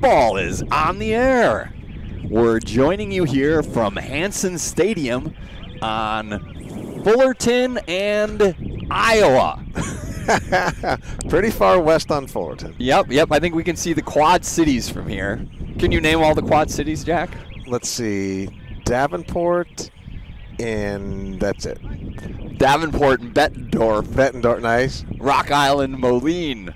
football is on the air. We're joining you here from Hansen Stadium on Fullerton and Iowa. Pretty far west on Fullerton. Yep. I think we can see the Quad Cities from here. Can you name all the Quad Cities, Jack? Let's see. Davenport, and that's it. Davenport and Bettendorf, nice. Rock Island, Moline.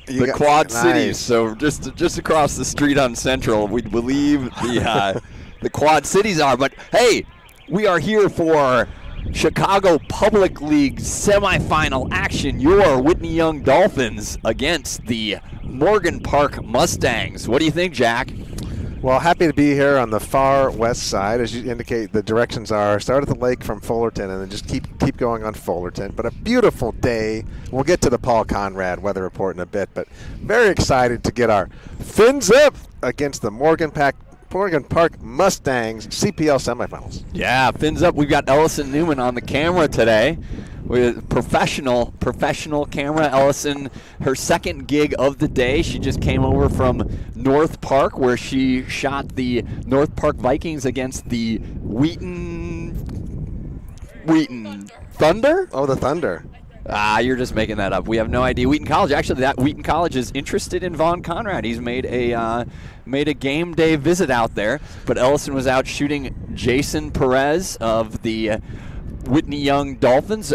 The Quad Cities, so just across the street on Central, we believe the Quad Cities are. But hey, we are here for Chicago Public League semifinal action. Your Whitney Young Dolphins against the Morgan Park Mustangs. What do you think, Jack? Well, happy to be here on the far west side. As you indicate, the directions are start at the lake from Fullerton and then just keep going on Fullerton. But a beautiful day. We'll get to the Paul Conrad weather report in a bit, but very excited to get our fins up against the Morgan Park Mustangs CPL semifinals. Yeah, fins up. We've got Ellison Newman on the camera today. With professional camera. Ellison, her second gig of the day. She just came over from North Park, where she shot the North Park Vikings against the Wheaton Thunder? Oh, the Thunder. You're just making that up. We have no idea. Wheaton College. Actually, that Wheaton College is interested in Vaughn Conrad. He's made a game day visit out there. But Ellison was out shooting Jason Perez of the Whitney Young Dolphins.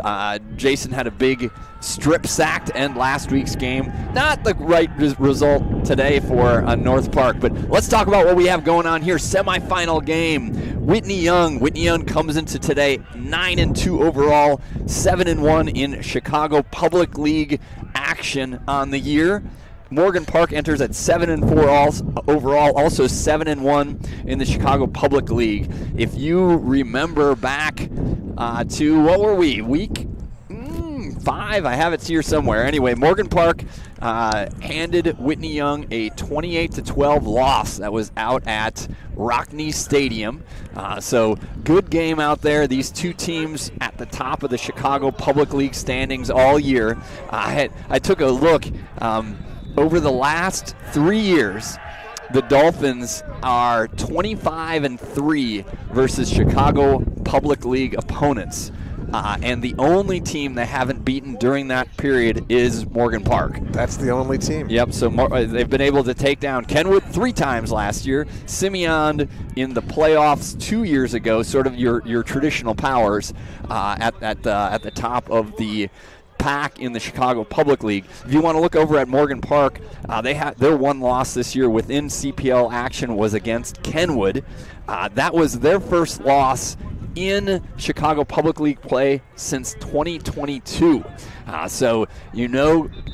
Jason had a big strip sack to end last week's game. Not the right result today for North Park, but let's talk about what we have going on here. Semifinal game. Whitney Young comes into today 9-2 overall, 7-1 in Chicago Public League action on the year. Morgan Park enters at 7-4 overall, also 7-1 in the Chicago Public League. If you remember back to, what were we, week 5? I have it here somewhere. Anyway, Morgan Park handed Whitney Young a 28-12 loss that was out at Rockne Stadium. So good game out there. These two teams at the top of the Chicago Public League standings all year. I took a look. Over the last 3 years, the Dolphins are 25-3 versus Chicago Public League opponents. And the only team they haven't beaten during that period is Morgan Park. That's the only team. Yep, so they've been able to take down Kenwood 3 times last year, Simeon in the playoffs 2 years ago, sort of your traditional powers at the top of the pack in the Chicago Public League. If you want to look over at Morgan Park, their one loss this year within CPL action was against Kenwood. That was their first loss in Chicago Public League play since 2022. So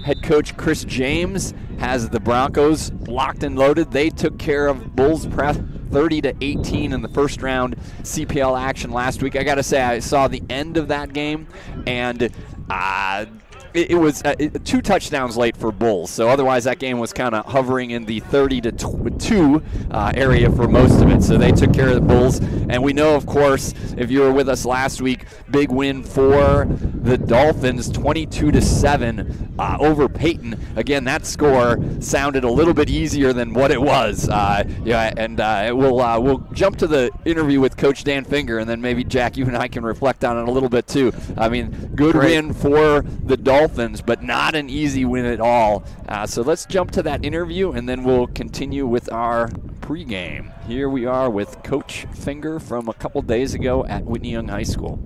head coach Chris James has the Broncos locked and loaded. They took care of Bulls Prep 30-18 in the first round CPL action last week. I got to say, I saw the end of that game, and it was 2 touchdowns late for Bulls. So otherwise that game was kind of hovering in the 30-2 area for most of it. So they took care of the Bulls. And we know, of course, if you were with us last week, big win for the Dolphins, 22-7 over Peyton. Again, that score sounded a little bit easier than what it was. We'll jump to the interview with Coach Dan Finger, and then maybe, Jack, you and I can reflect on it a little bit too. I mean, good win for the Dolphins, but not an easy win at all. So let's jump to that interview, and then we'll continue with our pregame. Here we are with Coach Finger from a couple days ago at Whitney Young High School.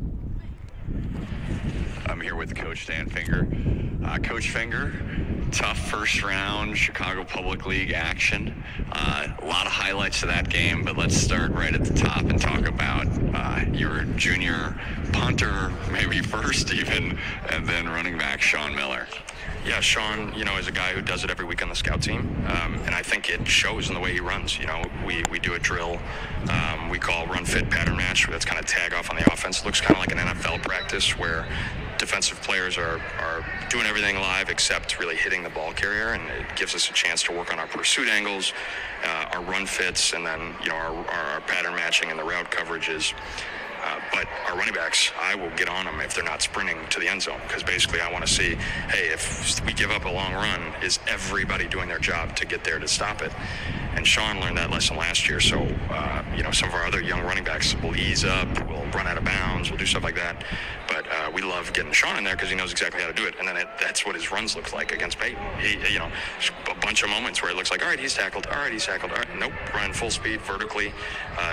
I'm here with Coach Dan Finger. Coach Finger, tough first round Chicago Public League action. A lot of highlights to that game, but let's start right at the top and talk about your junior punter, maybe first even, and then running back Sean Miller. Yeah, Sean, is a guy who does it every week on the scout team, and I think it shows in the way he runs. We do a drill we call run fit pattern match. That's kind of tag off on the offense. It looks kind of like an NFL practice where defensive players are doing everything live except really hitting the ball carrier, and it gives us a chance to work on our pursuit angles, our run fits, and then our pattern matching and the route coverages. But our running backs, I will get on them if they're not sprinting to the end zone, because basically I want to see, hey, if we give up a long run, is everybody doing their job to get there to stop it? And Sean learned that lesson last year. So, some of our other young running backs will ease up, will run out of bounds, will do stuff like that. But we love getting Sean in there because he knows exactly how to do it. And then that's what his runs look like against Peyton. A bunch of moments where it looks like, all right, he's tackled. All right, he's tackled. All right, nope, running full speed vertically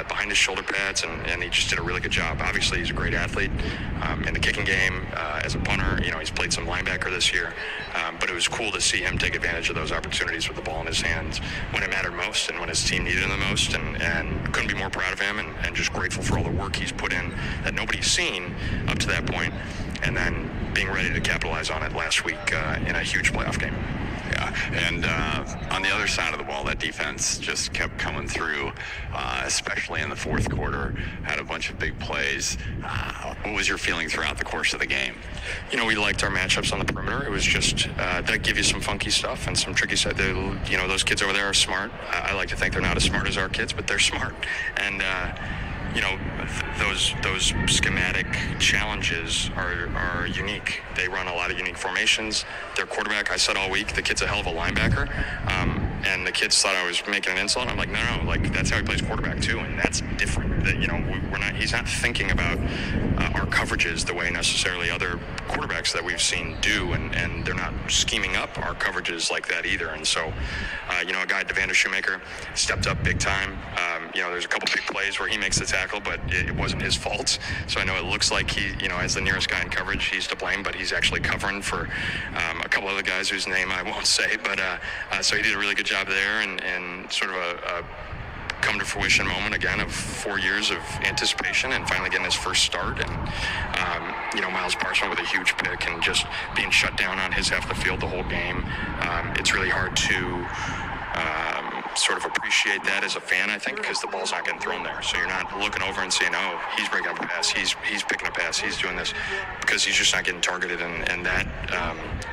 behind his shoulder pads. And he just did a really good job. Obviously, he's a great athlete in the kicking game as a punter. He's played some linebacker this year. But it was cool to see him take advantage of those opportunities with the ball in his hands when it mattered most and when his team needed him the most, and couldn't be more proud of him and just grateful for all the work he's put in that nobody's seen up to that point, and then being ready to capitalize on it last week in a huge playoff game. Yeah, and on the other side of the ball, that defense just kept coming through, especially in the fourth quarter, had a bunch of big plays. What was your feeling throughout the course of the game? We liked our matchups on the perimeter. It was just, that give you some funky stuff and some tricky stuff. Those kids over there are smart. I like to think they're not as smart as our kids, but they're smart. And, those schematic challenges are unique. They run a lot of unique formations. Their quarterback, I said all week, the kid's a hell of a linebacker. And the kids thought I was making an insult. I'm like, no, that's how he plays quarterback too, and that's different. He's not thinking about our coverages the way necessarily other quarterbacks that we've seen do, and they're not scheming up our coverages like that either. And so, a guy, Devander Shoemaker, stepped up big time. There's a couple big plays where he makes the tackle, but it wasn't his fault. So I know it looks like he, as the nearest guy in coverage, he's to blame, but he's actually covering for a couple other guys whose name I won't say. But so he did a really good job there, and sort of a come to fruition moment again of 4 years of anticipation and finally getting his first start. And Miles Parsons with a huge pick and just being shut down on his half of the field the whole game. It's really hard to sort of appreciate that as a fan, I think, because the ball's not getting thrown there. So you're not looking over and saying, oh, he's breaking up a pass, he's picking a pass, he's doing this, because he's just not getting targeted, and that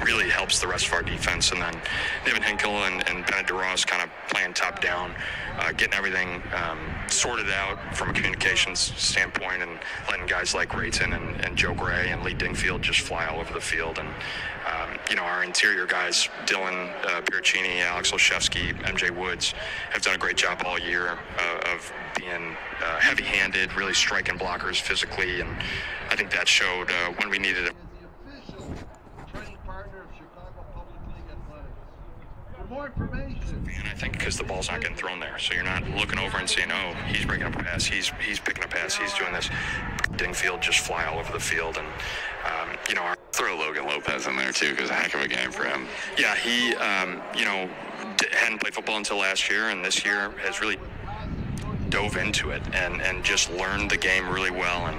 really helps the rest of our defense. And then David Hinkle and Bennett DeRoss kind of playing top down, getting everything sorted out from a communications standpoint, and letting guys like Rayton and Joe Gray and Lee Dingfield just fly all over the field. And our interior guys, Dylan Piricini, Alex Olszewski, MJ Woods, have done a great job all year of being heavy-handed, really striking blockers physically, and I think that showed when we needed it. More information. And I think because the ball's not getting thrown there, so you're not looking over and saying, oh, he's breaking up a pass, he's picking a pass, he's doing this. Dingfield just fly all over the field, and Throw Logan Lopez in there too, because a heck of a game for him. Yeah, he hadn't played football until last year, and this year has really dove into it and just learned the game really well. And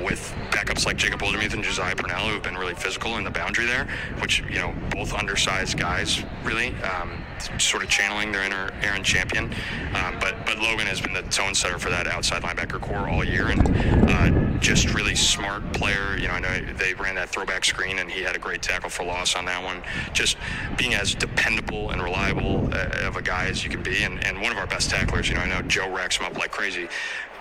with backups like Jacob Oldermuth and Josiah Purnell, who have been really physical in the boundary there, which both undersized guys really sort of channeling their inner Aaron Champion. But Logan has been the tone setter for that outside linebacker core all year, and just really smart player. I know they ran that throwback screen, and he had a great tackle for loss on that one. Just being as dependable and reliable of a guy as you can be, and one of our best tacklers. I know Joe racks him up like crazy,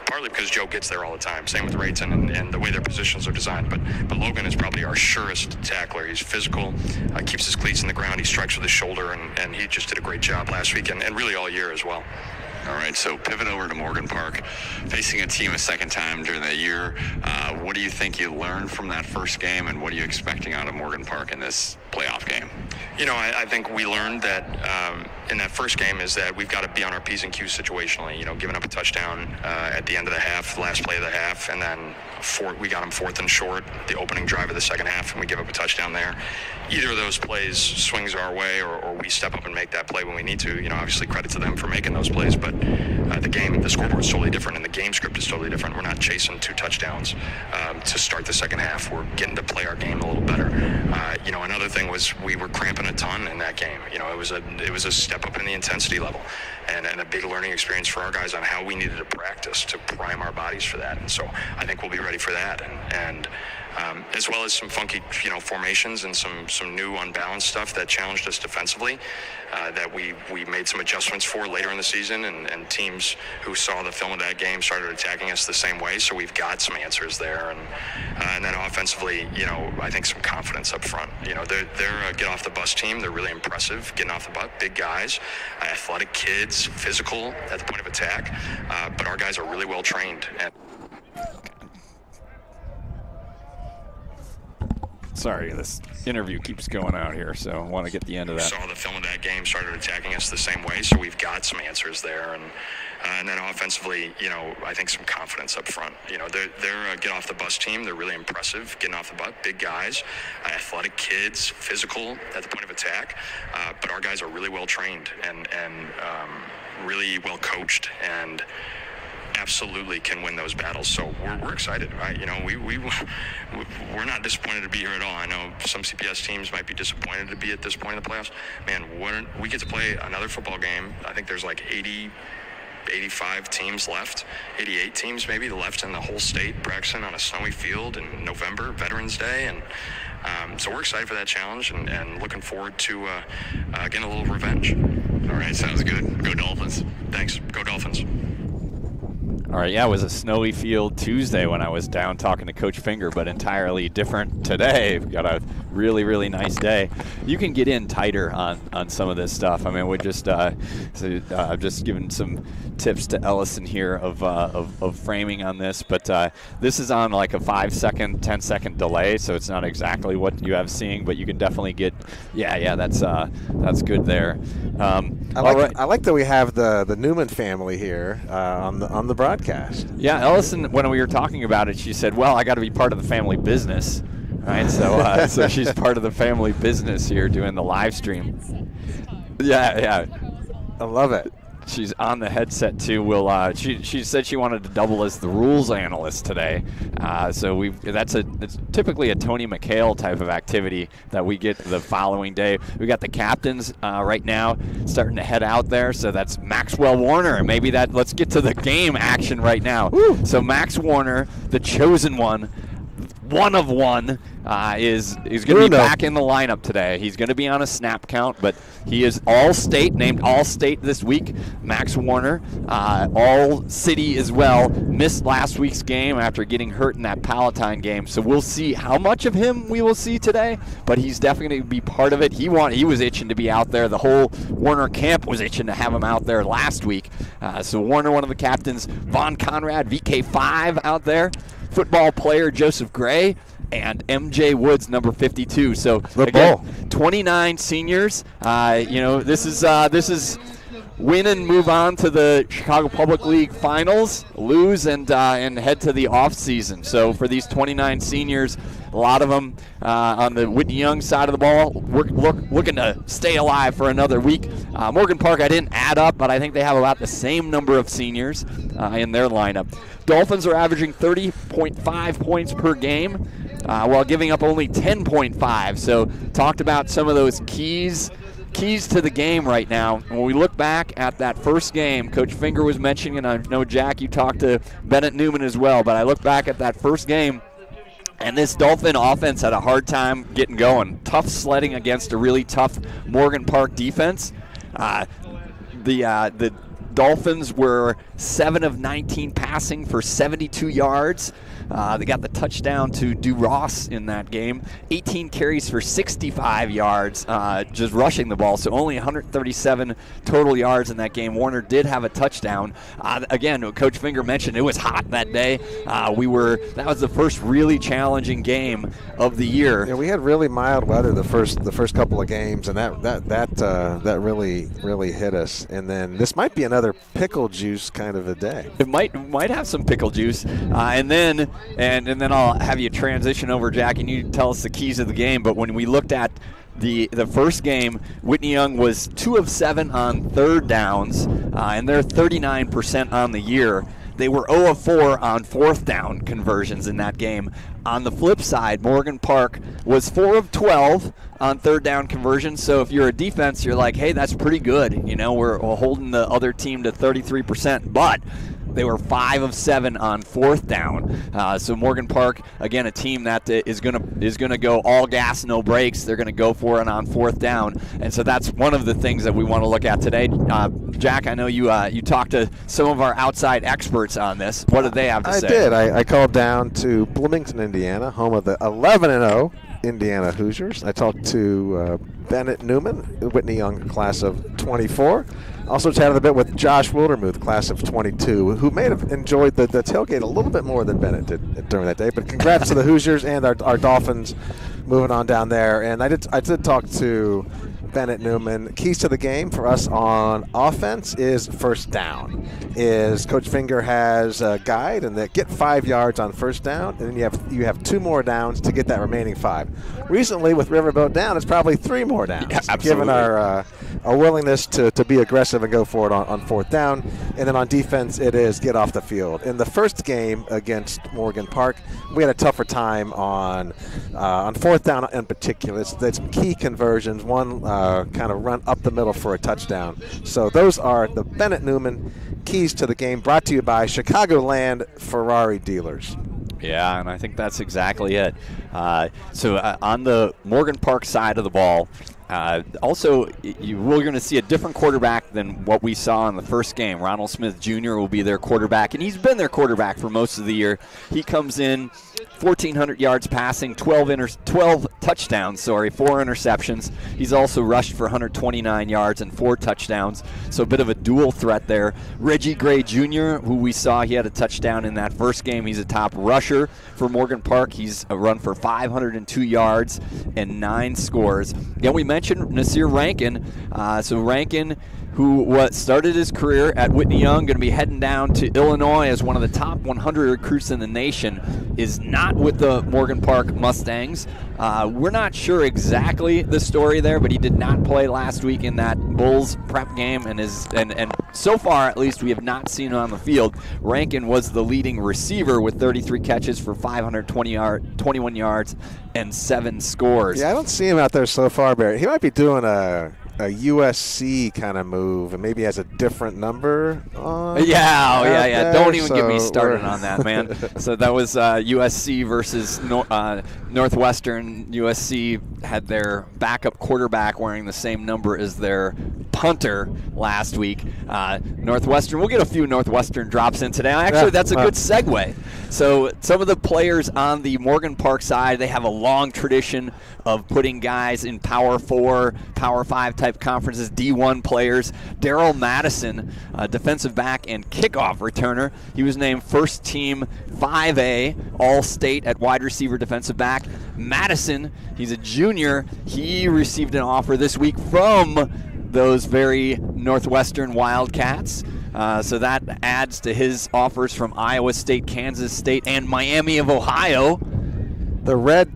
partly because Joe gets there all the time. Same with Rayton and the way their positions are designed. But Logan is probably our surest tackler. He's physical, keeps his cleats in the ground, he strikes with his shoulder, and he just did a great job last week and really all year as well. All right, so pivot over to Morgan Park, facing a team a second time during the year. What do you think you learned from that first game, and what are you expecting out of Morgan Park in this playoff game? I think we learned that in that first game is that we've got to be on our P's and Q's situationally. Giving up a touchdown at the end of the half, last play of the half, and then we got them 4th and short, the opening drive of the second half, and we give up a touchdown there. Either of those plays swings our way, or we step up and make that play when we need to. Obviously credit to them for making those plays, but the scoreboard is totally different, and the game script is totally different. We're not chasing 2 touchdowns to start the second half. We're getting to play our game a little better. Another thing was we were cramping a ton in that game. It was a step up in the intensity level, and a big learning experience for our guys on how we needed to practice to prime our bodies for that. And so I think we'll be ready for that. And as well as some funky, formations and some new unbalanced stuff that challenged us defensively, that we made some adjustments for later in the season, and teams who saw the film of that game started attacking us the same way. So we've got some answers there, and then offensively, I think some confidence up front. They're a get off the bus team. They're really impressive, getting off the bus, big guys, athletic kids, physical at the point of attack, but our guys are really well trained. Sorry, this interview keeps going out here, so I want to get the end of that. Saw the film of that game, started attacking us the same way, so we've got some answers there, and then offensively, I think some confidence up front. They're a get off the bus team. They're really impressive, getting off the bus, big guys, athletic kids, physical at the point of attack, but our guys are really well trained and really well coached, and absolutely can win those battles. So we're excited, right? We're not disappointed to be here at all. I know some CPS teams might be disappointed to be at this point in the playoffs. Man, we get to play another football game. I think there's like 85 teams left, 88 teams maybe left in the whole state practicing on a snowy field in November, Veterans Day, and so we're excited for that challenge and looking forward to getting a little revenge. All right, sounds good. Go Dolphins. Thanks. Go Dolphins. All right, yeah, it was a snowy field Tuesday when I was down talking to Coach Finger, but entirely different today. We've got a really, really nice day. You can get in tighter on some of this stuff. I mean, we're just just giving some tips to Ellison here of framing on this, but this is on like a 5-second, 10-second delay, so it's not exactly what you have seeing, but you can definitely get. Yeah, that's good there. I like that we have the Newman family here on the broadcast. Yeah, Ellison, when we were talking about it, she said, well, I got to be part of the family business, right? So so she's part of the family business here doing the live stream. Yeah. I love it. She's on the headset too. She said she wanted to double as the rules analyst today. So it's typically a Tony McHale type of activity that we get the following day. We got the captains right now starting to head out there. So that's Maxwell Warner. Maybe let's get to the game action right now. Woo. So Max Warner, the chosen one of one, is going to be back in the lineup today. He's going to be on a snap count, but he is All-State, named All-State this week. Max Warner, All-City as well, missed last week's game after getting hurt in that Palatine game. So we'll see how much of him we will see today, but he's definitely going to be part of it. He was itching to be out there. The whole Warner camp was itching to have him out there last week. So Warner, one of the captains, Von Conrad, VK5 out there. Football player Joseph Gray, and MJ Woods, number 52. So again, 29 seniors. This is win and move on to the Chicago Public League Finals, lose and head to the off season. So for these 29 seniors, a lot of them on the Whitney Young side of the ball, looking to stay alive for another week. Morgan Park, I didn't add up, but I think they have about the same number of seniors in their lineup. Dolphins are averaging 30.5 points per game while giving up only 10.5. So talked about some of those keys to the game right now. When we look back at that first game, Coach Finger was mentioning, and I know, Jack, you talked to Bennett Newman as well, but I look back at that first game, and this Dolphin offense had a hard time getting going. Tough sledding against a really tough Morgan Park defense. The Dolphins were 7 of 19 passing for 72 yards. They got the touchdown to DuRoss in that game. 18 carries for 65 yards, just rushing the ball. So only 137 total yards in that game. Warner did have a touchdown. Again, Coach Finger mentioned it was hot that day. That was the first really challenging game of the year. Yeah, we had really mild weather the first couple of games, and that really hit us. And then this might be another pickle juice kind of a day. It might have some pickle juice, and then I'll have you transition over, Jack, and you tell us the keys of the game. But when we looked at the first game, Whitney Young was 2 of 7 on third downs, and they're 39% on the year. They were 0 of 4 on fourth down conversions in that game. On the flip side, Morgan Park was 4 of 12 on third down conversions. So if you're a defense, you're like, hey, that's pretty good. We're holding the other team to 33%. But They were 5 of 7 on 4th down. So Morgan Park, again, a team that is gonna go all gas, no brakes. They're gonna go for it on 4th down, and so that's one of the things that we want to look at today. Jack, I know you talked to some of our outside experts on this. What did they have to say? I did. I called down to Bloomington, Indiana, home of the 11-0 Indiana Hoosiers. I talked to Bennett Newman, Whitney Young class of 24. Also chatted a bit with Josh Wildermuth, class of 22, who may have enjoyed the tailgate a little bit more than Bennett did during that day. But congrats to the Hoosiers and our Dolphins moving on down there. And I did talk to Bennett Newman. Keys to the game for us on offense is first down. Coach Finger has a guide, and that get 5 yards on first down, and then you have 2 more downs to get that remaining 5. Recently, with Riverboat down, it's probably 3 more downs, given our willingness to be aggressive and go for it on 4th down. And then on defense, it is get off the field. In the first game against Morgan Park, we had a tougher time on 4th down in particular. They had some key conversions. One kind of run up the middle for a touchdown. So those are the Bennett Newman keys to the game, brought to you by Chicagoland Ferrari dealers. Yeah, and I think that's exactly it. So on the Morgan Park side of the ball, also, we're going to see a different quarterback than what we saw in the first game. Ronald Smith Jr. will be their quarterback, and he's been their quarterback for most of the year. He comes in 1,400 yards passing, 12 touchdowns, 4 interceptions. He's also rushed for 129 yards and 4 touchdowns, so a bit of a dual threat there. Reggie Gray Jr., who we saw, he had a touchdown in that first game. He's a top rusher for Morgan Park. He's a run for 502 yards and 9 scores. Again, we mentioned Nasir Rankin. So Rankin, who started his career at Whitney Young, going to be heading down to Illinois as one of the top 100 recruits in the nation, is not with the Morgan Park Mustangs. We're not sure exactly the story there, but he did not play last week in that Bulls prep game, and so far, at least, we have not seen him on the field. Rankin was the leading receiver with 33 catches for 521 yards and 7 scores. Yeah, I don't see him out there so far, Barry. He might be doing a USC kind of move, and maybe has a different number on. Yeah. Don't even get me started on that, man. So that was USC versus Northwestern. USC had their backup quarterback wearing the same number as their punter last week. Northwestern, we'll get a few Northwestern drops in today. Actually, that's a good segue. So some of the players on the Morgan Park side, they have a long tradition of putting guys in Power 4, Power 5 type conferences, D1 players. Daryl Madison, defensive back and kickoff returner. He was named first team 5A All-State at wide receiver defensive back. Madison, he's a junior. He received an offer this week from those very Northwestern Wildcats. So that adds to his offers from Iowa State, Kansas State, and Miami of Ohio. The Red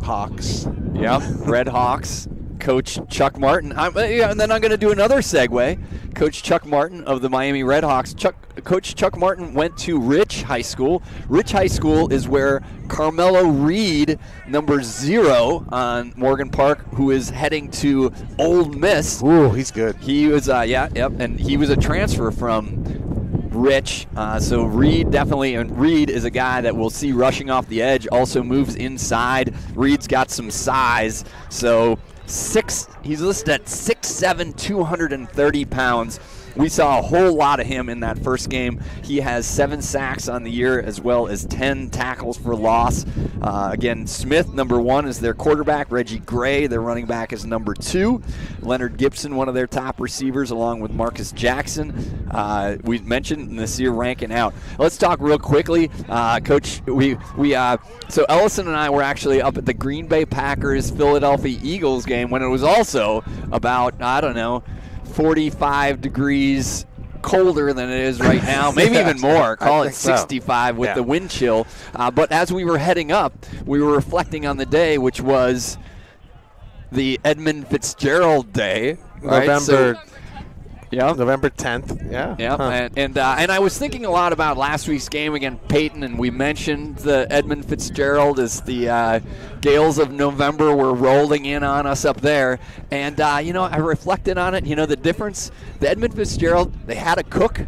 Hawks. Yep, Red Hawks. Coach Chuck Martin. And then I'm going to do another segue. Coach Chuck Martin of the Miami Red Hawks. Coach Chuck Martin went to Rich High School. Rich High School is where Carmelo Reed, number 0 on Morgan Park, who is heading to Ole Miss. Ooh, he's good. He was, and he was a transfer from Rich. So Reed definitely, and Reed is a guy that we'll see rushing off the edge, also moves inside. Reed's got some size, so he's listed at 6'7", 230 pounds. We saw a whole lot of him in that first game. He has 7 sacks on the year as well as 10 tackles for loss. Again, Smith, number 1, is their quarterback. Reggie Gray, their running back, is number 2. Leonard Gibson, one of their top receivers, along with Marcus Jackson. We mentioned Nasir Rankin out. Let's talk real quickly. Coach, so Ellison and I were actually up at the Green Bay Packers Philadelphia Eagles game when it was also about, 45 degrees colder than it is right now, maybe even more. Call it 65 with the wind chill. But as we were heading up, we were reflecting on the day, which was the Edmund Fitzgerald Day. November 10th. Yeah. Huh. And I was thinking a lot about last week's game against Peyton, and we mentioned the Edmund Fitzgerald as the gales of November were rolling in on us up there. And I reflected on it. The difference. The Edmund Fitzgerald, they had a cook.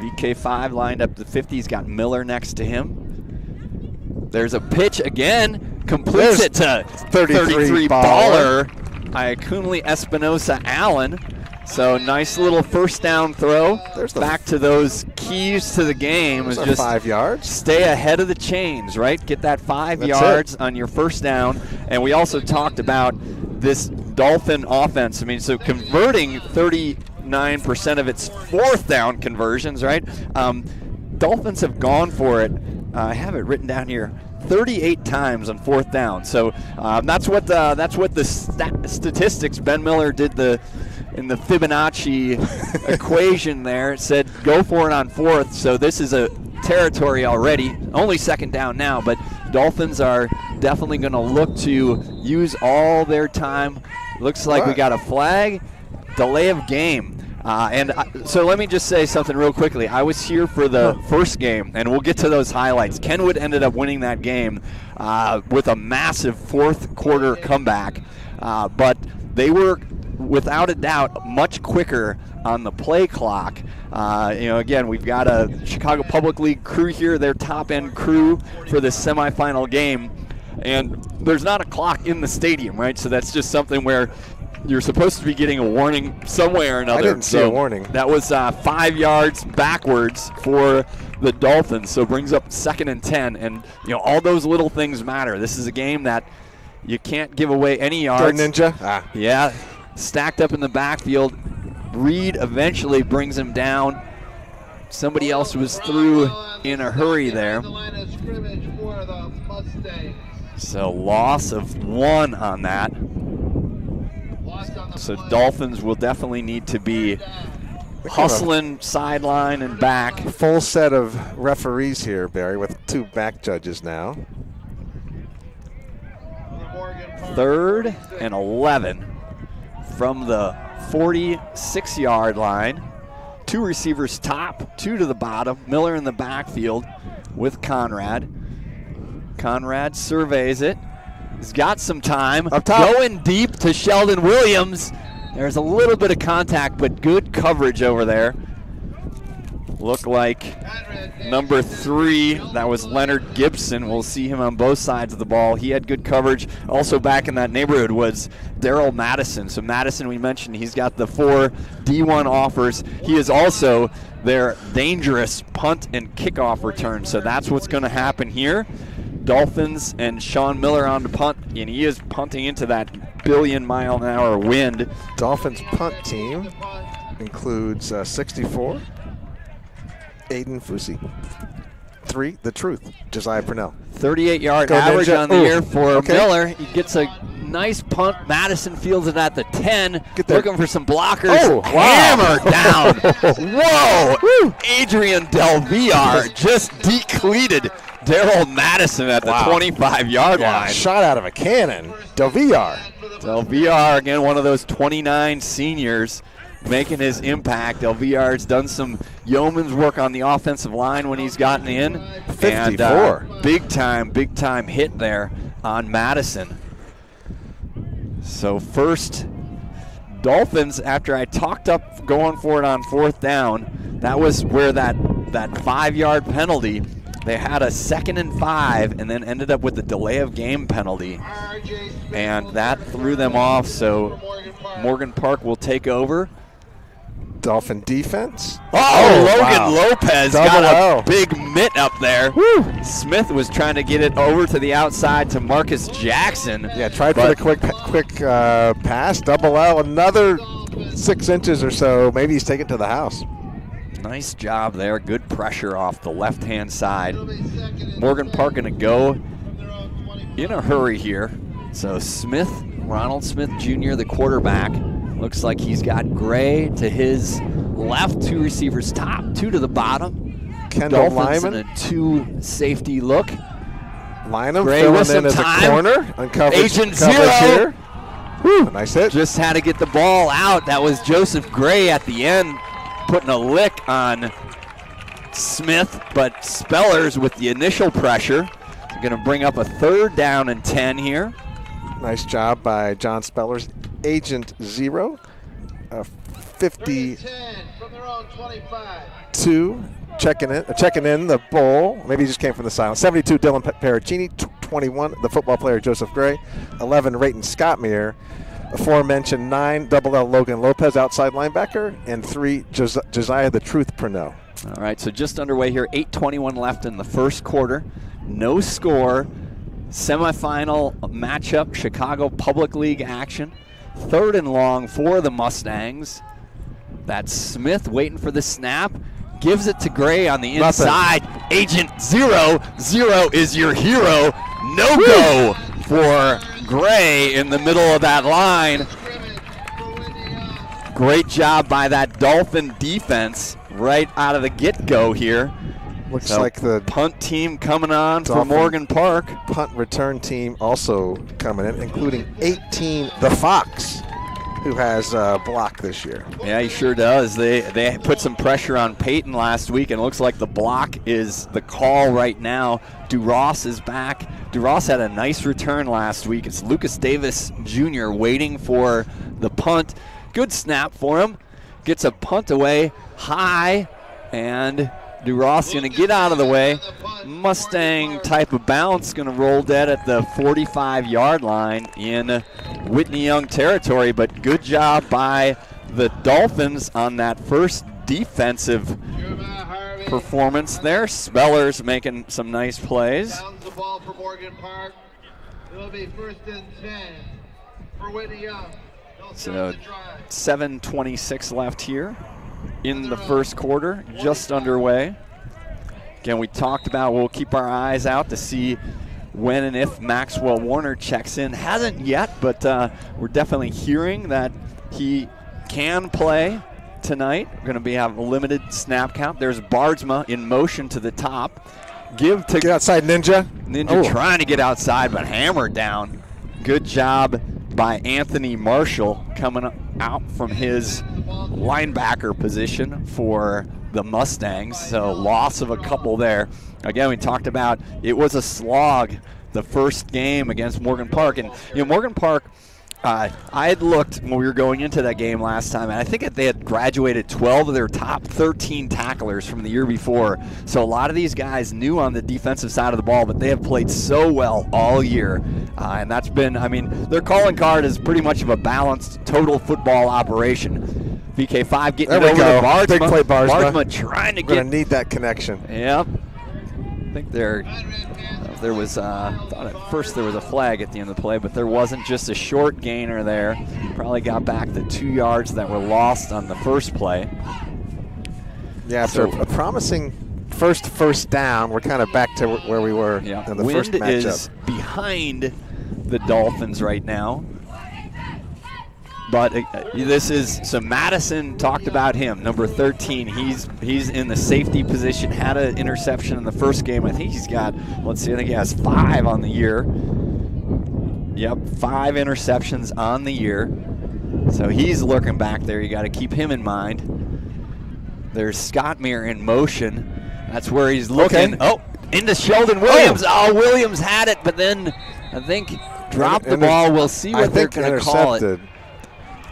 VK5 lined up the 50. He's got Miller next to him. There's a pitch again. Completes it to 33 baller. Iakunle Espinosa Allen. So nice little first down throw. Back to those keys to the game. Is just 5 yards. Stay ahead of the chains, right? Get that 5 yards on your first down. And we also talked about this Dolphin offense. I mean, so converting 39% of its fourth down conversions, right? Dolphins have gone for it. I have it written down here. 38 times on fourth down. So that's what the statistics. Ben Miller did in the Fibonacci equation there. It said go for it on fourth. So this is a territory already. Only second down now, but Dolphins are definitely going to look to use all their time. Looks like we got a flag, delay of game. So let me just say something real quickly. I was here for the first game, and we'll get to those highlights. Kenwood ended up winning that game with a massive fourth quarter comeback, but they were, without a doubt, much quicker on the play clock. Again, we've got a Chicago Public League crew here, their top-end crew for this semifinal game, and there's not a clock in the stadium, right? So that's just something where you're supposed to be getting a warning some way or another. I didn't see a warning. That was 5 yards backwards for the Dolphins, so brings up 2nd and 10. And all those little things matter. This is a game that you can't give away any yards. Third ninja. Yeah, stacked up in the backfield. Reed eventually brings him down. Somebody else was through in a hurry there. So loss of 1 on that. So Dolphins will definitely need to be hustling sideline and back. Full set of referees here, Barry, with 2 back judges now. 3rd and 11 from the 46-yard line. 2 receivers top, 2 to the bottom. Miller in the backfield with Conrad. Conrad surveys it. He's got some time. Up top. Going deep to Sheldon Williams. There's a little bit of contact, but good coverage over there. Look like number 3, that was Leonard Gibson. We'll see him on both sides of the ball. He had good coverage. Also back in that neighborhood was Daryl Madison. So Madison, we mentioned, he's got the 4 D1 offers. He is also their dangerous punt and kickoff return. So that's what's going to happen here. Dolphins and Sean Miller on the punt, and he is punting into that billion-mile-an-hour wind. Dolphins punt team includes 64, Aiden Fusi. 3, The Truth, Josiah Purnell. 38-yard average on the year for Miller. He gets a nice punt. Madison fields it at the 10. Looking for some blockers. Hammer down. Whoa! Adrian Del Villar just decleated Daryl Madison at the 25-yard line. Shot out of a cannon. Del Villar. Del Villar, again, one of those 29 seniors making his impact. Del Villar's done some yeoman's work on the offensive line when he's gotten in. 54. And, big time hit there on Madison. So first, Dolphins, after I talked up going for it on 4th down, that was where that 5-yard penalty, they had a 2nd and 5 and then ended up with the delay of game penalty. And that threw them off, so Morgan Park will take over. Dolphin defense. Logan Lopez got a big mitt up there. Woo. Smith was trying to get it over to the outside to Marcus Jackson. Yeah, tried for the quick pass. Double L, another 6 inches or so. Maybe he's taken to the house. Nice job there. Good pressure off the left-hand side. Morgan Park going to go in a hurry here. So Smith, Ronald Smith Jr., the quarterback. Looks like he's got Gray to his left, 2 receivers top, 2 to the bottom. Kendall Dolphins Lyman. in a 2 safety look. Lyman Gray filling with in some as time. a corner. Uncovered Agent coverage 0. here. Whew, nice hit. Just had to get the ball out. That was Joseph Gray at the end, putting a lick on Smith, but Spellers with the initial pressure. They're going to bring up a 3rd down and 10 here. Nice job by John Spellers. Agent 0. 50 zone 25. 2 checking in the bowl. Maybe he just came from the silence. 72, Dylan Pericini. 21, the football player Joseph Gray. 11, Rayton Scottmere. Aforementioned 9, Double L Logan Lopez, outside linebacker, and 3, Josiah the Truth Pernod. All right, so just underway here. 8:21 left in the first quarter. No score. Semifinal matchup. Chicago Public League action. 3rd and long for the Mustangs. That's Smith waiting for the snap. Gives it to Gray on the inside. Agent 0-0 is your hero. No go for Gray in the middle of that line. Great job by that Dolphin defense right out of the get-go here. Looks like the punt team coming on for Dolphin Morgan Park. Punt return team also coming in, including 18, the Fox, who has blocked this year. Yeah, he sure does. They put some pressure on Peyton last week, and it looks like the block is the call right now. DuRoss is back. DuRoss had a nice return last week. It's Lucas Davis Jr. waiting for the punt. Good snap for him. Gets a punt away high, and DuRoss going to get out of the way. Mustang type of bounce, going to roll dead at the 45-yard line in Whitney Young territory, but good job by the Dolphins on that first defensive performance there. Spellers making some nice plays. Downs the ball for Morgan Park. It'll be 1st and 10 for Whitney Young. So 7:26 left here in the first quarter, just underway. Again, we talked about we'll keep our eyes out to see when and if Maxwell Warner checks in. Hasn't yet, but we're definitely hearing that he can play tonight. We're going to have a limited snap count. There's Bardsma in motion to the top. Get outside, Ninja. Ninja trying to get outside, but hammered down. Good job by Anthony Marshall coming out from his linebacker position for the Mustangs. So loss of a couple there. Again, we talked about it was a slog the first game against Morgan Park. And, Morgan Park, I had looked when we were going into that game last time, and I think they had graduated 12 of their top 13 tacklers from the year before. So a lot of these guys new on the defensive side of the ball, but they have played so well all year. And that's been, their calling card is pretty much of a balanced total football operation. VK5 getting it over to Bardsma. Big play, Bardsma trying to get. We're going to need that connection. Yep. I think there was, thought at first there was a flag at the end of the play, but there wasn't. Just a short gainer there. Probably got back the 2 yards that were lost on the first play. Yeah, after a promising first down, we're kind of back to where we were in the first matchup. Wind is behind the Dolphins right now. But this is, so Madison talked about him, number 13. He's in the safety position, had an interception in the first game. I think he's got, I think he has 5 on the year. Yep, 5 interceptions on the year. So he's lurking back there. You got to keep him in mind. There's Scottmere in motion. That's where he's looking. Okay. Oh, into Sheldon Williams. Oh, Williams had it, but then I think dropped the ball. We'll see what they're going to call it.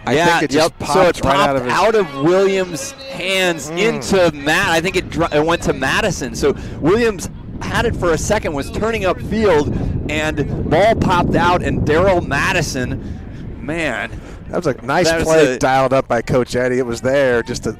I think it just popped, so it popped right out of Williams' hands into Matt. I think it went to Madison. So Williams had it for a second, was turning upfield, and ball popped out, and Daryl Madison, man. That was a nice play dialed up by Coach Eddie. It was there, just a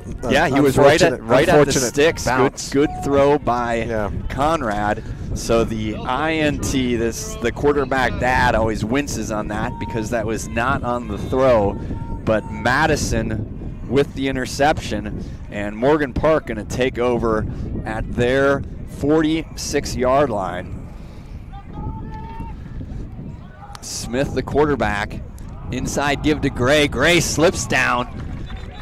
he was right at the sticks. Good throw by Conrad. So the INT, the quarterback dad always winces on that because that was not on the throw. But Madison with the interception, and Morgan Park going to take over at their 46-yard line. Smith, the quarterback, inside give to Gray. Gray slips down,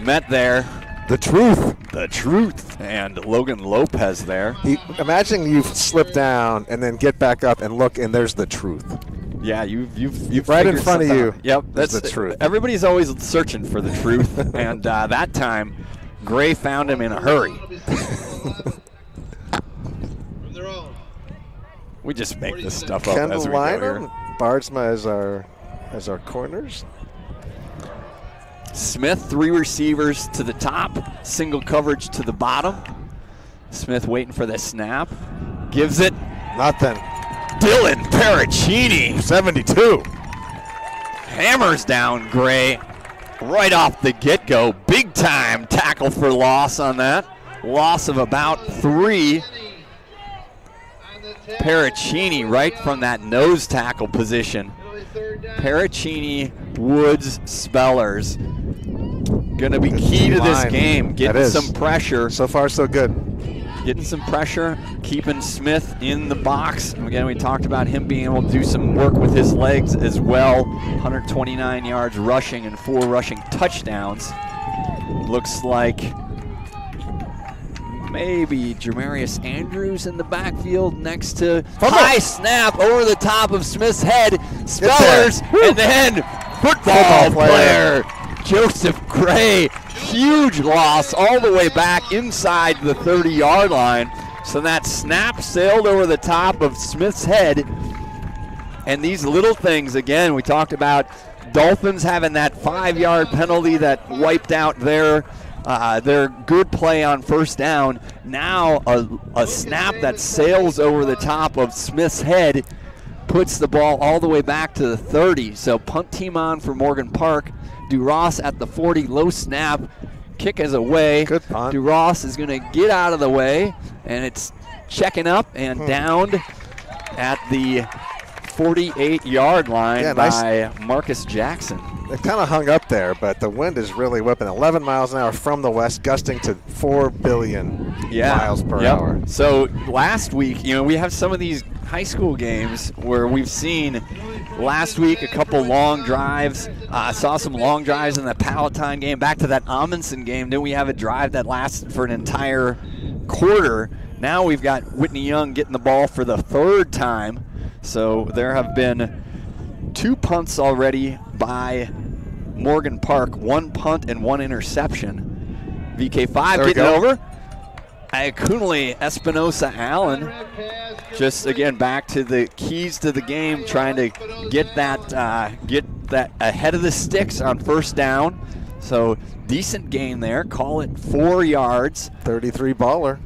met there. The truth. And Logan Lopez there. Imagine you've slipped down and then get back up and look, and there's the truth. Yeah, you've right in front of you. Out. Yep, that's the truth. Everybody's always searching for the truth, and that time, Gray found him in a hurry. We just make this stuff up as we go here. Bardsma as our corners. Smith, 3 receivers to the top, single coverage to the bottom. Smith waiting for the snap. Gives it. Nothing. Dylan Pericini. 72. Hammers down Gray right off the get-go. Big time tackle for loss on that. Loss of about 3. Pericini right from that nose tackle position. Pericini, Woods, Spellers. Going to be key to this game. Getting some pressure. So far, so good. Getting some pressure, keeping Smith in the box. Again, we talked about him being able to do some work with his legs as well. 129 yards rushing and 4 rushing touchdowns. Looks like maybe Jamarius Andrews in the backfield next to high snap over the top of Smith's head. Spellers, and then football player Joseph Gray. Huge loss all the way back inside the 30-yard line. So that snap sailed over the top of Smith's head. And these little things, again, we talked about Dolphins having that 5-yard penalty that wiped out their good play on first down. Now a snap that sails over the top of Smith's head puts the ball all the way back to the 30. So punt team on for Morgan Park. DuRoss at the 40, low snap. Kick is away. Good punt. DuRoss is going to get out of the way, and it's checking up and downed at the 48-yard line by Marcus Jackson. It kind of hung up there, but the wind is really whipping 11 miles an hour from the west, gusting to 4 billion miles per hour. So last week, we have some of these high school games where we've seen last week a couple long drives. Saw some long drives in the Palatine game. Back to that Amundsen game, then we have a drive that lasted for an entire quarter. Now we've got Whitney Young getting the ball for the 3rd time. So there have been 2 punts already by Morgan Park, 1 punt and 1 interception. VK5 getting over. Iakunle Espinosa Allen just again back to the keys to the game, trying to get that ahead of the sticks on first down. So decent gain there. Call it 4 yards. 33 baller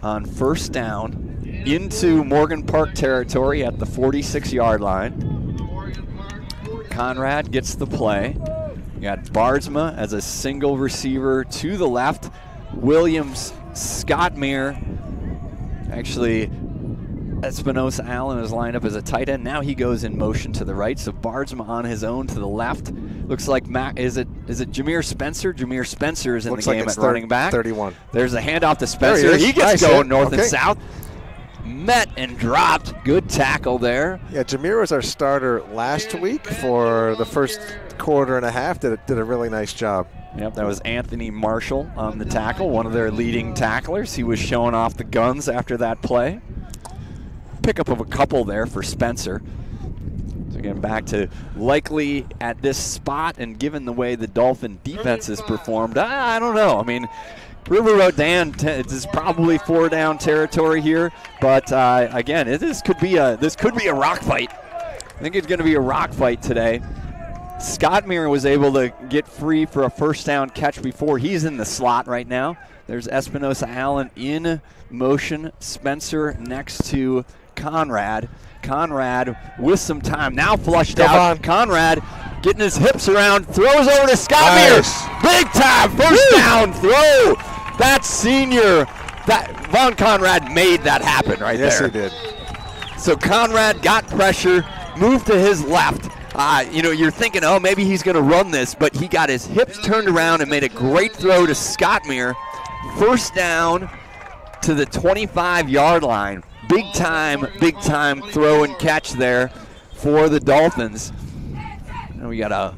on first down into Morgan Park territory at the 46-yard line. Conrad gets the play. You got Bardsma as a single receiver to the left. Williams, Scottmere. Actually, Espinosa Allen is lined up as a tight end. Now he goes in motion to the right. So Bardsma on his own to the left. Looks like is it Jameer Spencer? Jameer Spencer is in the game at running back. 31. There's a handoff to Spencer. He gets going north and south. Met and dropped. Good tackle there. Yeah, Jameer was our starter last week for the first quarter and a half. Did a really nice job. Yep, that was Anthony Marshall on the tackle, one of their leading tacklers. He was showing off the guns after that play. Pickup of a couple there for Spencer. So again, back to likely at this spot, and given the way the Dolphin defense has performed, I don't know. I mean, River Rodan is probably 4-down territory here, but again, this could be a rock fight. I think it's going to be a rock fight today. Scottmere was able to get free for a first down catch before. He's in the slot right now. There's Espinosa Allen in motion. Spencer next to Conrad. Conrad with some time. Now flushed out. Conrad getting his hips around. Throws over to Scottmere. Nice. Big time first down throw. That senior. Von Conrad made that happen right there. Yes, he did. So Conrad got pressure, moved to his left. You're thinking, oh, maybe he's going to run this, but he got his hips turned around and made a great throw to Scottmere. First down to the 25-yard line. Big time throw and catch there for the Dolphins. And we got a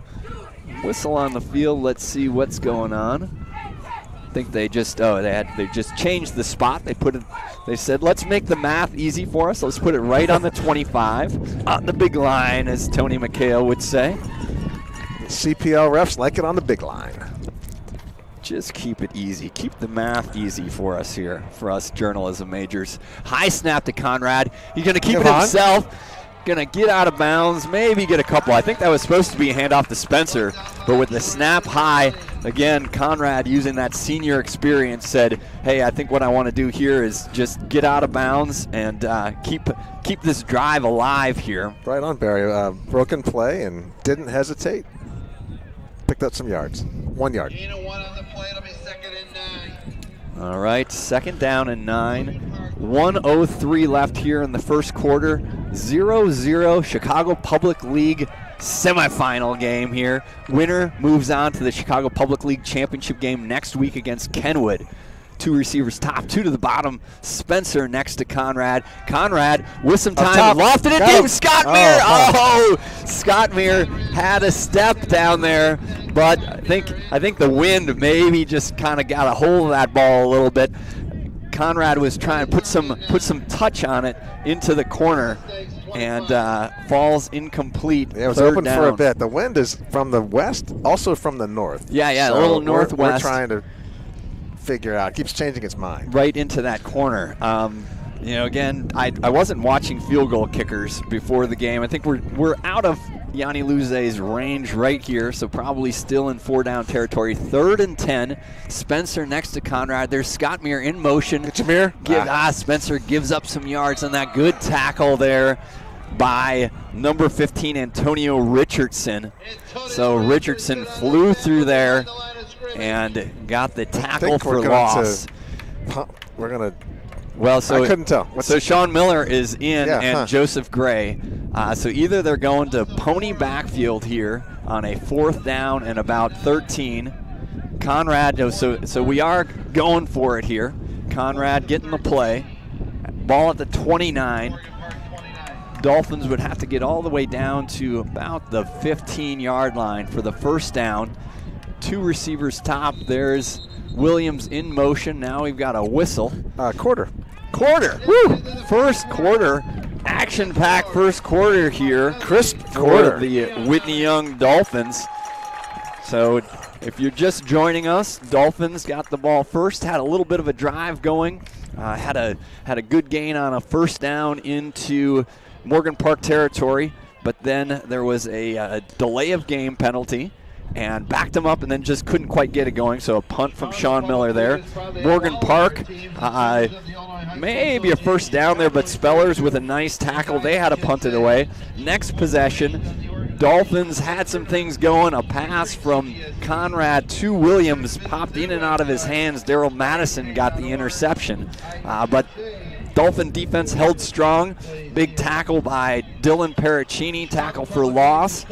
whistle on the field. Let's see what's going on. I think they just changed the spot. They said, let's make the math easy for us. Let's put it right on the 25, on the big line, as Tony McHale would say. CPL refs like it on the big line. Just keep it easy. Keep the math easy for us here, for us journalism majors. High snap to Conrad. He's going to keep it himself. Going to get out of bounds, maybe get a couple. I think that was supposed to be a handoff to Spencer, but with the snap high, again, Conrad, using that senior experience, said, hey, I think what I want to do here is just get out of bounds and keep this drive alive here. Right on, Barry. Broken play and didn't hesitate. Picked up some yards. 1 yard. All right, 2nd down and 9. 1:03 left here in the first quarter. 0-0 Chicago Public League semifinal game here. Winner moves on to the Chicago Public League championship game next week against Kenwood. 2 receivers top, 2 to the bottom. Spencer next to Conrad. Conrad with some time, lofted it deep. Scott Meir. Scott Meir had a step down there, but I think the wind maybe just kind of got a hold of that ball a little bit. Conrad was trying to put some touch on it into the corner, and falls incomplete. Yeah, it was 3rd open down. for a bit. The wind is from the west, also from the north. Yeah, so a little northwest. We're trying to figure out. It keeps changing its mind. Right into that corner. Again, I wasn't watching field goal kickers before the game. I think we're out of Yanni Luze's range right here, so probably still in 4-down territory. 3rd and 10. Spencer next to Conrad. There's Scott Meir in motion. Get your Meir. Spencer gives up some yards on that good tackle there by number 15, Antonio Richardson. So Richardson flew through there and got the tackle for loss. We're going to... Well, so I couldn't tell. So Sean Miller is in, and Joseph Gray. So either they're going to pony backfield here on a 4th down and about 13. Conrad, so we are going for it here. Conrad getting the play. Ball at the 29. Dolphins would have to get all the way down to about the 15-yard line for the 1st down. 2 receivers top. There's Williams in motion. Now we've got a whistle. Quarter. Woo! First quarter. Action-packed first quarter here. Crisp for quarter. The Whitney Young Dolphins. So if you're just joining us, Dolphins got the ball first. Had a little bit of a drive going. Had a good gain on a 1st down into Morgan Park territory. But then there was a delay of game penalty, and backed him up and then just couldn't quite get it going. So a punt from Sean Miller there. Morgan Park, maybe a 1st down there, but Spellers with a nice tackle. They had to punt it away. Next possession, Dolphins had some things going. A pass from Conrad to Williams popped in and out of his hands. Daryl Madison got the interception. But Dolphin defense held strong. Big tackle by Dylan Pericini, tackle for loss.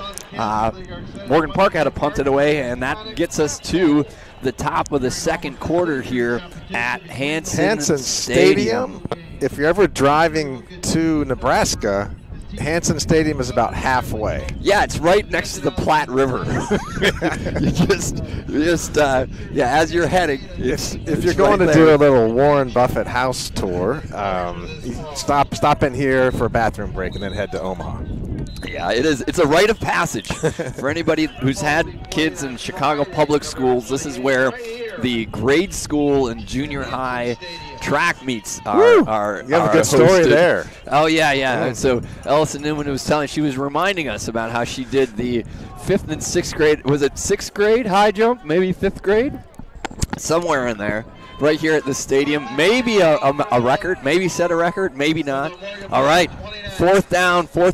Morgan Park had to punt it away, and that gets us to the top of the 2nd quarter here at Hansen Stadium. If you're ever driving to Nebraska, Hansen Stadium is about halfway. Yeah, it's right next to the Platte River. As you're heading, if you're going to do a little Warren Buffett house tour, stop in here for a bathroom break and then head to Omaha. Yeah, it is. It's a rite of passage for anybody who's had kids in Chicago public schools. This is where the grade school and junior high track meets are you have a good story hosted. there. Oh, yeah. So Ellison Newman was telling, she was reminding us about how she did the 5th and 6th grade. Was it 6th grade high jump? Maybe 5th grade? Somewhere in there. Right here at the stadium. Maybe a record. Maybe set a record. Maybe not. All right. 4th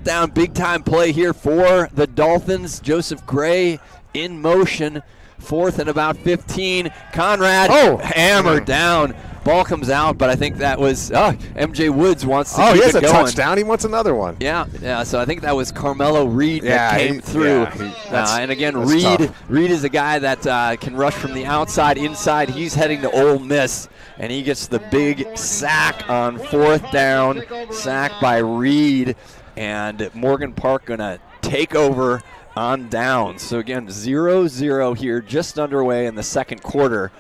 down. Big time play here for the Dolphins. Joseph Gray in motion. 4th and about 15. Conrad hammered down. Ball comes out, but I think that was MJ Woods wants to keep it going. He has a touchdown. He wants another one. Yeah. So I think that was Carmelo Reed that came through. And again, Reed is a guy that can rush from the outside, inside. He's heading to Ole Miss, and he gets the big sack on 4th down. Sack by Reed, and Morgan Park going to take over on downs. So again, 0-0 here, just underway in the 2nd quarter.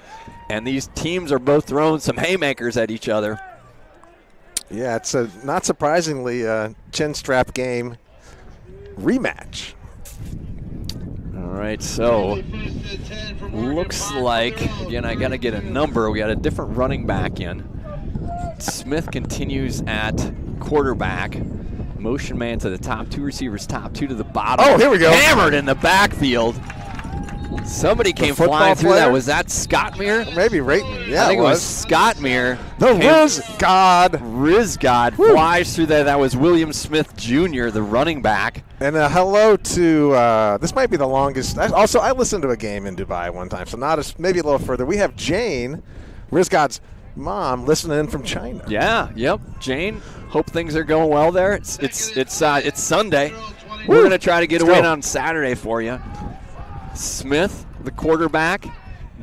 And these teams are both throwing some haymakers at each other. Yeah, it's a not surprisingly chin strap game rematch. All right, so looks like, again, I got to get a number. We got a different running back in. Smith continues at quarterback. Motion man to the top, 2 receivers top, 2 to the bottom. Oh, here we go. Hammered in the backfield. Somebody came flying through that. Was that Scott Meir? Maybe Rayton. Yeah, I think it was Scott Meir. The Riz God. Riz God flies through there. That was William Smith Jr., the running back. And hello to, this might be the longest. Also, I listened to a game in Dubai one time, so not as, maybe a little further. We have Jane, Riz God's mom, listening in from China. Yeah, yep. Jane, hope things are going well there. It's Sunday. We're going to try to get a win on Saturday for you. Smith, the quarterback,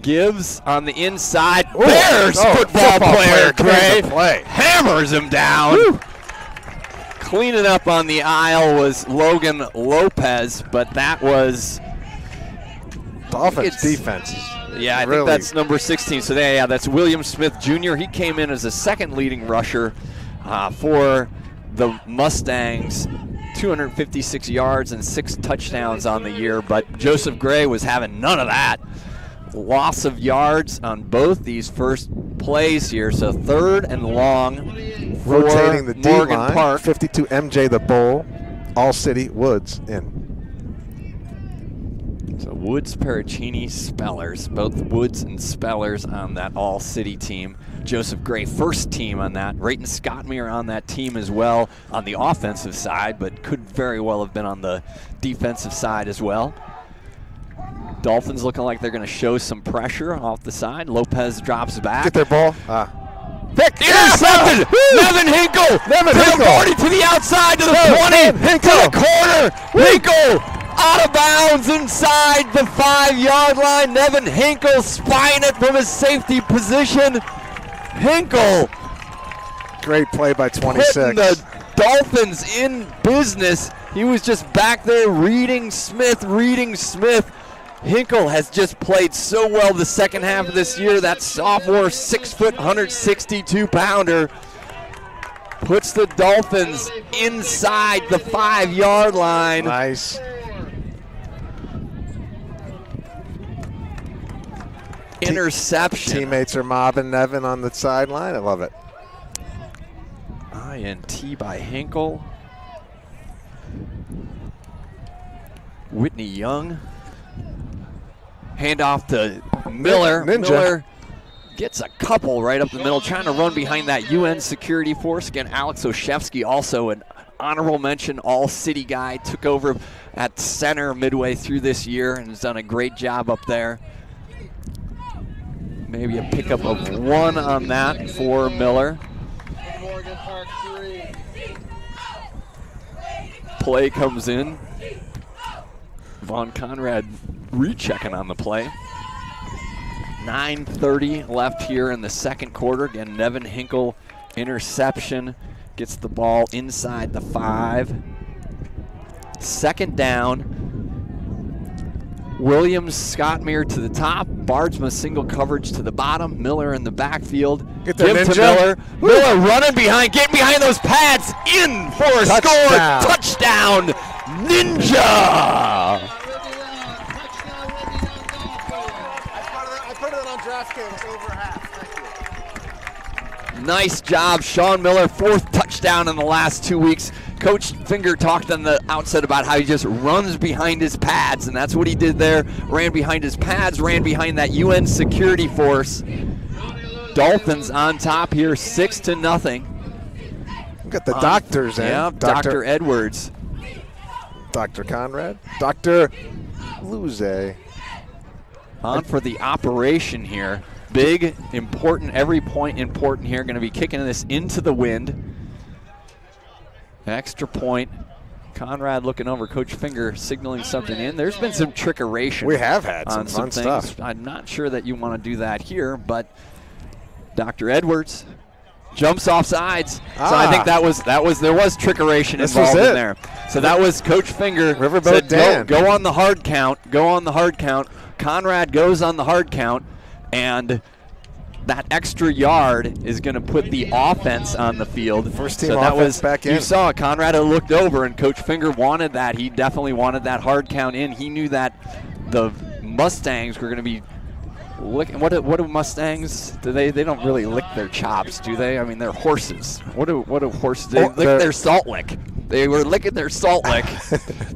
gives on the inside. Bears football player, Gray, hammers him down. Woo. Cleaning up on the aisle was Logan Lopez, but that was Dolphins defense. Yeah, I think that's number 16. So that's William Smith Jr. He came in as the second leading rusher for the Mustangs. 256 yards and 6 touchdowns on the year, but Joseph Gray was having none of that. Loss of yards on both these first plays here, so 3rd and long for rotating the Morgan D-line. Park. 52 MJ the Bull, All City, Woods in. So Woods, Pericini, Spellers, both Woods and Spellers on that All City team. Joseph Gray, first team on that. Rayton Scottmere on that team as well on the offensive side, but could very well have been on the defensive side as well. Dolphins looking like they're going to show some pressure off the side. Lopez drops back. Get their ball. Intercepted! Nevin Hinkle! Hinkle! 40 to the outside, to the 20, Hinkle. to the corner. Hinkle out of bounds inside the 5-yard line. Nevin Hinkle spying it from his safety position. Hinkle. Great play by 26. Putting the Dolphins in business. He was just back there reading Smith. Hinkle has just played so well the second half of this year. That sophomore 6 foot, 162-pounder puts the Dolphins inside the 5-yard line. Nice. Interception. Teammates are mobbing Nevin on the sideline. I love it. INT by Hinkle. Whitney Young. Handoff to Miller. Ninja. Miller gets a couple right up the middle, trying to run behind that UN security force. Again, Alex Oshevsky, also an honorable mention all-city guy, took over at center midway through this year and has done a great job up there. Maybe a pickup of 1 on that for Miller. Morgan Park 3. Play comes in. Von Conrad rechecking on the play. 9:30 left here in the second quarter. Again, Nevin Hinkle interception. Gets the ball inside the 5. Second down. Williams, Scottmere to the top. Bardsma single coverage to the bottom. Miller in the backfield. Get there, Give to Ninja. Miller. Miller running behind, getting behind those pads. In for a score. Touchdown, Ninja. I put it on DraftKings over half. Thank you. Nice job, Sean Miller. 4th touchdown in the last 2 weeks. Coach Finger talked on the outset about how he just runs behind his pads, and that's what he did there. Ran behind his pads, ran behind that UN security force. Dolphins on top here, 6-0. We got the doctors in. Yeah, Dr. Edwards. Dr. Conrad. Dr. Luze. On for the operation here. Big, important, every point important here. Going to be kicking this into the wind. Extra point. Conrad looking over. Coach Finger signaling something in. There's been some trickeration. We have had some fun things. Stuff. I'm not sure that you want to do that here, but Dr. Edwards jumps off sides. So I think there was trickeration involved in there. So that was Coach Finger. Riverboat Dan. Go on the hard count. Go on the hard count. Conrad goes on the hard count, and that extra yard is going to put the offense on the field. First team offense back in. You saw Conrad had looked over, and Coach Finger wanted that. He definitely wanted that hard count in. He knew that the Mustangs were going to be licking. What do Mustangs? They don't really lick their chops, do they? I mean, they're horses. What do horses? They lick their salt lick. They were licking their salt lick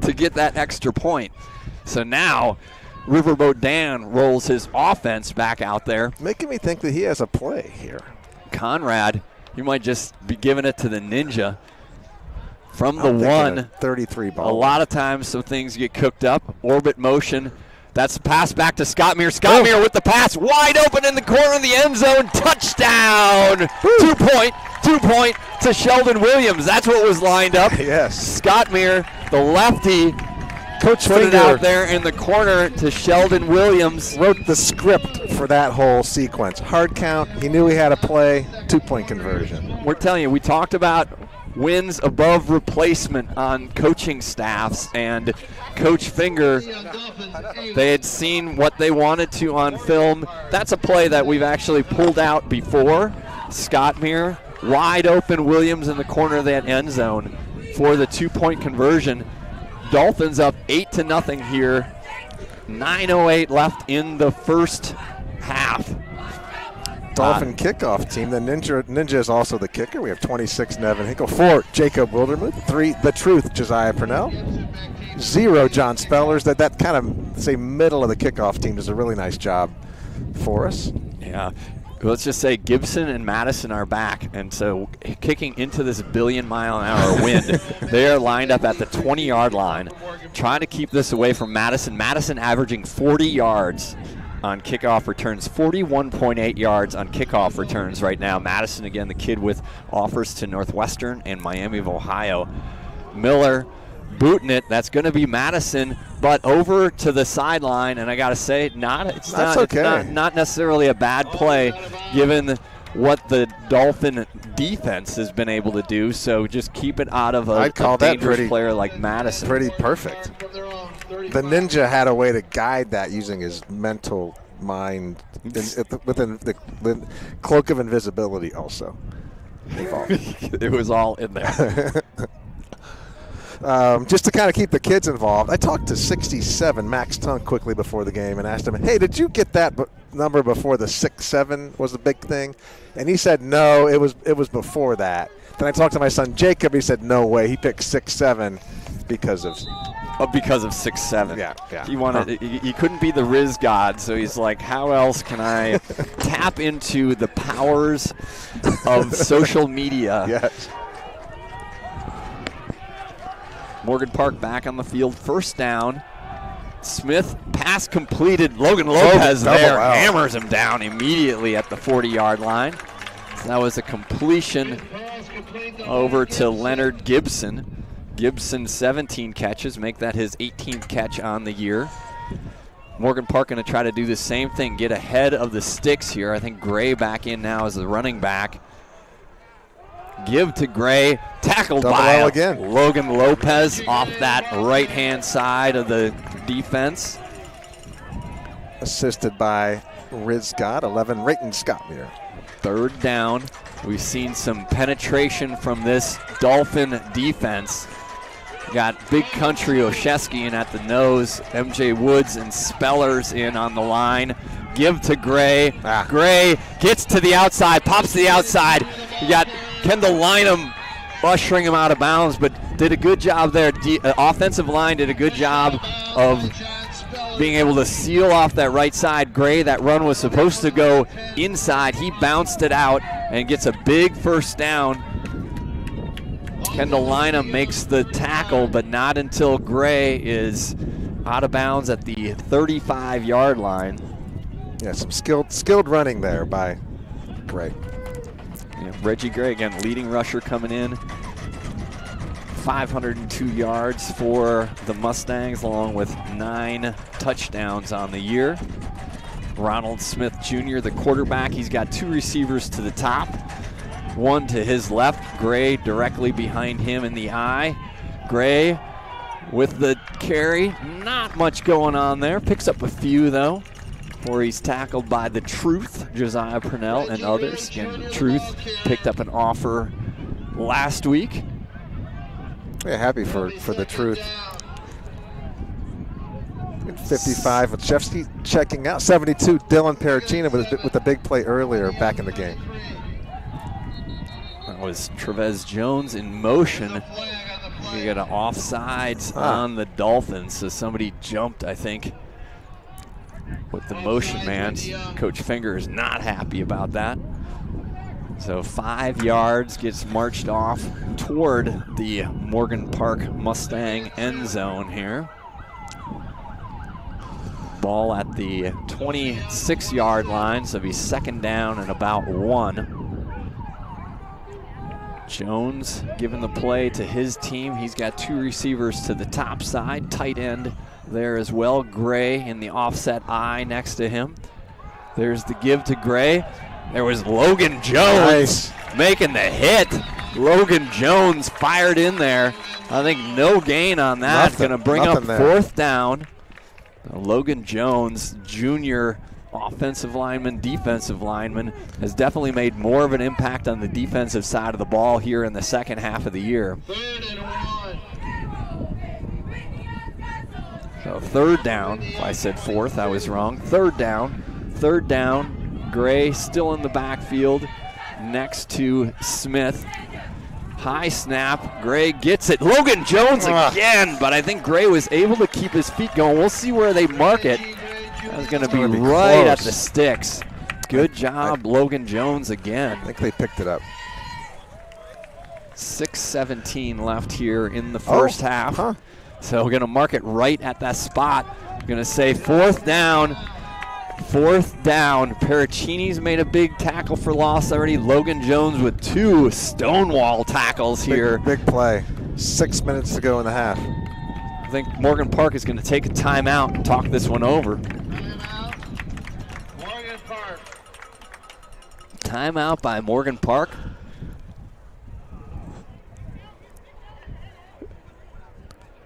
to get that extra point. So now Riverboat Dan rolls his offense back out there. Making me think that he has a play here. Conrad, you might just be giving it to the Ninja from the I'm thinking one. a 33 ball. A lot of times some things get cooked up. Orbit motion. That's the pass back to Scott Muir. Scott Muir with the pass. Wide open in the corner of the end zone. Touchdown. 2 point. 2 point to Sheldon Williams. That's what was lined up. Yes. Scott Muir, the lefty, Coach put it Finger out there in the corner to Sheldon Williams. wrote the script for that whole sequence. Hard count. He knew he had a play. 2-point conversion. We're telling you, we talked about wins above replacement on coaching staffs, and Coach Finger, they had seen what they wanted to on film. That's a play that we've actually pulled out before. Scott Muir, wide open, Williams in the corner of that end zone for the 2-point conversion. Dolphins up 8-0 here. 9:08 left in the first half. Dolphin kickoff team. The Ninja is also the kicker. We have 26, Nevin Hinkle. 4, Jacob Wildermuth. 3, The Truth, Josiah Purnell. 0, John Spellers. That kind of, say, middle of the kickoff team does a really nice job for us. Yeah. Let's just say Gibson and Madison are back, and so kicking into this billion-mile-an-hour wind, they are lined up at the 20-yard line, trying to keep this away from Madison. Madison averaging 40 yards on kickoff returns, 41.8 yards on kickoff returns right now. Madison, again, the kid with offers to Northwestern and Miami of Ohio. Miller booting it. That's going to be Madison, but over to the sideline, and I got to say, it's not necessarily a bad play given what the Dolphin defense has been able to do, so just keep it out of a dangerous player like Madison. Pretty perfect. The Ninja had a way to guide that using his mental mind within the cloak of invisibility also involved. It was all in there. Just to kind of keep the kids involved, I talked to 67, Max Tunk, quickly before the game and asked him, hey, did you get that number before the 6-7 was the big thing? And he said, no, it was before that. Then I talked to my son Jacob. He said, no way. He picked 6-7 because of 6-7. Yeah. He couldn't be the Riz god, so he's like, how else can I tap into the powers of social media? Yes. Morgan Park back on the field, first down. Smith, pass completed. Logan Lopez there hammers him down immediately at the 40-yard line. So that was a completion over to Leonard Gibson. Gibson, 17 catches, make that his 18th catch on the year. Morgan Park going to try to do the same thing, get ahead of the sticks here. I think Gray back in now as the running back. Give to Gray, tackled by Logan Lopez off that right-hand side of the defense. Assisted by Riz Scott, 11, Rayton Scott here. Third down. We've seen some penetration from this Dolphin defense. Got Big Country Oshesky in at the nose, MJ Woods and Spellers in on the line. Give to Gray. Gray gets to the outside, pops to the outside. You got Kendall Lynham ushering him out of bounds, but did a good job there. Offensive line did a good job of being able to seal off that right side. Gray, that run was supposed to go inside. He bounced it out and gets a big first down. Kendall Lynham makes the tackle, but not until Gray is out of bounds at the 35-yard line. Yeah, some skilled running there by Gray. Yeah, Reggie Gray, again, leading rusher coming in. 502 yards for the Mustangs, along with 9 touchdowns on the year. Ronald Smith Jr., the quarterback, he's got 2 receivers to the top. One to his left, Gray directly behind him in the eye. Gray with the carry, not much going on there. Picks up a few, though, where he's tackled by the Truth, Josiah Purnell and others. Again, Truth picked up an offer last week. Yeah, happy for the Truth. 55 with Shevsky checking out. 72, Dylan Perugina with a big play earlier back in the game. That was Trevez Jones in motion You got an offsides on the Dolphins, so somebody jumped, I think, with the motion man. Coach Finger is not happy about that. So 5 yards gets marched off toward the Morgan Park Mustang end zone here. Ball at the 26-yard line, so it'll be second down and about 1. Jones giving the play to his team. He's got 2 receivers to the top side, tight end there as well. Gray in the offset eye next to him. There's the give to Gray. There was Logan Jones making the hit. Logan Jones fired in there. I think no gain on that. Going to bring up fourth down. Logan Jones, junior offensive lineman, defensive lineman, has definitely made more of an impact on the defensive side of the ball here in the second half of the year. So third down. If I said fourth, I was wrong. Third down. Third down. Gray still in the backfield next to Smith. High snap. Gray gets it. Logan Jones again, but I think Gray was able to keep his feet going. We'll see where they mark it. That's going to be right at the sticks. Good job, Logan Jones again. I think they picked it up. 6:17 left here in the first half. So we're going to mark it right at that spot. We're going to say fourth down. Fourth down. Pericini's made a big tackle for loss already. Logan Jones with 2 stonewall tackles here. Big play. 6 minutes to go in the half. I think Morgan Park is going to take a timeout and talk this one over. Morgan Park. Timeout by Morgan Park.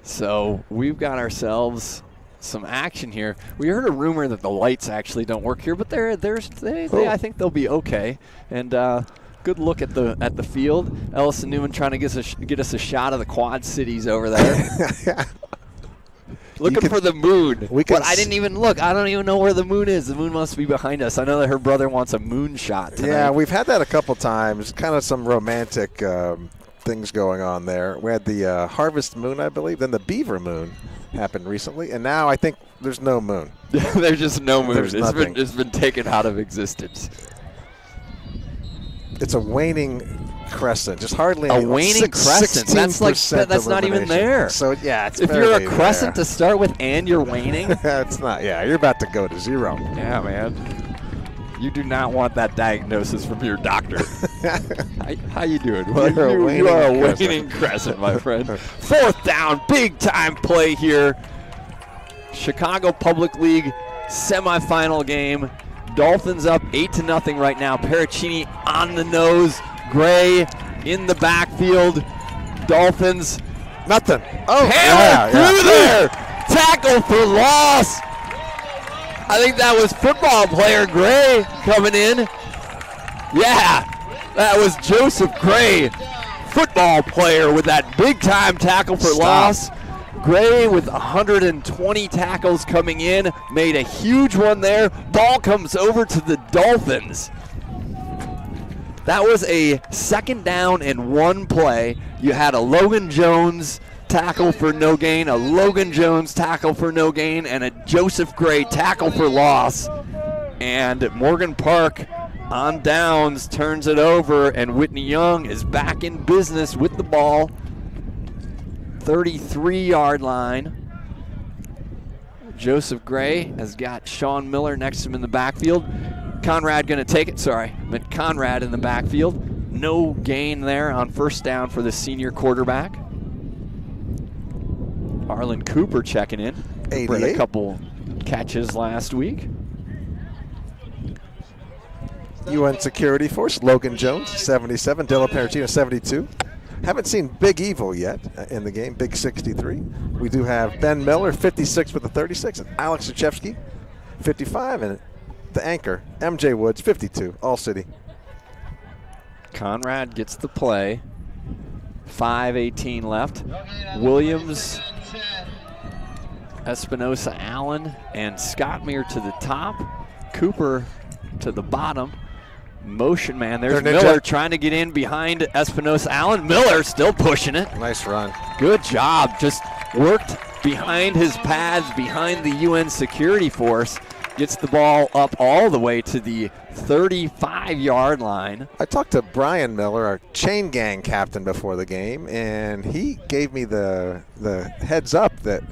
So we've got ourselves some action here. We heard a rumor that the lights actually don't work here, but I think they'll be okay. And good look at the field. Ellison Newman trying to get us a shot of the Quad Cities over there. Looking for the moon. But I didn't even look. I don't even know where the moon is. The moon must be behind us. I know that her brother wants a moon shot tonight. Yeah, we've had that a couple times. Kind of some romantic things going on there. We had the harvest moon, I believe, then the beaver moon happened recently, and now I think there's no moon. There's just no moon. It's been taken out of existence. It's a waning crescent, just hardly a waning crescent. That's not even there. So yeah, it's if you're a crescent to start with and you're waning, it's not. Yeah, you're about to go to 0. Yeah, man. You do not want that diagnosis from your doctor. How you doing? Well, you are a waning crescent, my friend. Fourth down, big time play here. Chicago Public League semifinal game. Dolphins up 8-0 right now. Pericini on the nose. Gray in the backfield. Dolphins. Nothing. Hammer through there. Tackle for loss. I think that was football player Gray coming in. Yeah, that was Joseph Gray, football player, with that big-time tackle for loss. Gray with 120 tackles coming in, made a huge one there. Ball comes over to the Dolphins. That was a second down and 1 play. You had a Logan Jones tackle for no gain, a Logan Jones tackle for no gain, and a Joseph Gray tackle for loss. And Morgan Park on downs turns it over, and Whitney Young is back in business with the ball. 33-yard line. Joseph Gray has got Sean Miller next to him in the backfield. Conrad going to take it. Conrad in the backfield. No gain there on first down for the senior quarterback. Arlen Cooper checking in. Had a couple catches last week. UN Security Force, Logan Jones, 77. Della Pericini, 72. Haven't seen Big Evil yet in the game, Big 63. We do have Ben Miller, 56 with a 36, and Alex Zachewski, 55, and the anchor, MJ Woods, 52, All City. Conrad gets the play. 5:18 left. Williams, Espinosa Allen, and Scott Meir to the top. Cooper to the bottom. motion man. There's Ninja. Miller trying to get in behind Espinosa Allen. Miller still pushing it. Nice run. Good job. Just worked behind his pads, behind the UN security force. Gets the ball up all the way to the 35-yard line. I talked to Brian Miller, our chain gang captain, before the game, and he gave me the heads up that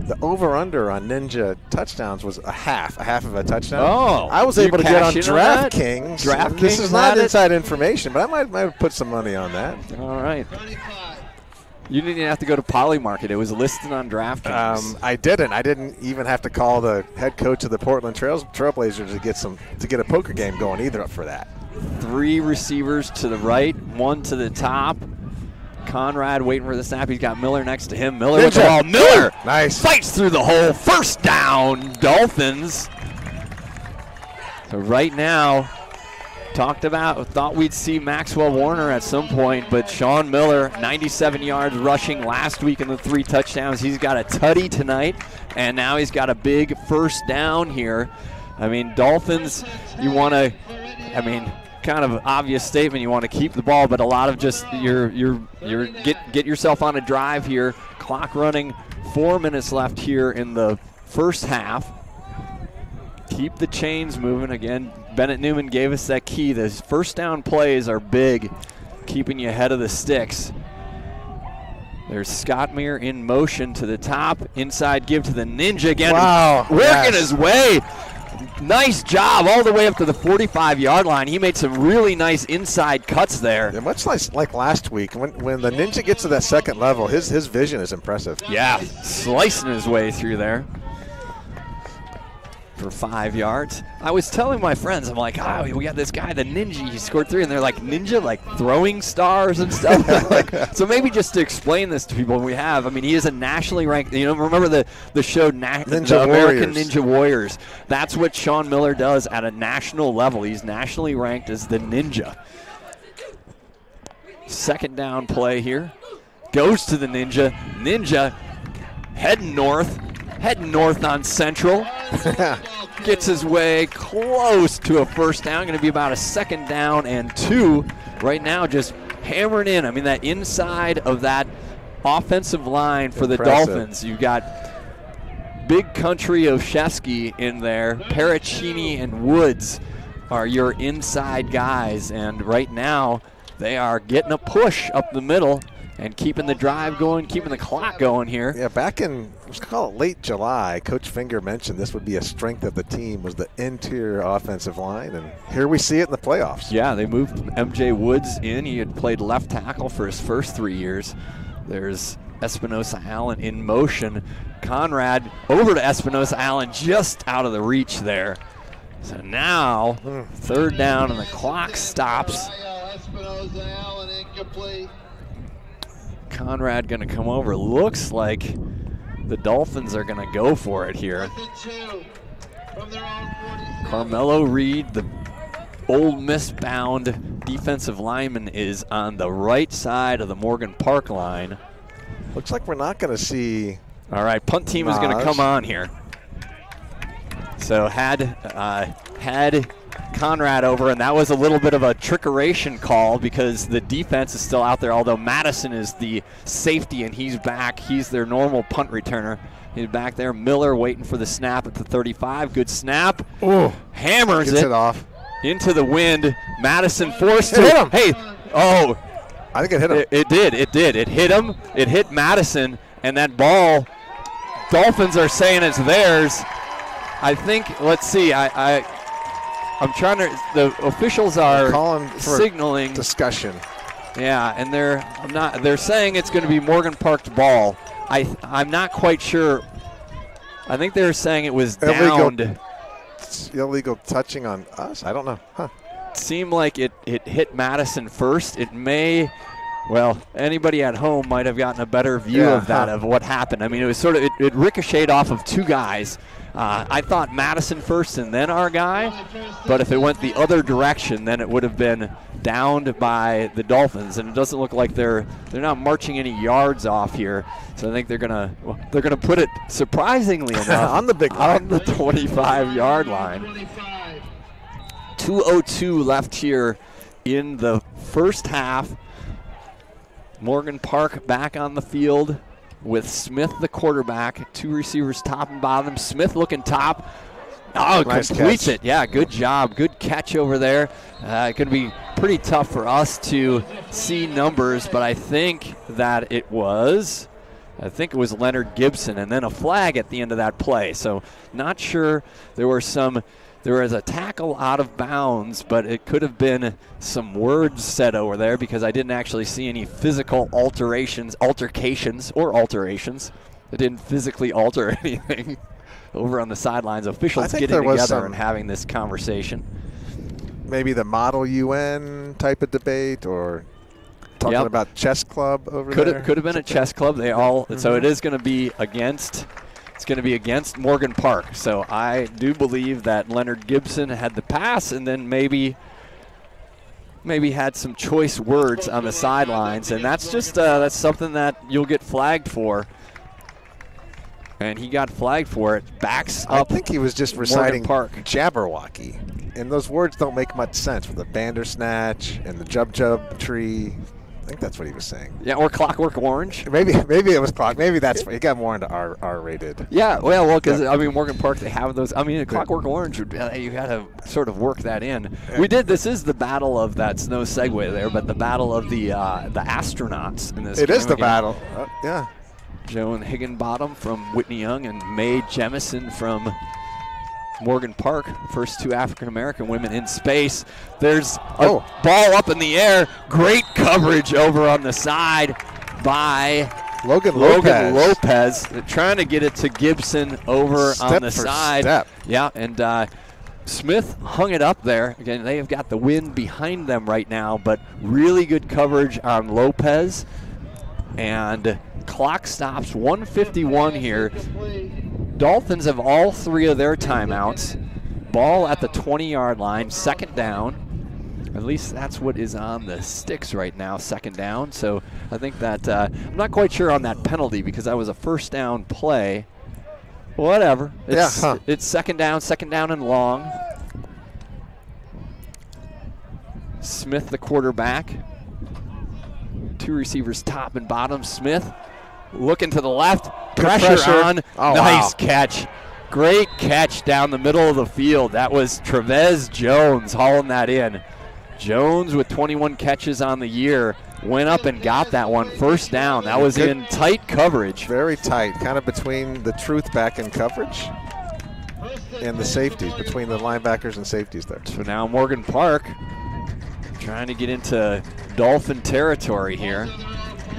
the over-under on Ninja touchdowns was a half of a touchdown. Oh, I was you able to get on cash in on that? DraftKings. DraftKings This is not had it? inside information, but I might have put some money on that. All right. You didn't even have to go to Polymarket. It was listed on DraftKings. I didn't. I didn't even have to call the head coach of the Portland Trailblazers to get a poker game going either for that. 3 receivers to the right, 1 to the top. Conrad waiting for the snap. He's got Miller next to him. Miller with the ball. Miller Nice. fights through the hole. First down, Dolphins. So right now, thought we'd see Maxwell Warner at some point, but Sean Miller, 97 yards rushing last week in the 3 touchdowns. He's got a tutty tonight, and now he's got a big first down here. I mean, Dolphins, you want to, kind of obvious statement, you want to keep the ball, but a lot of just get yourself on a drive here. Clock running, 4 minutes left here in the first half. Keep the chains moving. Again, Bennett Newman gave us that key. Those first down plays are big, keeping you ahead of the sticks. There's Scott Meir in motion to the top. Inside give to the Ninja again. Wow. Working his way. Nice job all the way up to the 45-yard line. He made some really nice inside cuts there. Yeah, much like last week, when the Ninja gets to that second level, his vision is impressive. Yeah, slicing his way through there for 5 yards. I was telling my friends, I'm like, we got this guy, the Ninja, he scored 3, and they're like, Ninja, like throwing stars and stuff. So maybe just to explain this to people, he is a nationally ranked, remember the show the American Ninja Warriors. That's what Sean Miller does at a national level. He's nationally ranked as the Ninja. Second down play here. Goes to the Ninja. Ninja heading north on Central. Gets his way close to a first down. Going to be about a 2nd down and 2 right now, just hammering in. That inside of that offensive line for the Dolphins. You've got Big Country Oshevsky in there. Paracchini and Woods are your inside guys. And right now, they are getting a push up the middle and keeping the drive going, keeping the clock going here. Yeah, back in, let's call it late July, Coach Finger mentioned this would be a strength of the team was the interior offensive line, and here we see it in the playoffs. Yeah, they moved MJ Woods in. He had played left tackle for his first 3 years. There's Espinosa Allen in motion. Conrad over to Espinosa Allen, just out of the reach there. So now, 3rd down, and the clock stops. Espinosa Allen incomplete. Conrad going to come over. Looks like the Dolphins are going to go for it here. Carmelo Reed, the Ole Miss bound defensive lineman, is on the right side of the Morgan Park line. Looks like we're not going to see. All right, punt team is going to come on here. So had Conrad over, and that was a little bit of a trickeration call because the defense is still out there, although Madison is the safety and he's back. He's their normal punt returner. He's back there. Miller waiting for the snap at the 35. Good snap. Ooh. Hammers Gets it off. Into the wind. Madison forced It hit him. Hey, oh. I think it hit him. It did. It hit him. It hit Madison, and that ball, Dolphins are saying it's theirs. I think, let's see, I'm trying to, the officials are calling for signaling discussion. Yeah, and they're saying it's going to be Morgan Park's ball. I'm not quite sure. I think they're saying it was downed. Illegal touching on us? I don't know. Huh. It seemed like it hit Madison first. It may, anybody at home might have gotten a better view of that, of what happened. It was sort of, it ricocheted off of 2 guys. I thought Madison first and then our guy, but if it went the other direction, then it would have been downed by the Dolphins, and it doesn't look like they're not marching any yards off here. So I think they're gonna put it, surprisingly enough, on the big line, on the 25-yard line. 2:02 left here in the first half. Morgan Park back on the field with Smith, the quarterback. 2 receivers top and bottom. Smith looking top. Oh, nice completes catch. it. Yeah, good job. Good catch over there. It's going to be pretty tough for us to see numbers, but I think that it was Leonard Gibson, and then a flag at the end of that play. So not sure. There was a tackle out of bounds, but it could have been some words said over there because I didn't actually see any physical altercations. It didn't physically alter anything over on the sidelines. Officials getting together and having this conversation. Maybe the Model UN type of debate, or talking about chess club over there. Could have been a chess club. They all. So it is going to be against. It's going to be against Morgan Park. So I do believe that Leonard Gibson had the pass, and then maybe had some choice words on the sidelines, and that's just that's something that you'll get flagged for. And he got flagged for it. Backs up. I think he was just reciting Park. Jabberwocky, and those words don't make much sense with the Bandersnatch and the Jub tree. I think that's what he was saying. Yeah, or Clockwork Orange. Maybe it was Clock. Maybe that's he got more into R-rated. Yeah, because I mean Morgan Park, they have those. I mean, Clockwork Orange, you got to sort of work that in. We did. This is the battle of that's no segue there, but the battle of the astronauts in this. It game is the again. battle. Yeah. Joan Higginbottom from Whitney Young and Mae Jemison from Morgan Park, first 2 African-American women in space. There's a ball up in the air. Great coverage over on the side by Logan Lopez. They're trying to get it to Gibson over on the side. Step. Yeah, and Smith hung it up there. Again, they have got the wind behind them right now, but really good coverage on Lopez. And clock stops, 1:51 here. Dolphins have all 3 of their timeouts. Ball at the 20-yard line, second down. At least that's what is on the sticks right now, second down. So I think that I'm not quite sure on that penalty because that was a first down play. Whatever. It's second down and long. Smith, the quarterback. 2 receivers top and bottom. Smith looking to the left. Pressure on. Oh, nice wow. catch. Great catch down the middle of the field. That was Trevez Jones hauling that in. Jones with 21 catches on the year went up and got that one. First down. That was in tight coverage. Very tight, kind of between the truth back in coverage and the safeties, between the linebackers and safeties there. So now Morgan Park trying to get into Dolphin territory here.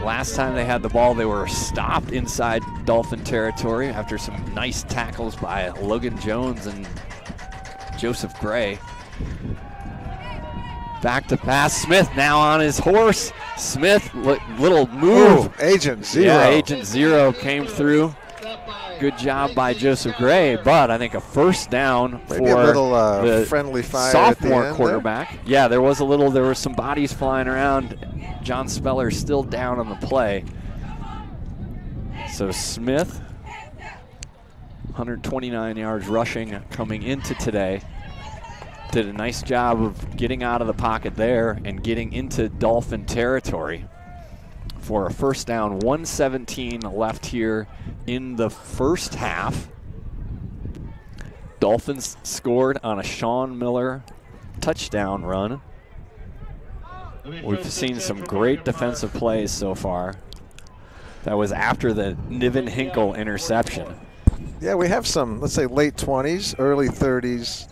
Last time they had the ball, they were stopped inside Dolphin territory after some nice tackles by Logan Jones and Joseph Gray. Back to pass. Smith now on his horse. Smith, little move. Ooh, Agent Zero. Yeah, Agent Zero came through. Good job by Joseph Gray, but I think a first down Maybe for a little the friendly fire sophomore at the end quarterback. There. Yeah, there was some bodies flying around. John Speller still down on the play. So Smith, 129 yards rushing coming into today. Did a nice job of getting out of the pocket there and getting into Dolphin territory for a first down. 1:17 left here in the first half. Dolphins scored on a Sean Miller touchdown run. We've seen some great defensive plays so far. That was after the Niven Hinkle interception. Yeah, we have some, let's say, late 20s, early 30s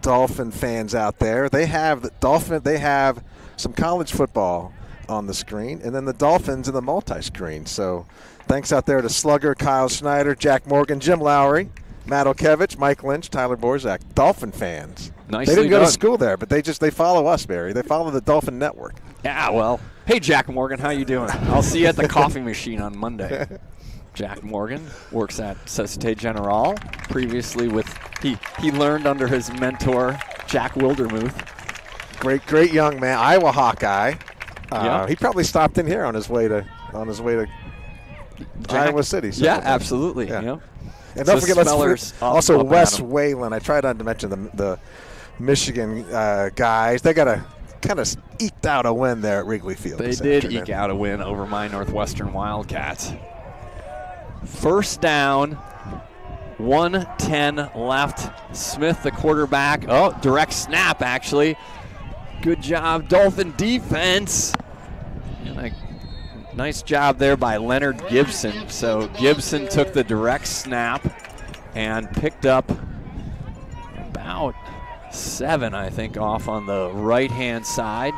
Dolphin fans out there. They have some college football on the screen, and then the Dolphins in the multi-screen. So thanks out there to Slugger, Kyle Schneider, Jack Morgan, Jim Lowry, Matt Okevich, Mike Lynch, Tyler Borzak, Dolphin fans. Nicely they didn't go done. to school there, but they follow us, Barry. They follow the Dolphin Network. Yeah, well, hey, Jack Morgan, how you doing? I'll see you at the coffee machine on Monday. Jack Morgan works at Societe Generale. Previously he learned under his mentor, Jack Wildermuth. Great young man, Iowa Hawkeye. Yeah. He probably stopped in here on his way to Jack, Iowa City. Yeah, absolutely. Yeah. You know? And don't So forget, Speller's also up Wes at him. Whalen. I tried not to mention the Michigan guys. They got a kind of eked out a win there at Wrigley Field. They did eke out a win over my Northwestern Wildcats. First down, 1:10 left. Smith, the quarterback. Oh, direct snap, actually. Good job, Dolphin defense. Nice job there by Leonard Gibson. So Gibson took the direct snap and picked up about 7, I think, off on the right-hand side.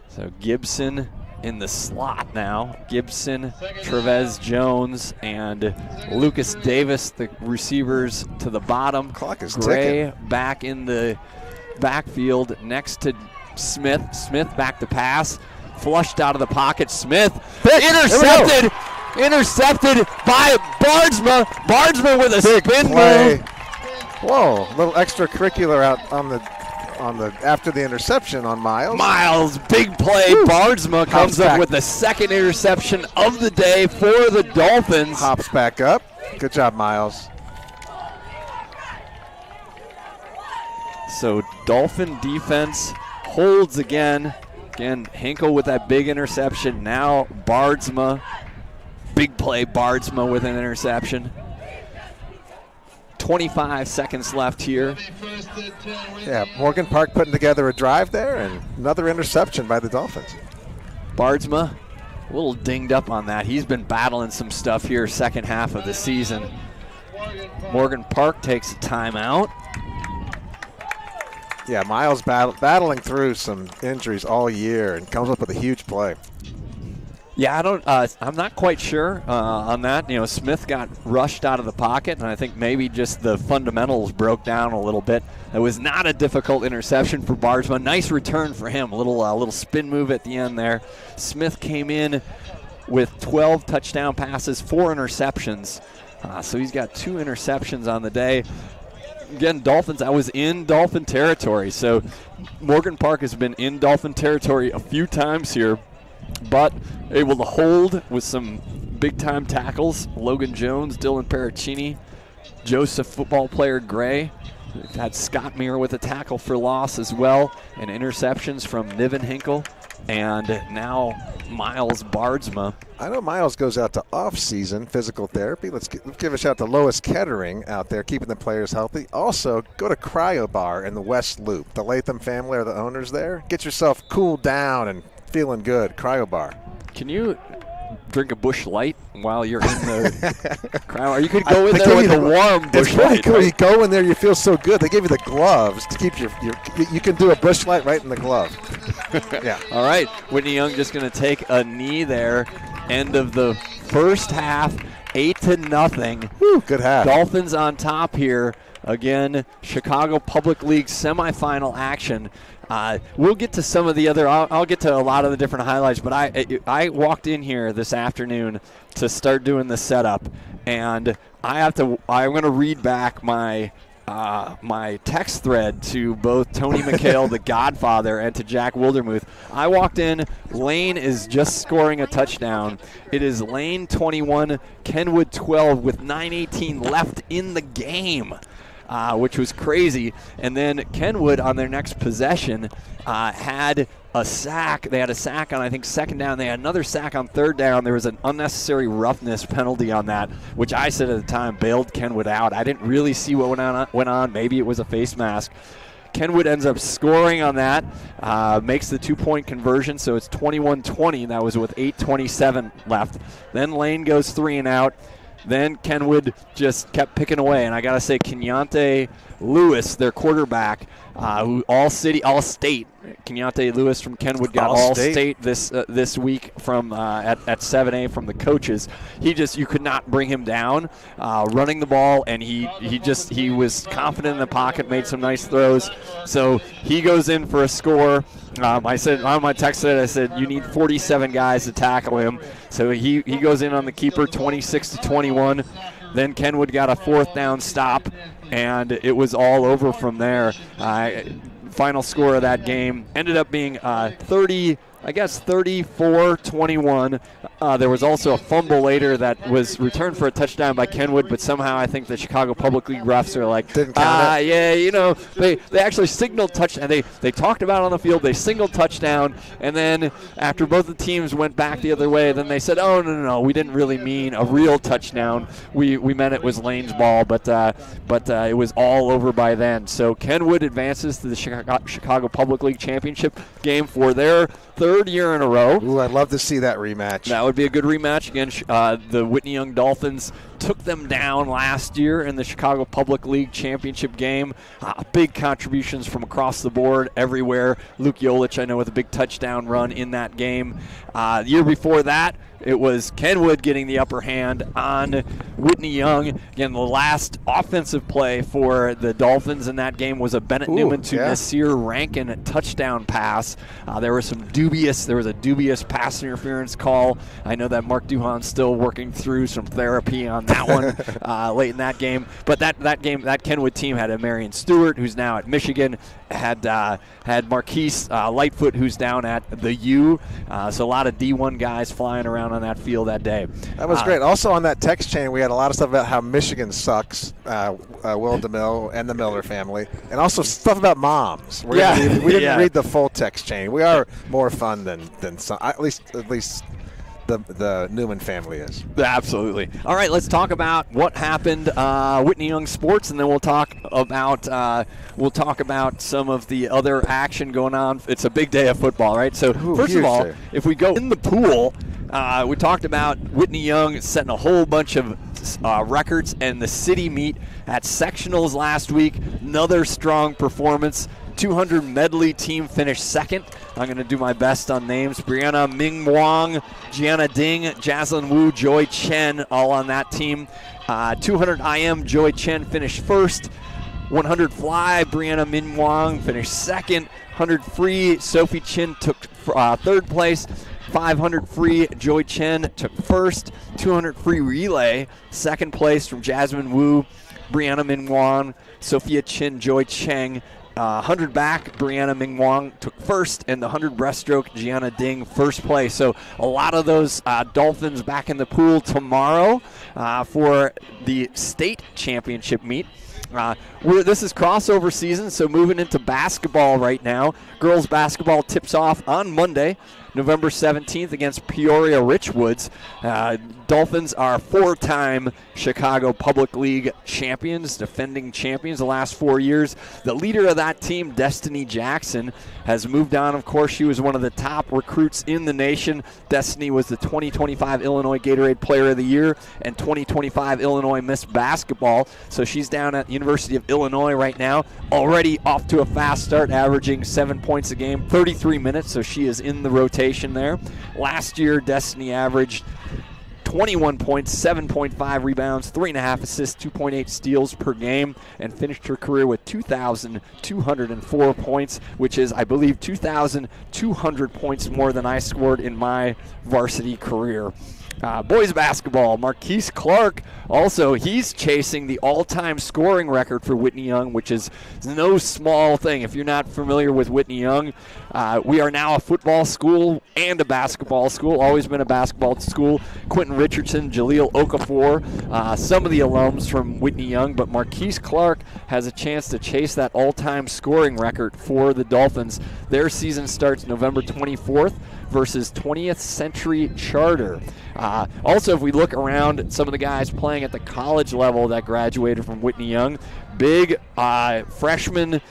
So Gibson in the slot now. Gibson, Trevez Jones, and Lucas Davis, the receivers to the bottom. Clock is Gray ticking. back in the backfield next to Smith. Smith back to pass. Flushed out of the pocket. Smith intercepted by Bardsma. Bardsma with a spin move. Whoa, a little extracurricular out on the after the interception on Miles. Miles, big play. Woo. Bardsma comes up with the second interception of the day for the Dolphins. Hops back up. Good job, Miles. So Dolphin defense holds again. Again, Hinkle with that big interception. Now Bardsma, big play, Bardsma with an interception. 25 seconds left here. Yeah, Morgan Park putting together a drive there, and another interception by the Dolphins. Bardsma, a little dinged up on that. He's been battling some stuff here second half of the season. Morgan Park takes a timeout. Yeah, Miles battling through some injuries all year and comes up with a huge play. Yeah, I'm not quite sure on that. You know, Smith got rushed out of the pocket, and I think maybe just the fundamentals broke down a little bit. It was not a difficult interception for Bardsma. Nice return for him. A little spin move at the end there. Smith came in with 12 touchdown passes, 4 interceptions. So he's got 2 interceptions on the day. Again, Dolphins, I was in Dolphin territory. So Morgan Park has been in Dolphin territory a few times here, but able to hold with some big-time tackles. Logan Jones, Dylan Paracchini, Joseph football player Gray. We've had Scott Meir with a tackle for loss as well, and interceptions from Niven Hinkle, and now Miles Bardsma. I know Miles goes out to off-season physical therapy. Let's give a shout out to Lois Kettering out there, keeping the players healthy. Also, go to Cryo Bar in the West Loop. The Latham family are the owners there. Get yourself cooled down and feeling good. Cryo Bar. Can you drink a Busch Light while you're in the crowd? Or you could go in there with a warm Busch Light. It's pretty cool. Right? You go in there, you feel so good. They give you the gloves to keep you can do a Busch Light right in the glove. Yeah. All right. Whitney Young just going to take a knee there. End of the first half, 8-0. Woo, good half. Dolphins on top here. Again, Chicago Public League semifinal action. We'll get to some of the other. I'll get to a lot of the different highlights. But I walked in here this afternoon to start doing the setup, and I'm going to read back my text thread to both Tony McHale, the Godfather, and to Jack Wildermuth. I walked in. Lane is just scoring a touchdown. It is Lane 21, Kenwood 12, with 9:18 left in the game. Which was crazy. And then Kenwood on their next possession had a sack. They had a sack on, I think, second down. They had another sack on third down. There was an unnecessary roughness penalty on that, which I said at the time bailed Kenwood out. I didn't really see what went on. Maybe it was a face mask. Kenwood ends up scoring on that, makes the 2-point conversion, so it's 21-20. That was with 8:27 left. Then Lane goes 3 and out. Then Kenwood just kept picking away, and I got to say, Kenyante Lewis, their quarterback, who all-state, Kenyante Lewis from Kenwood got all-state this week from at 7A from the coaches. You could not bring him down running the ball, and he was confident in the pocket, made some nice throws. So he goes in for a score. I said on my text thread, I said you need 47 guys to tackle him. So he goes in on the keeper, 26-21. Then Kenwood got a 4th down stop, and it was all over from there. Final score of that game ended up being 30 I guess 34-21. There was also a fumble later that was returned for a touchdown by Kenwood, but somehow I think the Chicago Public League refs are like, didn't count it. Yeah, you know, they actually signaled touchdown. They talked about it on the field. They signaled touchdown, and then after both the teams went back the other way, then they said, oh, no, we didn't really mean a real touchdown. We meant it was Lane's ball, but it was all over by then. So Kenwood advances to the Chicago Public League Championship game for their third year in a row. Ooh, I'd love to see that rematch. That would be a good rematch. Again, the Whitney Young Dolphins took them down last year in the Chicago Public League Championship game. Big contributions from across the board everywhere. Luke Yolich, I know, with a big touchdown run in that game. The year before that, it was Kenwood getting the upper hand on Whitney Young. Again, the last offensive play for the Dolphins in that game was a Bennett Newman to Nasir Rankin touchdown pass. There was a dubious pass interference call. I know that Mark Duhan's still working through some therapy on that one late in that game. But that Kenwood team had a Marion Stewart, who's now at Michigan, had Marquise Lightfoot, who's down at the U. So a lot of D1 guys flying around on that field that day. That was great. Also on that text chain, we had a lot of stuff about how Michigan sucks, Will DeMille and the Miller family, and also stuff about moms. We didn't read the full text chain. We are more fun than some, at least the Newman family is. Absolutely. All right, let's talk about what happened Whitney Young sports, and then we'll talk about some of the other action going on. It's a big day of football, right? So first of all, if we go in the pool, we talked about Whitney Young setting a whole bunch of records, and the city meet at sectionals last week. Another strong performance. 200 medley team finished second. I'm going to do my best on names. Brianna Ming Wong, Gianna Ding, Jaslyn Wu, Joy Chen, all on that team. 200 IM, Joy Chen finished first. 100 fly, Brianna Min Wong finished second. 100 free, Sophie Chin took third place. 500 free, Joy Chen took first. 200 free relay, second place from Jasmine Wu, Brianna Min Wong, Sophia Chin, Joy Cheng. 100 back, Brianna Ming Wong took first, and the 100 breaststroke, Gianna Ding, first place. So a lot of those Dolphins back in the pool tomorrow for the state championship meet. This is crossover season, so moving into basketball right now. Girls basketball tips off on Monday, November 17th against Peoria Richwoods. Dolphins are four-time Chicago Public League champions, defending champions the last 4 years. The leader of that team, Destiny Jackson, has moved on. Of course, she was one of the top recruits in the nation. Destiny was the 2025 Illinois Gatorade Player of the Year and 2025 Illinois Miss Basketball. So she's down at the University of Illinois right now, already off to a fast start, averaging 7 points a game, 33 minutes, so she is in the rotation there. Last year, Destiny averaged 21 points, 7.5 rebounds, 3.5 assists, 2.8 steals per game, and finished her career with 2,204 points, which is, I believe, 2,200 points more than I scored in my varsity career. Boys basketball, Marquise Clark, also, he's chasing the all-time scoring record for Whitney Young, which is no small thing. If you're not familiar with Whitney Young, we are now a football school and a basketball school, always been a basketball school. Quentin Richardson, Jaleel Okafor, some of the alums from Whitney Young, but Marquise Clark has a chance to chase that all-time scoring record for the Dolphins. Their season starts November 24th versus 20th Century Charter. Also, if we look around at some of the guys playing at the college level that graduated from Whitney Young, big freshman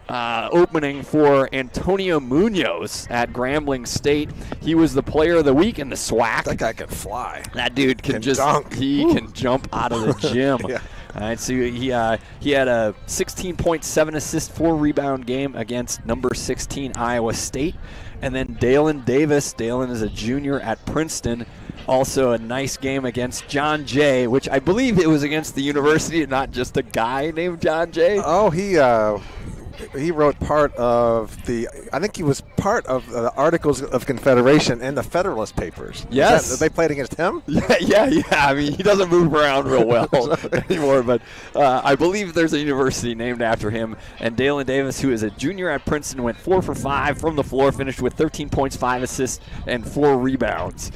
opening for Antonio Munoz at Grambling State. He was the player of the week in the SWAC. That guy can fly. That dude can just dunk. He can jump out of the gym. Yeah. All right, so he had a 16.7 assist, 4 rebound game against number 16 Iowa State. And then Dalen Davis. Dalen is a junior at Princeton. Also a nice game against John Jay, which I believe it was against the university and not just a guy named John Jay. Oh, he he wrote part of I think he was part of the Articles of Confederation and the Federalist Papers. Yes. They played against him? Yeah. I mean, he doesn't move around real well anymore, but I believe there's a university named after him. And Dalen Davis, who is a junior at Princeton, went 4 for 5 from the floor, finished with 13 points, 5 assists, and 4 rebounds.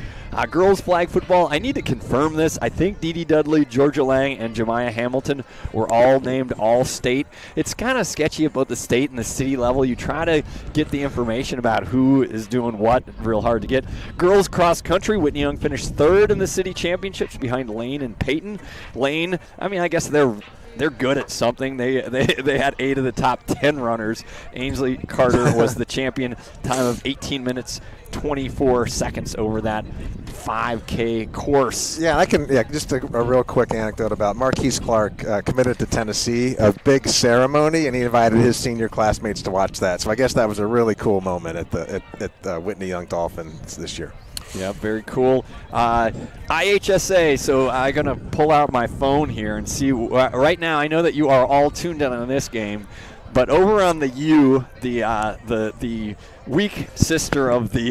Girls flag football, I need to confirm this. I think Dee Dee Dudley, Georgia Lang, and Jemiah Hamilton were all named All-State. It's kind of sketchy about the state and the city level. You try to get the information about who is doing what, real hard to get. Girls cross country, Whitney Young finished 3rd in the city championships behind Lane and Peyton. Lane, I mean, I guess they're good at something. They had 8 of the top 10 runners. Ainsley Carter was the champion, time of 18 minutes 24 seconds over that 5K course. Yeah, just a real quick anecdote about Marquise Clark committed to Tennessee, a big ceremony, and he invited his senior classmates to watch that. So I guess that was a really cool moment at the Whitney Young Dolphins this year. Yeah, very cool. IHSA, so I'm going to pull out my phone here and see. Right now, I know that you are all tuned in on this game, but over on the U, the weak sister of the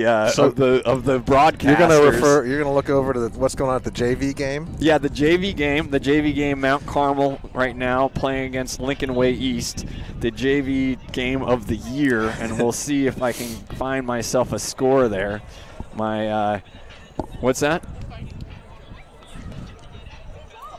broadcasters. You're gonna look over to what's going on at the JV game. Yeah, the JV game. Mount Carmel right now playing against Lincoln Way East, the JV game of the year, and we'll see if I can find myself a score there. What's that?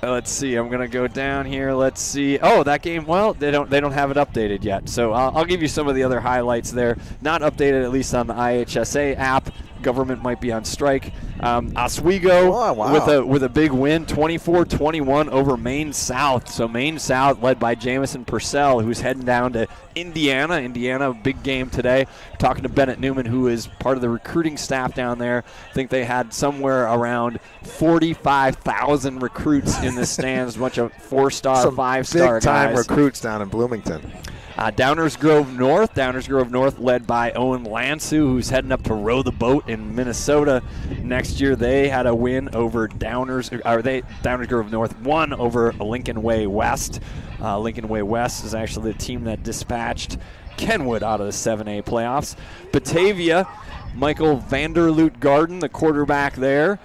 Let's see. I'm gonna go down here. Let's see. Oh, that game. Well, they don't have it updated yet. So I'll give you some of the other highlights there. Not updated, at least on the IHSA app. Government might be on strike. Oswego with a big win, 24-21 over Maine South. So Maine South led by Jamison Purcell, who's heading down to Indiana. Indiana, big game today. Talking to Bennett Newman, who is part of the recruiting staff down there. I think they had somewhere around 45,000 recruits in the stands, a bunch of 4-star, 5-star guys. Big-time recruits down in Bloomington. Downers Grove North led by Owen Lansu, who's heading up to row the boat in Minnesota next year. They had a win over Downers Grove North won over Lincoln Way West. Lincoln Way West is actually the team that dispatched Kenwood out of the 7A playoffs. Batavia, Michael Vanderloot Garden, the quarterback there,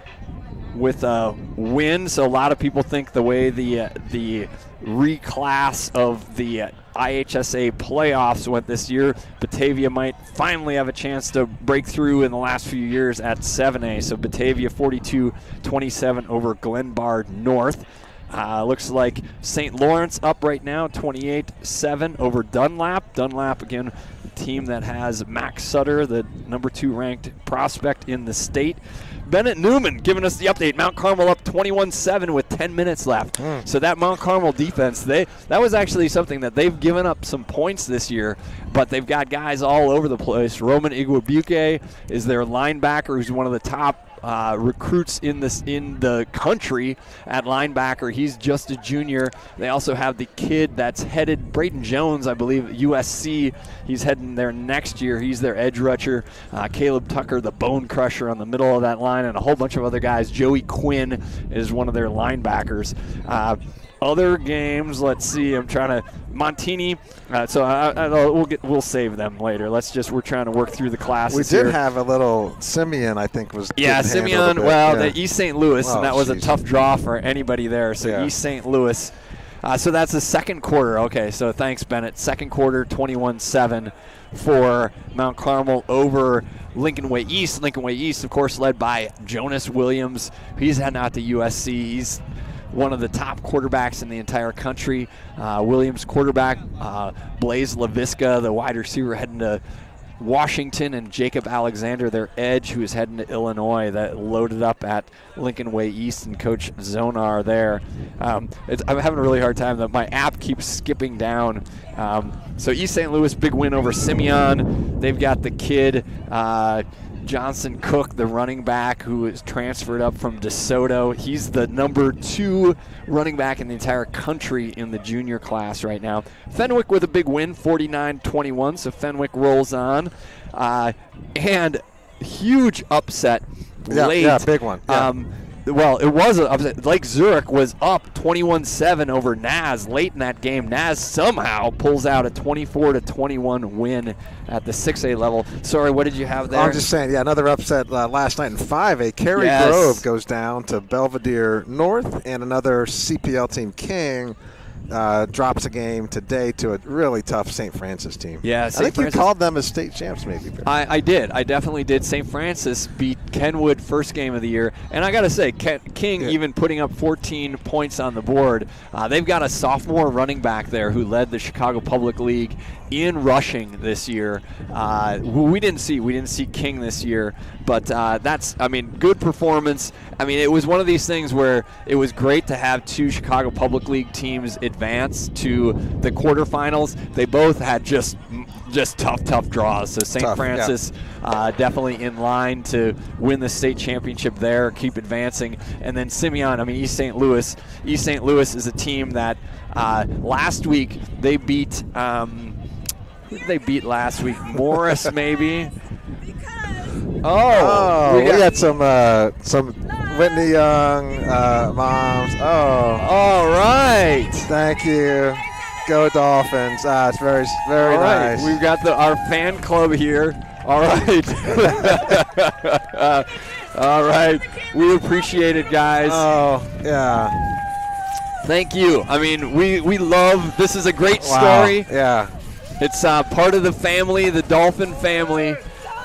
with a win. So a lot of people think the way the reclass of the IHSA playoffs went this year, Batavia might finally have a chance to break through in the last few years at 7A. So Batavia 42-27 over Glenbard North. Looks like St. Lawrence up right now, 28-7 over Dunlap. Dunlap, again, a team that has Max Sutter, the number 2 ranked prospect in the state. Bennett Newman giving us the update. Mount Carmel up 21-7 with 10 minutes left. So that Mount Carmel defense, that was actually something that they've given up some points this year, but they've got guys all over the place. Roman Iguabuke is their linebacker, who's one of the top recruits in the country at linebacker. He's just a junior. They also have the kid that's headed, Braden Jones, I believe, USC. He's heading there next year. He's their edge rusher. Caleb Tucker, the bone crusher on the middle of that line, and a whole bunch of other guys. Joey Quinn is one of their linebackers. Other games, let's see. I'm trying to Montini. We'll save them later. We're trying to work through the classes. We did have a little Simeon, I think, was Simeon. Well, the East St. Louis, and that was a tough draw for anybody there. So East St. Louis. So that's the second quarter. Okay, so thanks, Bennett. Second quarter, 21-7 for Mount Carmel over Lincoln Way East. Lincoln Way East, of course, led by Jonas Williams. He's heading out to USC. He's one of the top quarterbacks in the entire country. Williams quarterback, Blaze LaVisca, the wide receiver, heading to Washington, and Jacob Alexander, their edge, who is heading to Illinois, that loaded up at Lincoln Way East, and Coach Zonar there. I'm having a really hard time. My app keeps skipping down. So East St. Louis, big win over Simeon. They've got the kid, Johnson Cook, the running back, who is transferred up from DeSoto. He's the number 2 running back in the entire country in the junior class right now. Fenwick with a big win, 49-21, so Fenwick rolls on. And huge upset late. Yeah, big one. Yeah. Well, it was upset. Lake Zurich was up 21-7 over Naz late in that game. Naz somehow pulls out a 24-21 win at the 6A level. Sorry, what did you have there? I'm just saying, yeah, another upset last night in 5A. Cary Grove goes down to Belvedere North, and another CPL team, King, drops a game today to a really tough St. Francis team. Yeah, I think you called them as state champs, maybe. I did. I definitely did. St. Francis beat Kenwood first game of the year. And I got to say, King even putting up 14 points on the board. They've got a sophomore running back there who led the Chicago Public League in rushing this year. We didn't see King this year, but that's, I mean, good performance. I mean, it was one of these things where it was great to have two Chicago Public League teams advance to the quarterfinals. They both had just tough draws. So St. Francis definitely in line to win the state championship there, keep advancing. And then Simeon, I mean, East St. Louis. East St. Louis is a team that last week they beat, who did they beat last week? Morris, maybe? We got some Whitney Young moms. Oh, all right. Thank you. Go Dolphins. It's very, very nice. We've got our fan club here. All right. All right. We appreciate it, guys. Oh, yeah. Thank you. I mean, we love, this is a great story. Yeah. It's part of the family, the Dolphin family.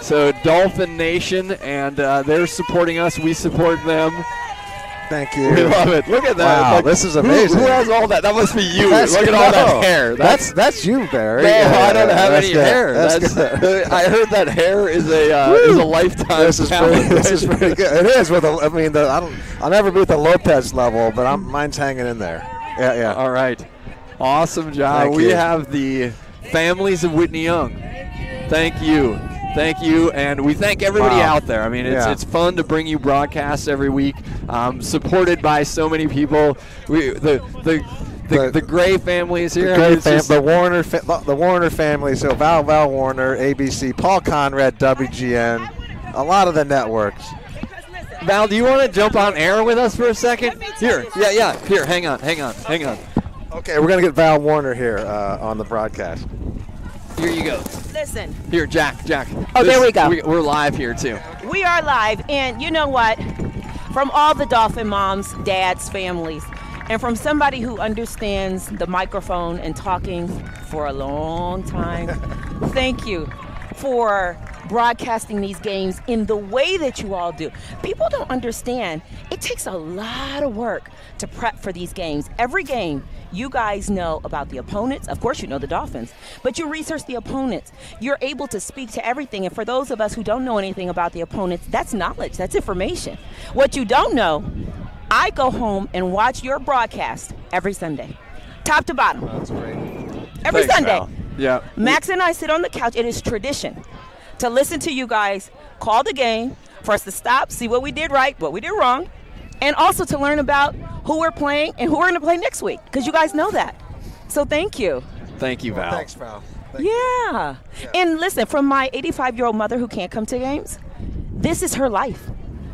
So Dolphin Nation, and they're supporting us. We support them. Thank you. We love it. Look at that. Wow, this is amazing. Who has all that? That must be you. Look at all that hair. That's you, Barry. No, I don't have any good. hair. I heard that hair is a lifetime. This is pretty good. It is I'll never be at the Lopez level, but mine's hanging in there. Yeah. All right. Awesome job. We have the families of Whitney Young. Thank you. Thank you, and we thank everybody out there. I mean, it's fun to bring you broadcasts every week, supported by so many people. The Gray family is here. The Warner family. So Val Warner, ABC, Paul Conrad, WGN, a lot of the networks. Val, do you want to jump on air with us for a second? Here, yeah. Here, hang on. Okay, we're gonna get Val Warner here on the broadcast. Here you go. Listen. Here, Jack. Oh, there we go. We're live here, too. We are live, and you know what? From all the Dolphin moms, dads, families, and from somebody who understands the microphone and talking for a long time, thank you for broadcasting these games in the way that you all do. People don't understand. It takes a lot of work to prep for these games. Every game, you guys know about the opponents. Of course, you know the Dolphins, but you research the opponents. You're able to speak to everything. And for those of us who don't know anything about the opponents, that's knowledge, that's information. What you don't know, I go home and watch your broadcast every Sunday, top to bottom. That's great. Every Thanks, Sunday. Val. Yeah. Max and I sit on the couch. It is tradition to listen to you guys call the game, for us to stop, see what we did right, what we did wrong, and also to learn about who we're playing and who we're going to play next week, because you guys know that. So thank you. Thank you, Val. Thanks, Val. Yeah. And listen, from my 85-year-old mother who can't come to games, this is her life.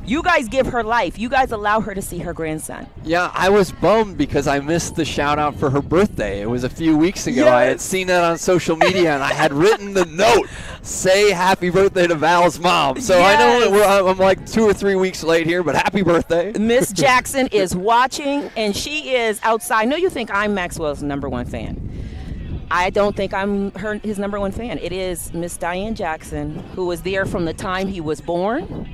You guys give her life. You guys allow her to see her grandson. Yeah, I was bummed because I missed the shout out for her birthday. It was a few weeks ago. Yes. I had seen that on social media, and I had written the note, say happy birthday to Val's mom. So Yes. I know I'm like 2 or 3 weeks late here, but happy birthday. Miss Jackson is watching, and she is outside. I know you think I'm Maxwell's #1 fan. I don't think I'm his #1 fan. It is Miss Diane Jackson, who was there from the time he was born,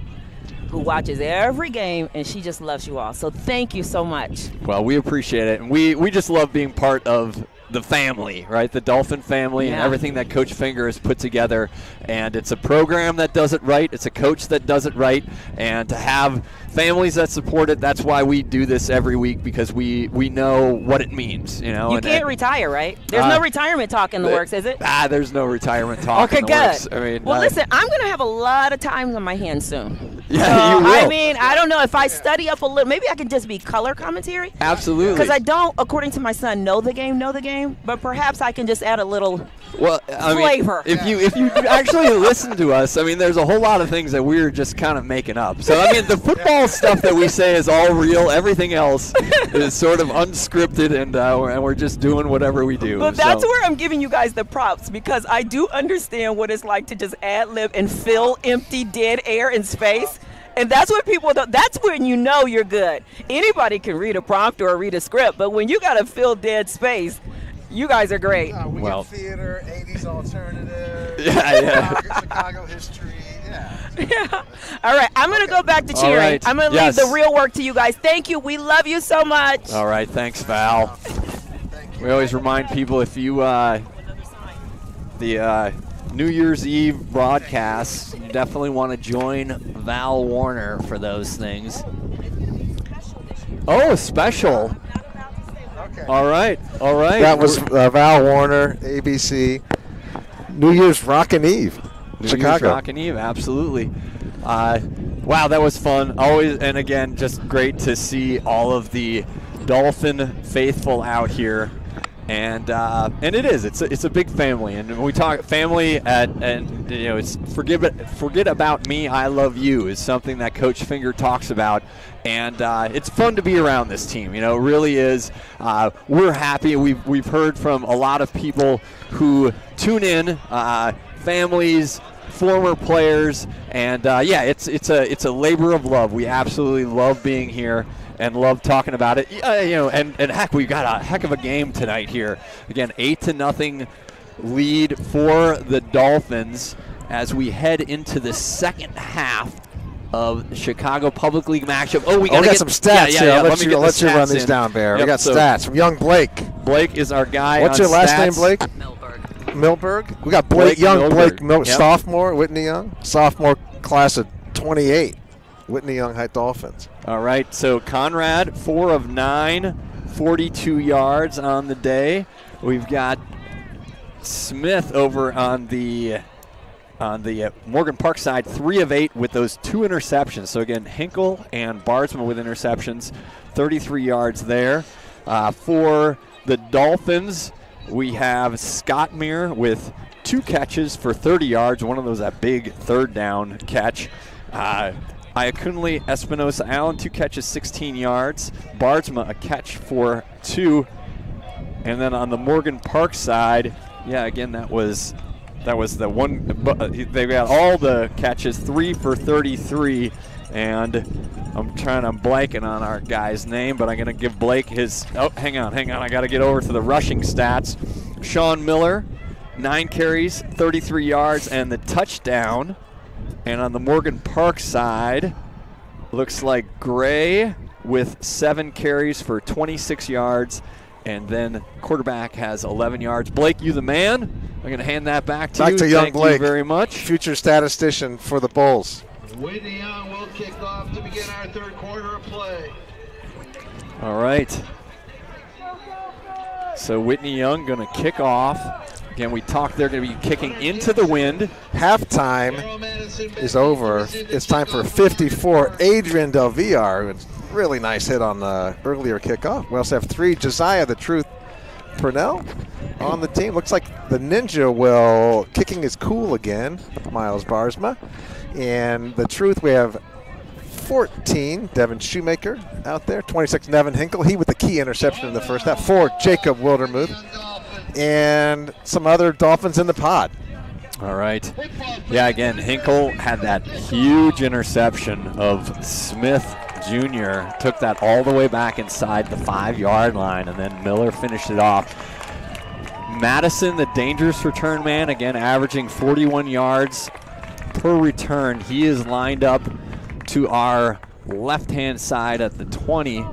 who watches every game, and she just loves you all. So thank you so much. Well, we appreciate it, and we just love being part of the family, right? The Dolphin family and everything that Coach Finger has put together. And it's a program that does it right. It's a coach that does it right. And to have families that support it, that's why we do this every week, because we know what it means, you know. You can't retire, right? There's no retirement talk in the works, is it? There's no retirement talk in the works. I mean, well, listen, I'm going to have a lot of time on my hands soon. Yeah, you will. I mean, I don't know if I study up a little. Maybe I can just be color commentary. Absolutely. Because I don't, according to my son, know the game. But perhaps I can just add a little flavor. If you actually listen to us, I mean, there's a whole lot of things that we're just kind of making up. So I mean, the football stuff that we say is all real. Everything else is sort of unscripted, and we're just doing whatever we do. But that's where I'm giving you guys the props, because I do understand what it's like to just ad-lib and fill empty dead air and space. And that's what people do. That's when you know you're good. Anybody can read a prompt or read a script, but when you got to fill dead space, you guys are great. We get theater, 80s alternative, Yeah. Chicago history. Yeah. All right. I'm going to go back to cheering. Right. I'm going to leave the real work to you guys. Thank you. We love you so much. All right. Thanks, Val. We always remind people, if you the New Year's Eve broadcasts, you definitely want to join Val Warner for those things. Oh, special. Okay. All right. That was Val Warner, ABC. New Year's Rockin' Eve, Chicago. Rockin' Eve, absolutely. Wow, that was fun. Always, and again, just great to see all of the Dolphin faithful out here. And it is. It's a big family, and when we talk family, it's forget about me, I love you is something that Coach Finger talks about, and it's fun to be around this team. It really is. We're happy. We've heard from a lot of people who tune in, families, former players, and it's a labor of love. We absolutely love being here and love talking about it. And heck, we've got a heck of a game tonight here. Again, 8-0 lead for the Dolphins as we head into the second half of the Chicago Public League matchup. Oh, we got some stats here. Yeah. Let you run these down, Bear. Yep, we got stats from young Blake. Blake is our guy. What's on your last stats. name, Blake? Milberg. We got Blake Milberg. Yep. sophomore, Whitney Young, sophomore class of 28. Whitney Young High Dolphins. All right, so Conrad, 4 of 9, 42 yards on the day. We've got Smith over on the Morgan Park side, 3 of 8 with those 2 interceptions. So again, Hinkle and Bardsma with interceptions, 33 yards there. For the Dolphins, we have Scott Meir with 2 catches for 30 yards. One of those, that big third down catch. Iakunle Espinosa Allen, 2 catches, 16 yards. Bardsma, a catch for 2. And then on the Morgan Park side, again, that was the one. They got all the catches, 3 for 33. And I'm blanking on our guy's name, but I'm going to give Blake his. Oh, hang on. I got to get over to the rushing stats. Sean Miller, 9 carries, 33 yards, and the touchdown. And on the Morgan Park side, looks like Gray with 7 carries for 26 yards. And then quarterback has 11 yards. Blake, you the man. I'm going to hand that back to you. Back to young Thank Blake. you very much. Future statistician for the Bulls. Whitney Young will kick off to begin our third quarter of play. All right. So Whitney Young going to kick off. Again, we talked they're going to be kicking into the wind. Halftime is over. It's time for 54. Adrian Del Villar, really nice hit on the earlier kickoff. We also have 3. Josiah the Truth Purnell on the team. Looks like the Ninja kicking is cool again, Miles Barsma. And the Truth, we have 14, Devin Shoemaker out there. 26, Nevin Hinkle. He with the key interception in the first half. 4, Jacob Wildermuth. And some other Dolphins in the pod. All right. Yeah, again, Hinkle had that huge interception of Smith Jr. Took that all the way back inside the 5-yard line, and then Miller finished it off. Madison, the dangerous return man, again averaging 41 yards per return. He is lined up to our left-hand side at the 20.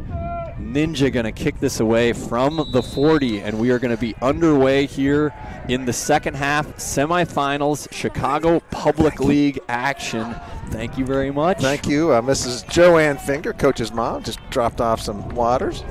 Ninja going to kick this away from the 40, and we are going to be underway here in the second half. Semifinals, Chicago Public League action. Thank you very much. Thank you. Mrs. Joanne Finger, Coach's mom, just dropped off some waters.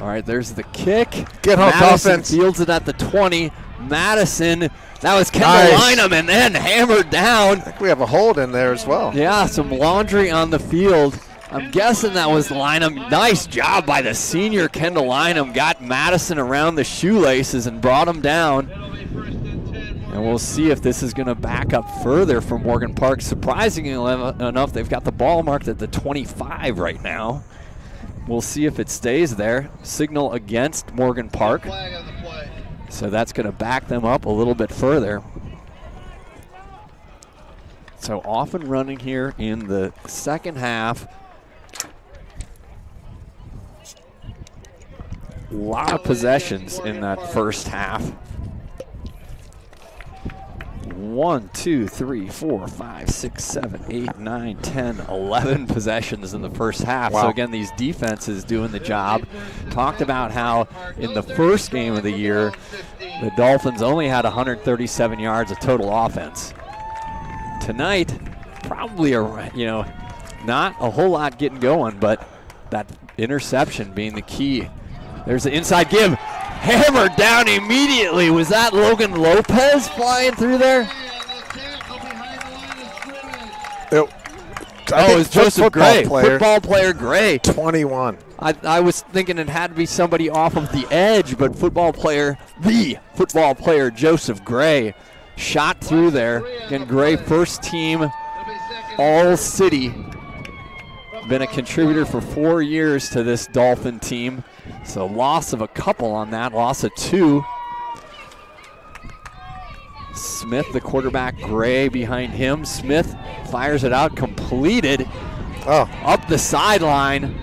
All right, there's the kick. Get home, Madison Dolphins. Fields it at the 20. Madison. That was Kendall Lynham, and then hammered down. I think we have a hold in there as well. Yeah, some laundry on the field. I'm guessing that was Lynham. Nice job by the senior Kendall Lynham. Got Madison around the shoelaces and brought him down. And we'll see if this is going to back up further for Morgan Park. Surprisingly enough, they've got the ball marked at the 25 right now. We'll see if it stays there. Signal against Morgan Park. So that's going to back them up a little bit further. So off and running here in the second half. A lot of possessions in that first half. 1, 2, 3, 4, 5, 6, 7, 8, 9, 10, 11 possessions in the first half. Wow. So again, these defenses doing the job. Talked about how in the first game of the year, the Dolphins only had 137 yards of total offense. Tonight, probably not a whole lot getting going, but that interception being the key. There's the inside give. Hammered down immediately. Was that Logan Lopez flying through there? It was Joseph Gray. Football player Gray. 21. I was thinking it had to be somebody off of the edge, but the football player Joseph Gray shot through there. Again, Gray, first team All-City. Been a contributor for 4 years to this Dolphin team. So loss of a couple on that, loss of 2. Smith, the quarterback, Gray behind him. Smith fires it out, completed. Up the sideline.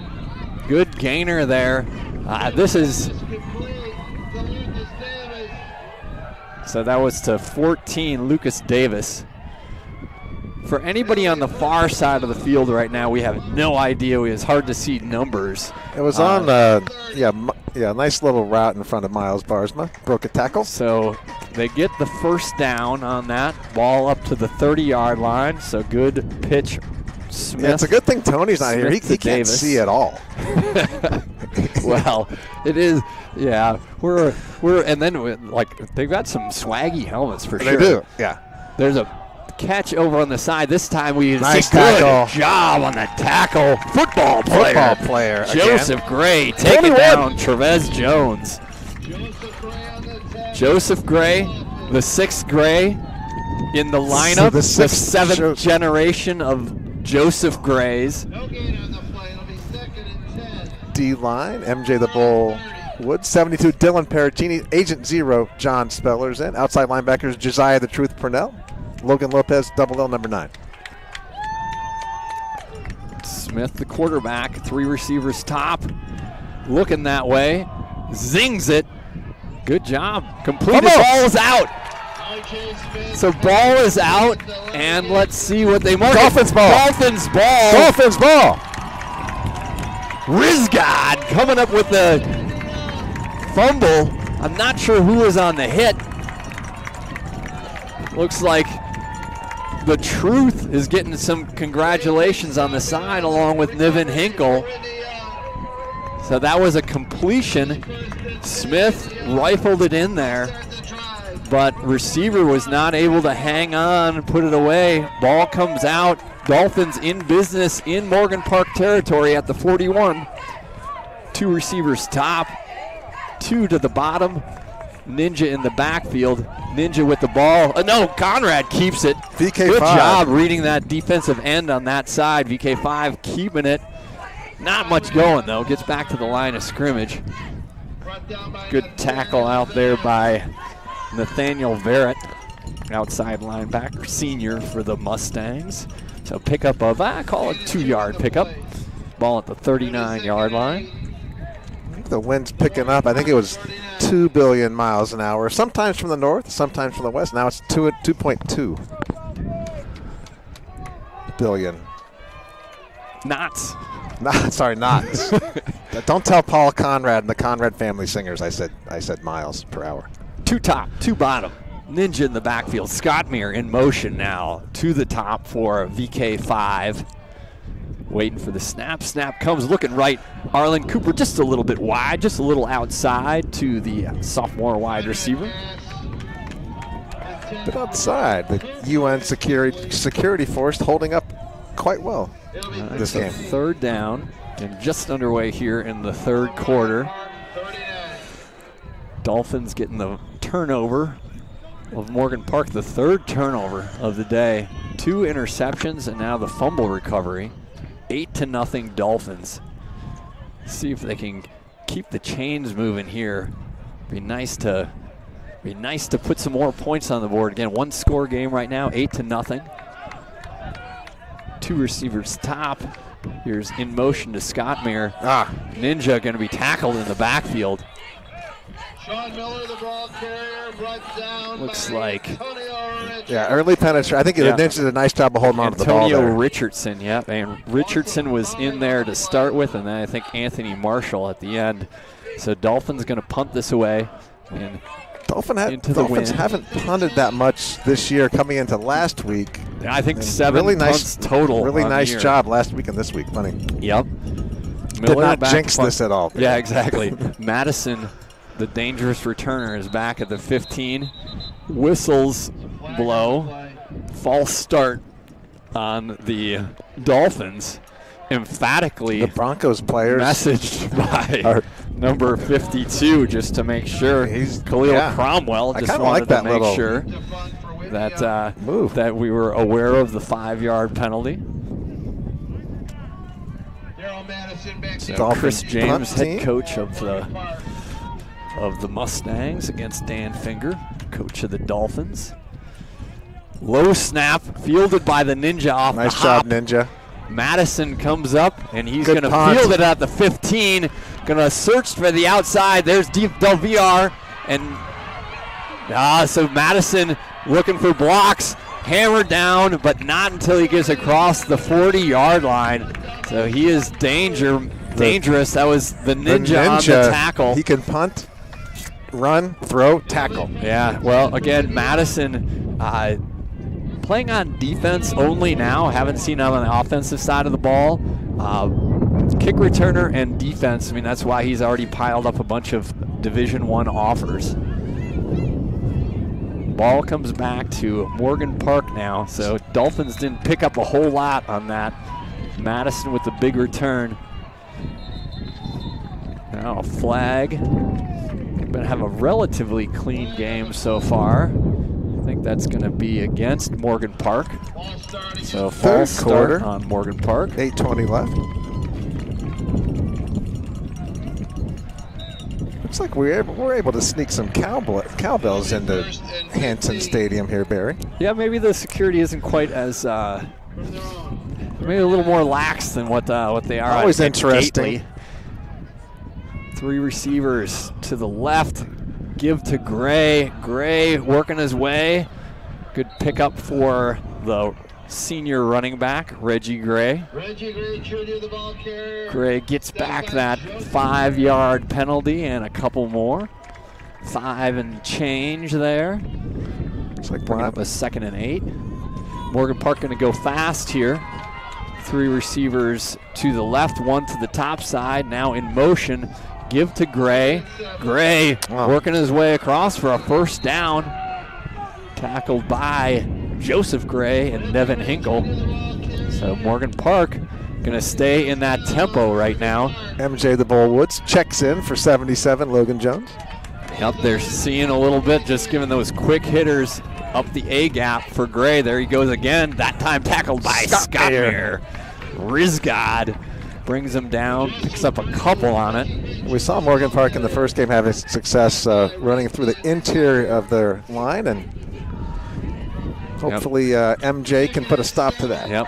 Good gainer there. So that was to 14, Lucas Davis. For anybody on the far side of the field right now, we have no idea. It's hard to see numbers. It was on, nice little route in front of Miles Barsma. Broke a tackle. So they get the first down on that. Ball up to the 30-yard line. So good pitch, Smith. Yeah, it's a good thing Tony's not here. He can't see at all. Well, it is. Yeah, and then they've got some swaggy helmets for sure. They do. Yeah. There's a catch over on the side. This time nice tackle. Good job on the tackle. Football player Joseph Gray taking down Trevez Jones. Joseph Gray, the 6th Gray in the lineup, the 7th generation of Joseph Grays. D-line, MJ the Bull Woods, 72, Dylan Perugini, Agent 0, John Spellers in. Outside linebackers, Josiah the Truth Purnell. Logan Lopez, double L, number 9. Smith, the quarterback, 3 receivers top. Looking that way. Zings it. Good job. Completed. Ball is out. So ball is out, and let's see what they mark. Dolphins ball. Dolphins ball. Dolphins ball. Rizgod coming up with the fumble. I'm not sure who was on the hit. Looks like the Truth is getting some congratulations on the side along with Niven Hinkle. So that was a completion. Smith rifled it in there, but receiver was not able to hang on and put it away. Ball comes out. Dolphins in business in Morgan Park territory at the 41. 2 receivers top, 2 to the bottom. Ninja in the backfield. Ninja with the ball. No, Conrad keeps it. VK5. Good job reading that defensive end on that side. VK5 keeping it. Not much going, though. Gets back to the line of scrimmage. Good tackle out there by Nathaniel Verrett, outside linebacker, senior for the Mustangs. So pickup of, I call it 2-yard pickup. Ball at the 39-yard line. I think the wind's picking up. I think it was 2 billion miles an hour, sometimes from the north, sometimes from the west. Now it's 2.2 billion. Knots. Knots. Don't tell Paul Conrad and the Conrad family singers I said miles per hour. 2 top, 2 bottom. Ninja in the backfield. Scottmere in motion now to the top for VK5. Waiting for the snap. Snap comes looking right. Arlen Cooper just a little bit wide, just a little outside to the sophomore wide receiver. But outside, the UN security force holding up quite well this game. Third down and just underway here in the third quarter. Dolphins getting the turnover of Morgan Park, the third turnover of the day. 2 interceptions and now the fumble recovery. 8-0 Dolphins. See if they can keep the chains moving here. Be nice to put some more points on the board. Again, 1-score game right now, 8-0. 2 receivers top. Here's in motion to Scottmere. Ninja going to be tackled in the backfield. Sean Miller, the ball carrier, brought down. Looks like. Yeah, early penetration. I think the Ninja did a nice job of holding on to the ball there. Antonio Richardson, yep. And Richardson was in there to start with, and then I think Anthony Marshall at the end. So Dolphins going to punt this away. And Dolphins haven't punted that much this year coming into last week. I think 7 punts total. Really nice job last week and this week punting. Yep. Did not jinx this at all. Yeah, exactly. Madison, the dangerous returner, is back at the 15. Whistles blow. False start on the Dolphins. Emphatically, the Broncos players messaged by number 52 just to make sure. Khalil Cromwell just wanted to make sure that we were aware of the 5-yard penalty. So Chris James, head coach of the Mustangs, against Dan Finger, coach of the Dolphins. Low snap, fielded by the Ninja off the hop. Nice job, Ninja. Madison comes up, and he's going to field it at the 15. Going to search for the outside. There's Del VR. And so Madison looking for blocks. Hammered down, but not until he gets across the 40-yard line. So he is dangerous. That was the Ninja on the tackle. He can punt, run, throw, tackle. Yeah, well, again, Madison playing on defense only now. Haven't seen him on the offensive side of the ball. Kick returner and defense. I mean, that's why he's already piled up a bunch of Division I offers. Ball comes back to Morgan Park now. So Dolphins didn't pick up a whole lot on that. Madison with the big return. Now a flag. But have a relatively clean game so far. I think that's going to be against Morgan Park. So false start on Morgan Park. 8:20 left. Looks like we're able to sneak some cowbells into Hansen Stadium here, Barry. Yeah, maybe the security isn't quite as maybe a little more lax than what they are. Always interesting. Gately. 3 receivers to the left. Give to Gray. Gray working his way. Good pickup for the senior running back, Reggie Gray. Gray gets back that 5-yard penalty and a couple more. 5 and change there. Looks like bringing up a 2nd and 8. Morgan Park going to go fast here. 3 receivers to the left, 1 to the top side. Now in motion. Give to Gray. Gray working his way across for a first down. Tackled by Joseph Gray and Nevin Hinkle. So Morgan Park going to stay in that tempo right now. MJ the Bullwoods checks in for 77, Logan Jones. Yep, they're seeing a little bit, just giving those quick hitters up the A-gap for Gray. There he goes again, that time tackled by Scottmere. Rizgod brings him down, picks up a couple on it. We saw Morgan Park in the first game having success running through the interior of their line, and hopefully MJ can put a stop to that. Yep.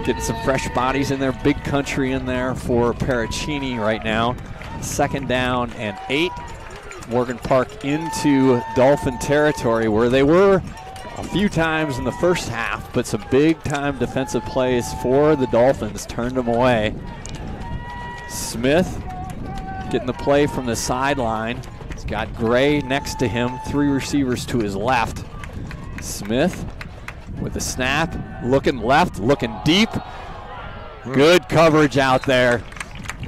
Getting some fresh bodies in there, big country in there for Paracchini right now. 2nd down and 8. Morgan Park into Dolphin territory where they were a few times in the first half, but some big-time defensive plays for the Dolphins turned them away. Smith getting the play from the sideline. He's got Gray next to him, 3 receivers to his left. Smith with the snap, looking left, looking deep. Good coverage out there.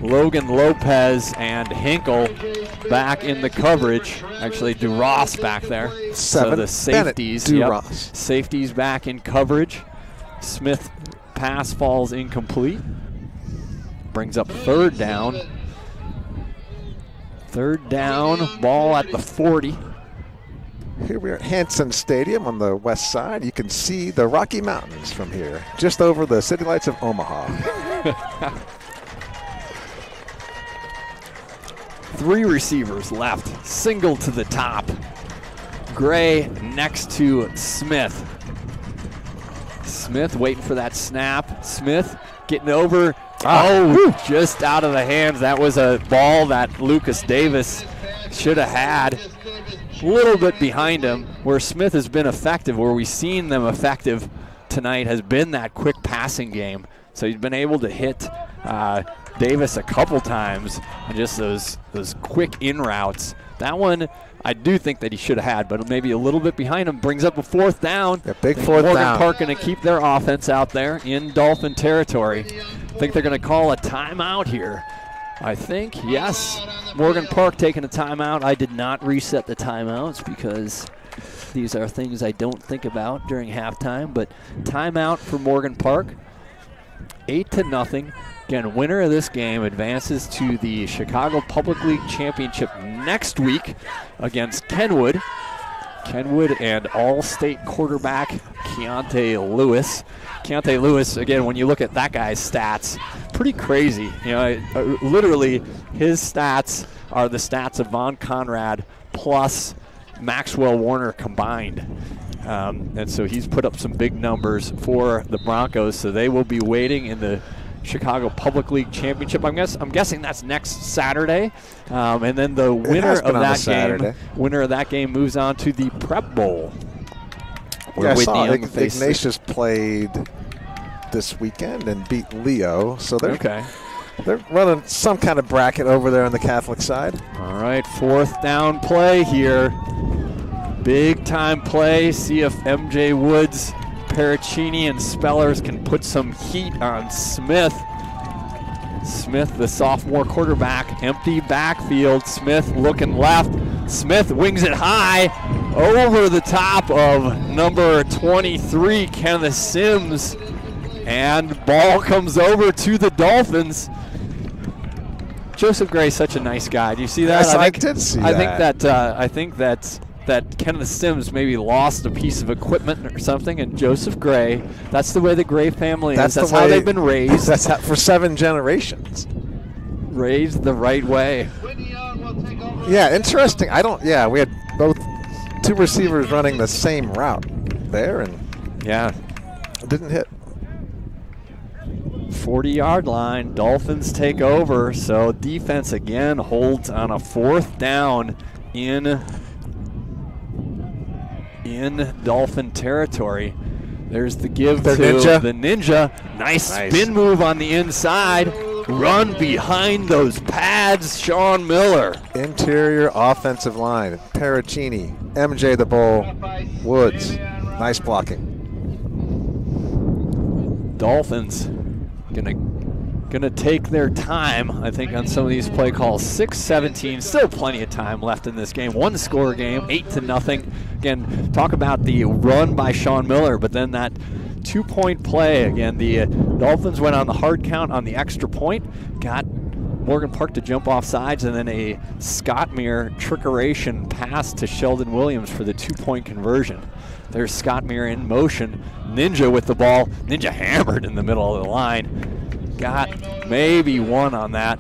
Logan Lopez and Hinkle back in the coverage. Actually, DeRoss back there. 7. So the safeties. DeRoss. Safeties back in coverage. Smith pass falls incomplete. Brings up 3rd down. 3rd down, ball at the 40. Here we are at Hansen Stadium on the west side. You can see the Rocky Mountains from here, just over the city lights of Omaha. 3 receivers left, single to the top. Gray next to Smith. Smith waiting for that snap. Smith getting over. Just out of the hands. That was a ball that Lucas Davis should have had. A little bit behind him. Where Smith has been effective, where we've seen them effective tonight, has been that quick passing game. So he's been able to hit Davis a couple times, and just those quick in routes. That one, I do think that he should have had, but maybe a little bit behind him. Brings up a 4th down. Yeah, big 4th down. Morgan Park going to keep their offense out there in Dolphin territory. I think they're going to call a timeout here. I think, yes. Morgan Park taking a timeout. I did not reset the timeouts because these are things I don't think about during halftime, but timeout for Morgan Park. 8-0. Again, winner of this game advances to the Chicago Public League Championship next week against Kenwood. Kenwood and All-State quarterback Keontae Lewis. Keontae Lewis, again, when you look at that guy's stats, pretty crazy. You know, literally his stats are the stats of Von Conrad plus Maxwell Warner combined. And so he's put up some big numbers for the Broncos, so they will be waiting in the Chicago Public League Championship. I'm guessing that's next Saturday, and then the winner of that game moves on to the Prep Bowl. Yeah, I saw Ignatius played this weekend and beat Leo, so they're running some kind of bracket over there on the Catholic side. All right, 4th down play here. Big time play. See if MJ Woods, Paracchini, and Spellers can put some heat on Smith. Smith, the sophomore quarterback, empty backfield. Smith looking left. Smith wings it high over the top of number 23, Kenneth Sims. And ball comes over to the Dolphins. Joseph Gray, such a nice guy. Do you see that? Yes, I did see that. I think that Kenneth Sims maybe lost a piece of equipment or something, and Joseph Gray, that's the way the Gray family is. That's how they've been raised. That's how, for 7 generations. Raised the right way. Yeah, interesting. We had both 2 receivers running the same route there, and it didn't hit. 40-yard line, Dolphins take over, so defense again holds on a 4th down in Dolphin territory. There's the give to the Ninja. Nice spin move on the inside. Run behind those pads, Sean Miller. Interior offensive line. Paracchini, MJ the Bull, Woods. Nice blocking. Dolphins gonna take their time, I think, on some of these play calls. 6:17, still plenty of time left in this game. 1-score game, 8-0. Again, talk about the run by Sean Miller, but then that 2-point play. Again, the Dolphins went on the hard count on the extra point, got Morgan Park to jump off sides, and then a Scottmere trickeration pass to Sheldon Williams for the 2-point conversion. There's Scottmere in motion. Ninja with the ball. Ninja hammered in the middle of the line. Got maybe 1 on that.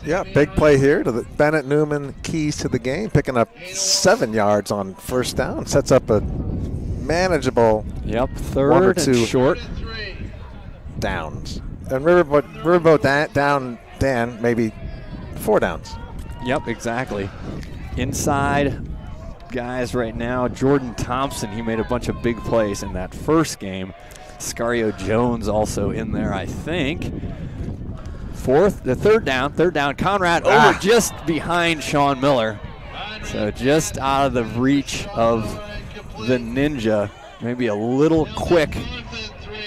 Yeah, big play here to the Bennett Newman, keys to the game, picking up 7 yards on 1st down. Sets up a manageable 3rd and short downs. And Riverboat down Dan, maybe 4 downs. Yep, exactly. Inside guys right now, Jordan Thompson, he made a bunch of big plays in that first game. Scario Jones also in there, I think. 3rd down, Conrad over just behind Sean Miller. So just out of the reach of the Ninja. Maybe a little quick.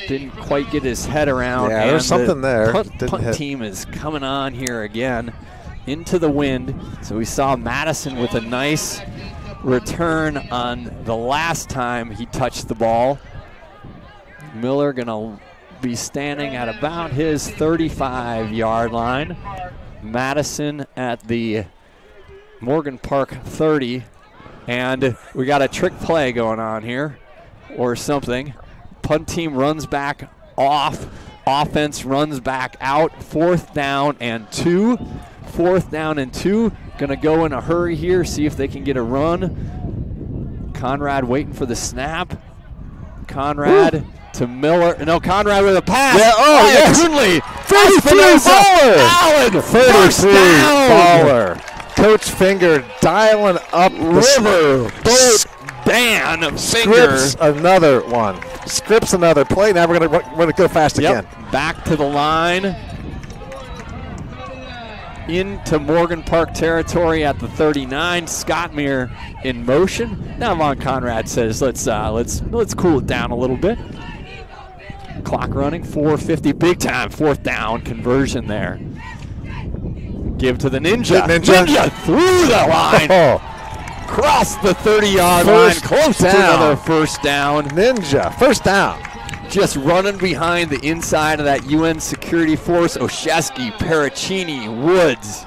Didn't quite get his head around. Yeah, there's something there. Punt team is coming on here again. into the wind. So we saw Madison with a nice return on the last time he touched the ball. Miller gonna be standing at about his 35-yard line. Madison at the Morgan Park 30. And we got a trick play going on here or something. Punt team runs back off. Offense runs back out. 4th down and 2. 4th down and 2. Gonna go in a hurry here, see if they can get a run. Conrad waiting for the snap. Conrad to Miller. No, Conrad with a pass. Yeah, oh, yes. Goodley. 33 Baller. 33 Baller. Coach Finger dialing up River. Dan Finger. Scripts another one. Scripts another play. Now we're gonna go fast again. Back to the line. Into Morgan Park territory at the 39. Scottmere in motion. Now Von Conrad says, let's cool it down a little bit. Clock running, 4:50, big time 4th down conversion there. Give to the Ninja. Ninja through the line. Cross the 30-yard line, close to another 1st down. Ninja, 1st down. Just running behind the inside of that UN security force. Oshesky, Pericini, Woods.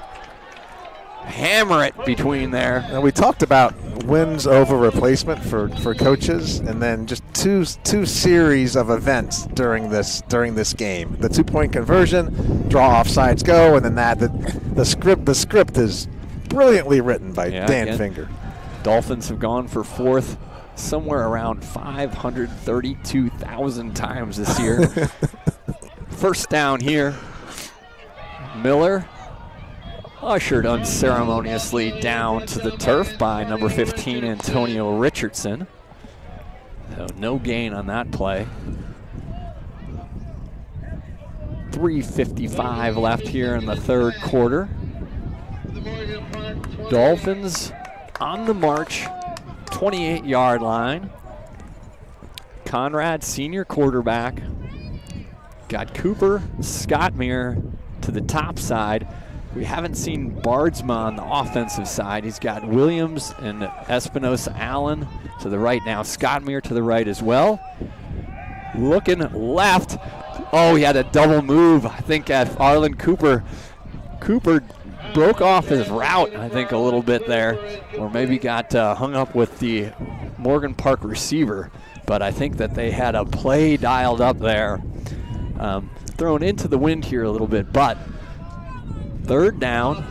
Hammer it between there. And we talked about wins over replacement for coaches, and then just two series of events during this game. The 2-point conversion, draw offsides go, and then the script is brilliantly written by Dan Finger. Dolphins have gone for 4th somewhere around 532,000 times this year. 1st down here. Miller ushered unceremoniously down to the turf by number 15, Antonio Richardson. So no gain on that play. 3:55 left here in the 3rd quarter. Dolphins on the march, 28-yard line. Conrad, senior quarterback. Got Cooper, Scottmere to the top side. We haven't seen Bardsma on the offensive side. He's got Williams and Espinosa Allen to the right now. Scottmere to the right as well. Looking left. Oh, he had a double move. I think at Arlen Cooper. Cooper broke off his route, I think, a little bit there. Or maybe got hung up with the Morgan Park receiver. But I think that they had a play dialed up there. Thrown into the wind here a little bit, but 3rd down.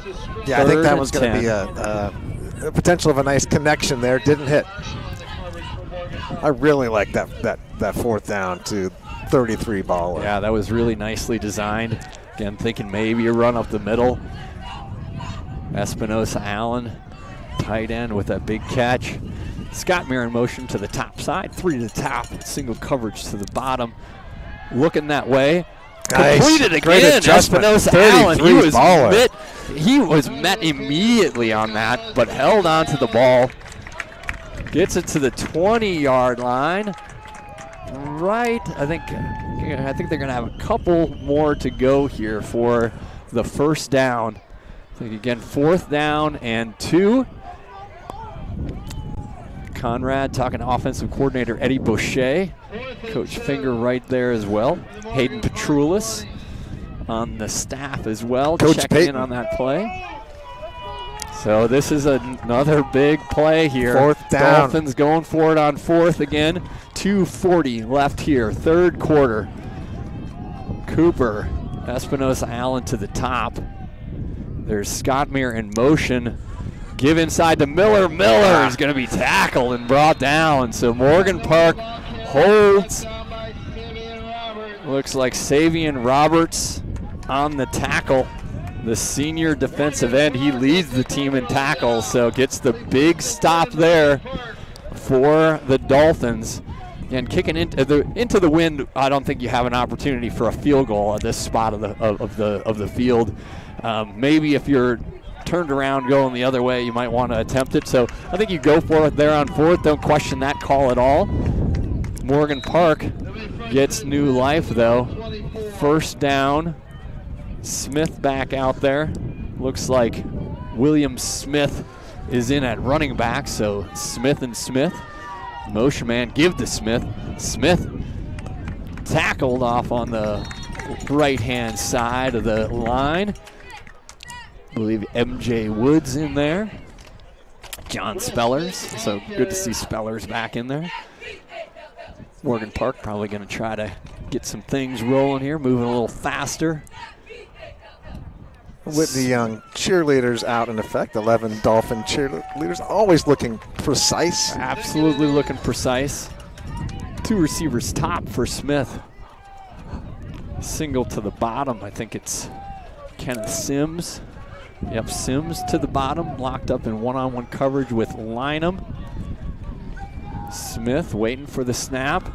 Yeah, I think that was going to be a potential of a nice connection there. Didn't hit. I really like that 4th down to 33 Baller. Yeah, that was really nicely designed. Again, thinking maybe a run up the middle. Espinosa Allen, tight end with that big catch. Scottmere in motion to the top side. 3 to the top, single coverage to the bottom. Looking that way. Nice. Completed again. Espinosa Allen. He was met immediately on that, but held on to the ball. Gets it to the 20-yard line. Right, I think they're going to have a couple more to go here for the 1st down. I think again, 4th down and 2. Conrad talking to offensive coordinator Eddie Boucher. Coach Finger right there as well. Hayden Petrulis on the staff as well, checking in on that play. So this is another big play here. 4th down. Dolphins going for it on 4th again. 2:40 left here, 3rd quarter. Cooper, Espinosa Allen to the top. There's Scottmere in motion. Give inside to Miller. Miller is going to be tackled and brought down. So Morgan Park holds. Looks like Savion Roberts on the tackle. The senior defensive end. He leads the team in tackles, so gets the big stop there for the Dolphins. And kicking into the wind, I don't think you have an opportunity for a field goal at this spot of the field. Maybe if you're turned around going the other way, you might want to attempt it. So I think you go for it there on 4th. Don't question that call at all. Morgan Park gets new life though. 1st down. Smith back out there. Looks like William Smith is in at running back, so Smith and Smith. Motion man, give to Smith. Smith tackled off on the right-hand side of the line. I believe MJ Woods in there. John Spellers, so good to see Spellers back in there. Morgan Park probably going to try to get some things rolling here, moving a little faster. Whitney Young cheerleaders out in effect. 11 Dolphin cheerleaders, always looking precise. Absolutely looking precise. 2 receivers top for Smith. Single to the bottom. I think it's Kenneth Sims. Yep, Sims to the bottom, locked up in one-on-one coverage with Lynham. Smith waiting for the snap.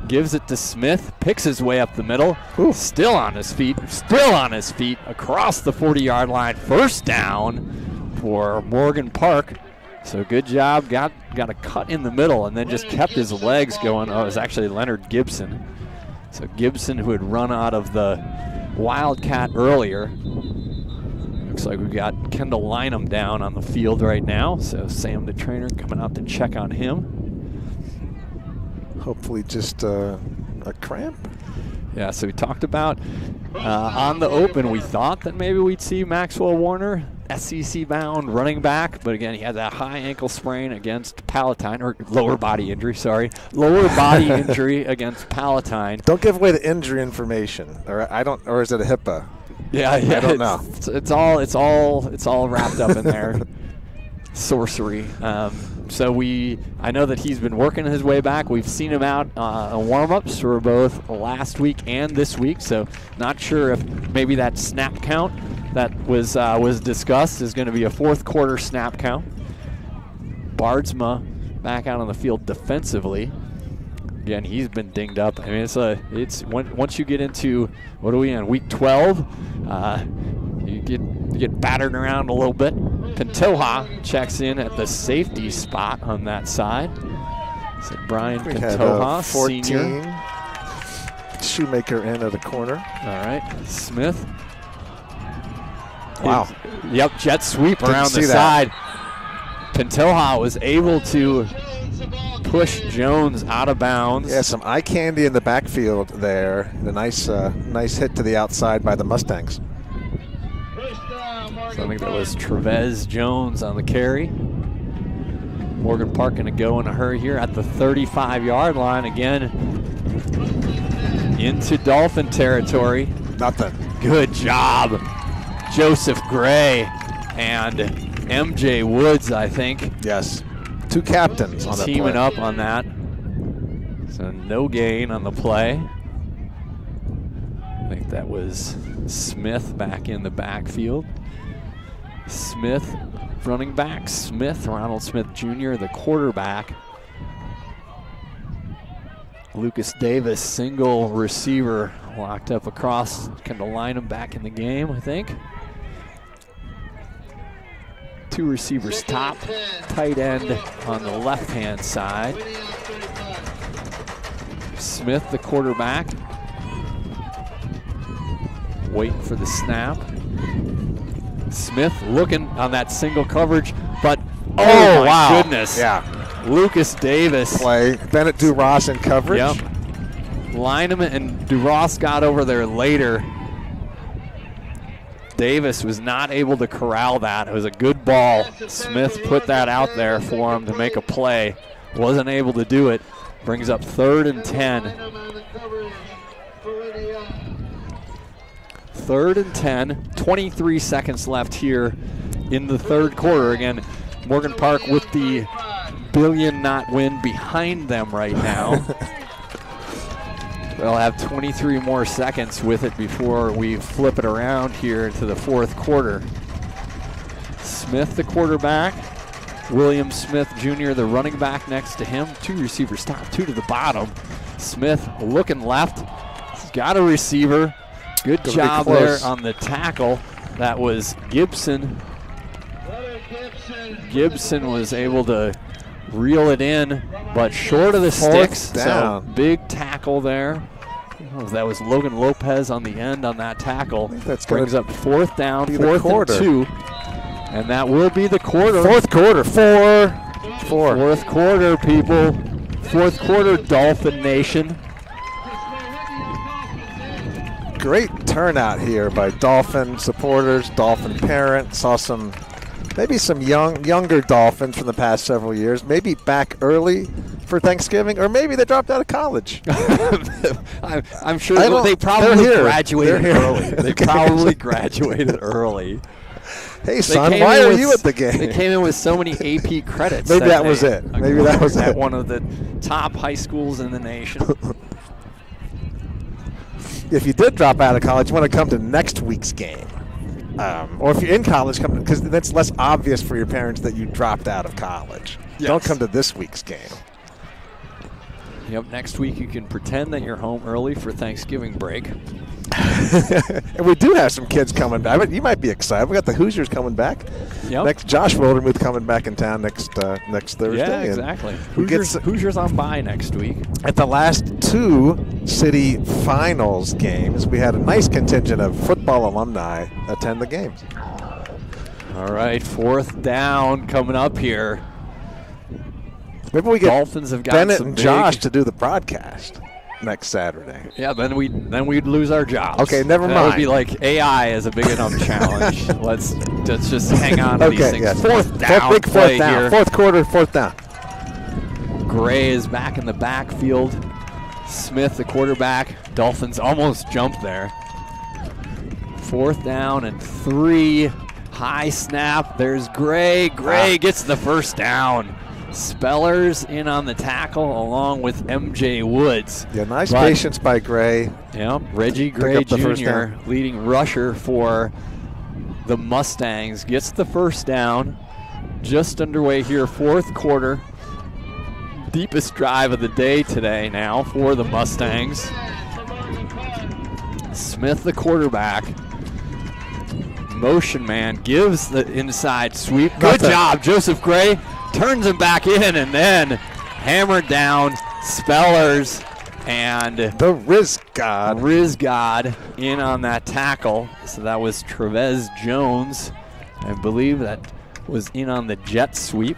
Gives it to Smith, picks his way up the middle. Ooh. Still on his feet, across the 40-yard line. First down for Morgan Park. So good job, got a cut in the middle and then just kept his legs going. Oh, it was actually Leonard Gibson. So Gibson, who had run out of the Wildcat earlier. Looks like we've got Kendall Lynham down on the field right now. So Sam, the trainer, coming out to check on him. Hopefully just a cramp. Yeah, so we talked about on the open, we thought that maybe we'd see Maxwell Warner, SEC bound running back, but again, he had that high ankle sprain against Palatine, or lower body injury against Palatine. Don't give away the injury information, or is it a HIPAA? Yeah, I don't know. It's all wrapped up in there. Sorcery. So I know that he's been working his way back. We've seen him out on warm-ups for both last week and this week. So not sure if maybe that snap count that was discussed is going to be a fourth quarter snap count. Bardsma back out on the field defensively. Again, he's been dinged up. I mean, it's once you get into, what are we in, week 12? You get battered around a little bit. Pantoja checks in at the safety spot on that side. So Brian Pantoja, 14. Senior. Shoemaker in at the corner. All right, Smith. Wow. Yep, jet sweep Didn't around the see side. Pantoja was able to push Jones out of bounds. Yeah, some eye candy in the backfield there. The nice hit to the outside by the Mustangs. So I think that was Trevez Jones on the carry. Morgan Park going to go in a hurry here at the 35-yard line again. Into Dolphin territory. Nothing. Good job, Joseph Gray and MJ Woods, I think. Yes. 2 captains on that play. Teaming up on that. So no gain on the play. I think that was Smith back in the backfield. Smith, running back. Smith, Ronald Smith Jr., the quarterback. Lucas Davis, single receiver, locked up across. Kind of line him back in the game, I think. 2 receivers top, tight end on the left-hand side. Smith, the quarterback, waiting for the snap. Smith looking on that single coverage, but oh my goodness. Yeah. Lucas Davis. Play. Bennett Duras in coverage. Yep. Lynham and Duras got over there later. Davis was not able to corral that. It was a good ball. Smith put that out there for him to make a play. Wasn't able to do it. Brings up 3rd and 10. 3rd and 10. 23 seconds left here in the third quarter. Again, Morgan Park with the billion-knot win behind them right now. They'll have 23 more seconds with it before we flip it around here into the fourth quarter. Smith, the quarterback. William Smith Jr., the running back next to him. 2 receivers top, 2 to the bottom. Smith looking left. He's got a receiver. Good job there on the tackle. That was Gibson. Gibson was able to reel it in, but short of the sticks. Down. So big tackle there Oh, that was Logan Lopez on the end on that tackle. That's brings up 4th down, be 4th and 2. And that will be the quarter. 4th quarter, 4. 4th quarter, people. 4th quarter, Dolphin Nation. Great turnout here by Dolphin supporters, Dolphin parents. Saw maybe some younger Dolphins from the past several years, maybe back early for Thanksgiving, or maybe they dropped out of college. I'm sure they probably graduated early. They probably graduated early. Hey, son, why are you at the game? They came in with so many AP credits. Maybe that was it. Maybe that was it. At one of the top high schools in the nation. If you did drop out of college, you want to come to next week's game. Or if you're in college, come because that's less obvious for your parents that you dropped out of college. Yes. Don't come to this week's game. Yep, next week you can pretend that you're home early for Thanksgiving break. And we do have some kids coming back. You might be excited. We got the Hoosiers coming back. Yep. Next, Josh Wildermuth coming back in town next Thursday. Yeah, exactly. Hoosiers on bye next week. At the last 2 city finals games, we had a nice contingent of football alumni attend the games. All right, 4th down coming up here. Maybe we get Dolphins have got Bennett some and big... Josh to do the broadcast next Saturday. Yeah, then we'd lose our jobs. Okay, never mind. That would be like AI is a big enough challenge. Let's just hang on to these things. Yes. 4th down. Big 4th down. Here. 4th quarter, 4th down. Gray is back in the backfield. Smith, the quarterback. Dolphins almost jumped there. 4th down and 3. High snap. There's Gray. Gray gets the 1st down. Spellers in on the tackle along with MJ Woods. Yeah, nice patience by Gray. Yeah, Reggie Gray Jr., leading rusher for the Mustangs, gets the 1st down. Just underway here, 4th quarter. Deepest drive of the day today now for the Mustangs. Smith, the quarterback. Motion man gives the inside sweep. Good job, Joseph Gray. Turns him back in and then hammered down Spellers and the Riz God in on that tackle. So that was Trevez Jones. I believe that was in on the jet sweep.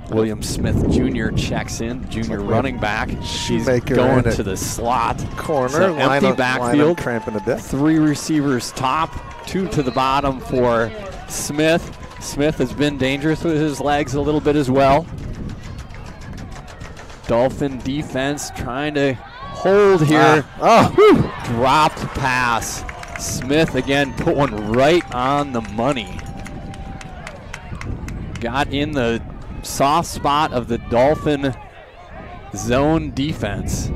William Smith Jr. checks in, junior running back. He's going to the slot. Corner, so empty backfield. Cramping a bit. 3 receivers top, 2 to the bottom for Smith. Smith has been dangerous with his legs a little bit as well. Dolphin defense trying to hold here. Dropped pass. Smith again put one right on the money. Got in the soft spot of the Dolphin zone defense.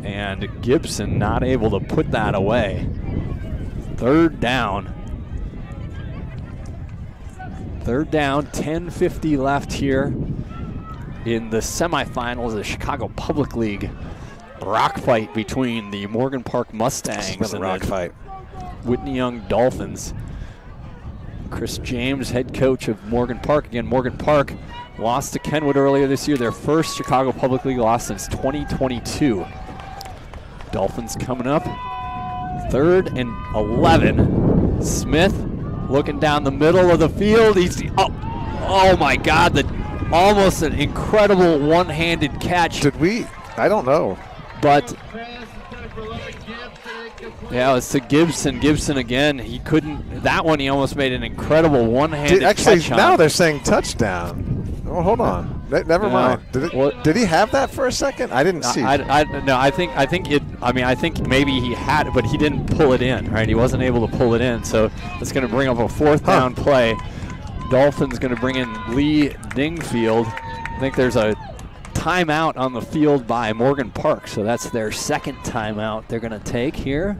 And Gibson not able to put that away. 3rd down. 3rd down, 10:50 left here in the semifinals of the Chicago Public League rock fight between the Morgan Park Mustangs and the Whitney Young Dolphins. Chris James, head coach of Morgan Park. Again, Morgan Park lost to Kenwood earlier this year, their first Chicago Public League loss since 2022. Dolphins coming up. 3rd and 11. Smith looking down the middle of the field. Oh my God, almost an incredible one-handed catch. I don't know. But yeah, it was to Gibson. Gibson again, he couldn't, that one he almost made an incrable one-handed catch on. Actually, now they're saying touchdown. Oh, hold on. Never mind. Did he have that for a second? I didn't see. I think maybe he had it, but he didn't pull it in, right? He wasn't able to pull it in, so it's going to bring up a 4th down play. Dolphins going to bring in Lee Dingfield. I think there's a timeout on the field by Morgan Park, so that's their 2nd timeout they're going to take here.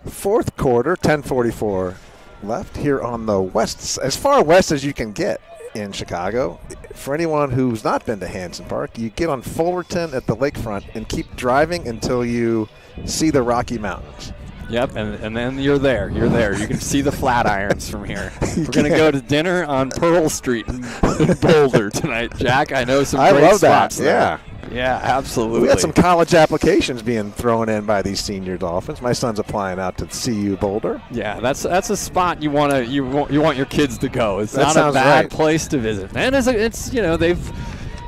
4th quarter, 10:44 left here on the west, as far west as you can get in Chicago. For anyone who's not been to Hansen Park, you get on Fullerton at the lakefront and keep driving until you see the Rocky Mountains. Yep, and then you're there. You're there. You can see the Flatirons from here. We're going to go to dinner on Pearl Street in Boulder tonight, Jack. I know some great spots there. Yeah. Yeah, absolutely. We got some college applications being thrown in by these senior Dolphins. My son's applying out to CU Boulder. Yeah, that's a spot you want your kids to go. It's not a bad place to visit. And it's they've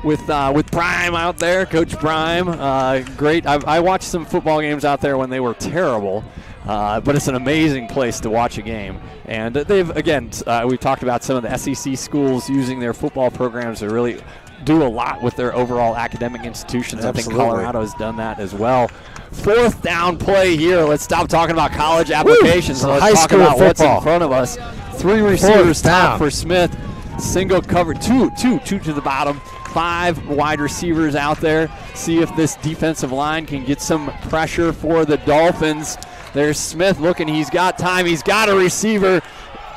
with Prime out there, Coach Prime, great. I watched some football games out there when they were terrible. But it's an amazing place to watch a game. And they've, again, we've talked about some of the SEC schools using their football programs to really do a lot with their overall academic institutions. Absolutely. I think Colorado has done that as well. 4th down play here. Let's stop talking about college applications. Woo! Let's High talk school about what's football. in front of us. 3 receivers top down for Smith. Single cover, two to the bottom. 5 wide receivers out there. See if this defensive line can get some pressure for the Dolphins. There's Smith looking. He's got time. He's got a receiver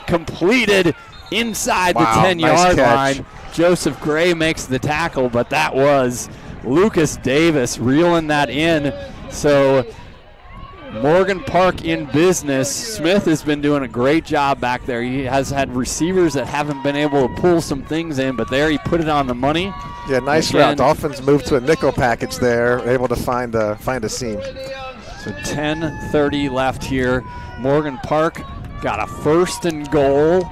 completed inside the 10-yard line. Joseph Gray makes the tackle, but that was Lucas Davis reeling that in. So Morgan Park in business. Smith has been doing a great job back there. He has had receivers that haven't been able to pull some things in, but there he put it on the money. Yeah, nice route. Dolphins moved to a nickel package there, able to find a seam. So 10:30 left here. Morgan Park got a 1st and goal.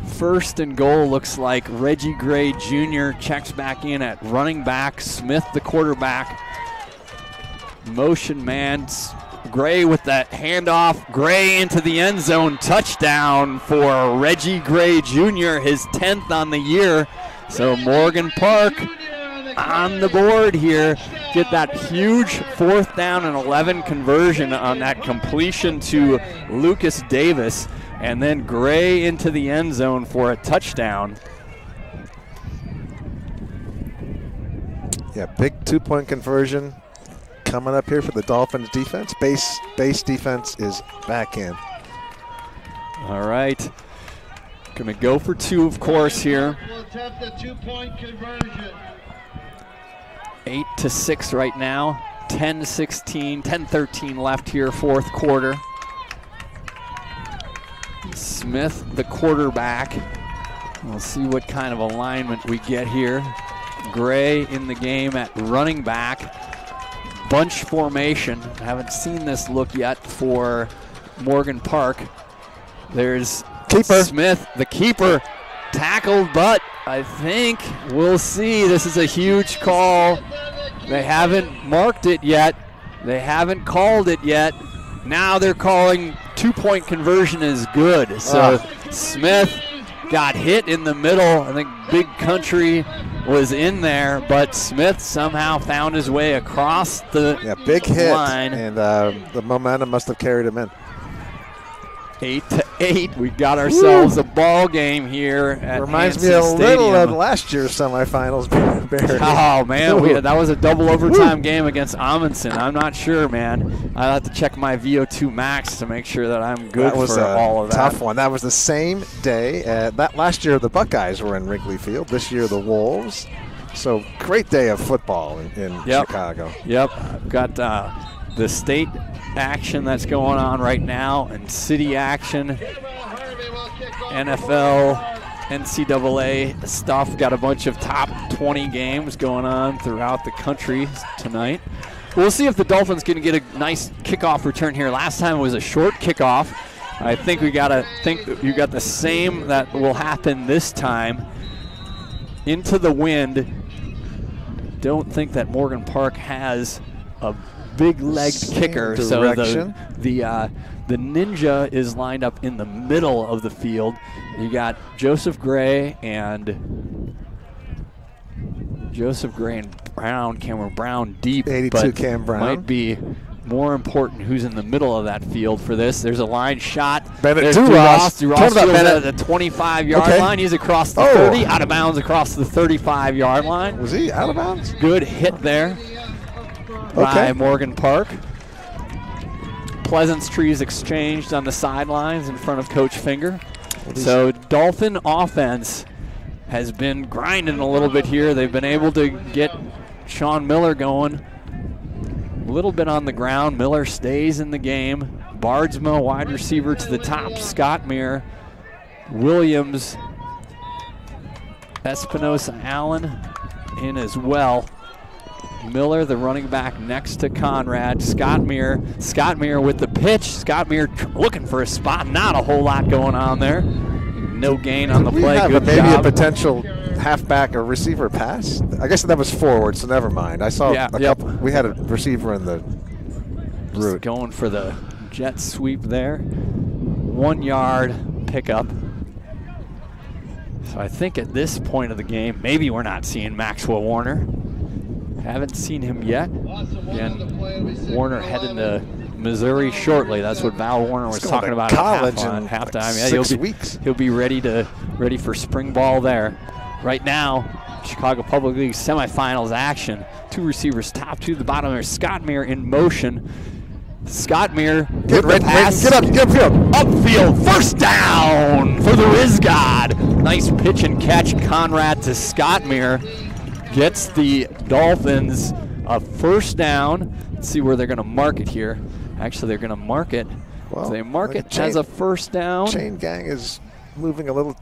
1st and goal looks like Reggie Gray Jr. checks back in at running back. Smith, the quarterback. Motion man. Gray with that handoff. Gray into the end zone. Touchdown for Reggie Gray Jr., his 10th on the year. So Morgan Park on the board here. Get that huge 4th down and 11 conversion on that completion to Lucas Davis. And then Gray into the end zone for a touchdown. Yeah, big 2-point conversion coming up here for the Dolphins defense. Base defense is back in. All right. Going to go for 2, of course, here. We'll attempt a 2-point conversion. 8-6 right now. 10-16, 10-13 left here, 4th quarter. Smith, the quarterback. We'll see what kind of alignment we get here. Gray in the game at running back. Bunch formation. Haven't seen this look yet for Morgan Park. There's keeper. Smith, the keeper, tackled, but I think we'll see. This is a huge call. They haven't marked it yet. They haven't called it yet. Now they're calling 2-point conversion is good. So Smith got hit in the middle. I think Big Country was in there, but Smith somehow found his way across the big hit line. And the momentum must have carried him in. 8-8. We got ourselves a ball game here at Reminds Hansen me a little Stadium. of last year's semifinals. Barry. Oh, man, that was a double overtime game against Amundsen. I'm not sure, man. I'll have to check my VO2 max to make sure that I'm good for all of that. Tough one. That was the same day. That last year the Buckeyes were in Wrigley Field. This year the Wolves. So great day of football in Chicago. Yep. I've got the state action that's going on right now and city action, NFL, NCAA stuff. Got a bunch of top 20 games going on throughout the country tonight. We'll see if the Dolphins can get a nice kickoff return here. Last time it was a short kickoff. I think you got the same that will happen this time. Into the wind. Don't think that Morgan Park has a big-legged kicker, so the Ninja is lined up in the middle of the field. You got Joseph Gray and Brown, Cameron Brown deep, 82 but Cam Brown. Might be more important who's in the middle of that field for this. There's a line shot. Bennett Duras Bennett at the 25-yard line. He's across the 30, out of bounds across the 35-yard line. Was he out of bounds? Good hit there by Morgan Park. Pleasance trees exchanged on the sidelines in front of Coach Finger. So Dolphin offense has been grinding a little bit here. They've been able to get Sean Miller going. A little bit on the ground. Miller stays in the game. Bardsma, wide receiver to the top. Scott Meir, Williams, Espinosa Allen in as well. Miller, the running back next to Conrad. Scott Meir with the pitch. Scott Meir looking for a spot. Not a whole lot going on there. No gain on the play. Good maybe job. a potential halfback or receiver pass. I guess that was forward, so never mind. I saw a couple. We had a receiver in the route. Just going for the jet sweep there. 1 yard pickup. So I think at this point of the game, maybe we're not seeing Maxwell Warner. Haven't seen him yet. Again, Warner heading to Missouri shortly. That's what Val Warner was talking about college at halftime. Like Yeah, 6 weeks. He'll be ready for spring ball there. Right now, Chicago Public League semifinals action. 2 receivers top, 2 to the bottom. There's Scott Meir in motion. Scott Meir, get pass. Get upfield. Upfield, first down for the Riz God. Nice pitch and catch, Conrad to Scott Meir. Gets the Dolphins a first down. Let's see where they're going to mark it here. Actually, they're going to mark it. Well, they mark it as a first down. Chain gang is moving a little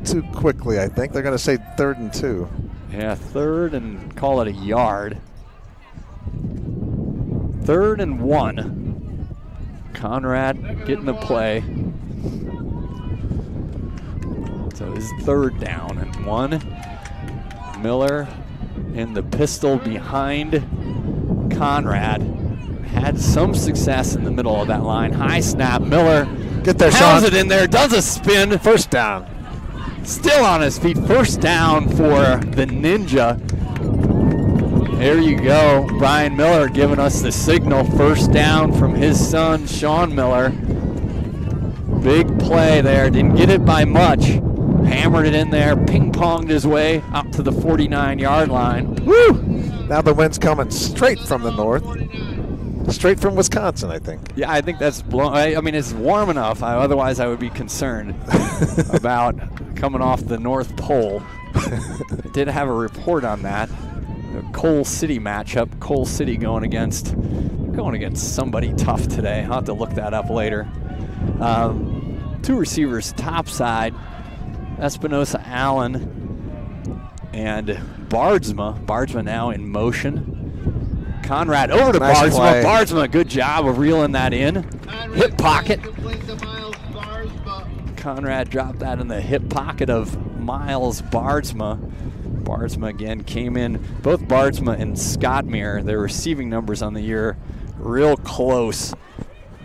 too quickly, I think. They're going to say 3rd and 2. Yeah, 3rd and call it a yard. 3rd and 1. Conrad getting the play. So his 3rd down and 1. Miller in the pistol behind Conrad. Had some success in the middle of that line. High snap. Miller get there, pounds Sean. It in there. Does a spin. First down. Still on his feet. First down for the Ninja. There you go. Brian Miller giving us the signal. First down from his son, Sean Miller. Big play there. Didn't get it by much. Hammered it in there, ping-ponged his way up to the 49-yard line. Woo! Now the wind's coming straight from the north. Straight from Wisconsin, I think. Yeah, I think that's I mean, it's warm enough. Otherwise, I would be concerned about coming off the North Pole. I did have a report on that. The Coal City matchup. Coal City going against somebody tough today. I'll have to look that up later. 2 receivers topside. Espinosa Allen and Bardsma. Bardsma now in motion. Conrad over to Nice Bardsma. play. Bardsma, good job of reeling that in. Hip pocket. Conrad dropped that in the hip pocket of Miles Bardsma. Bardsma again came in. Both Bardsma and Scott Meir, their receiving numbers on the year, real close.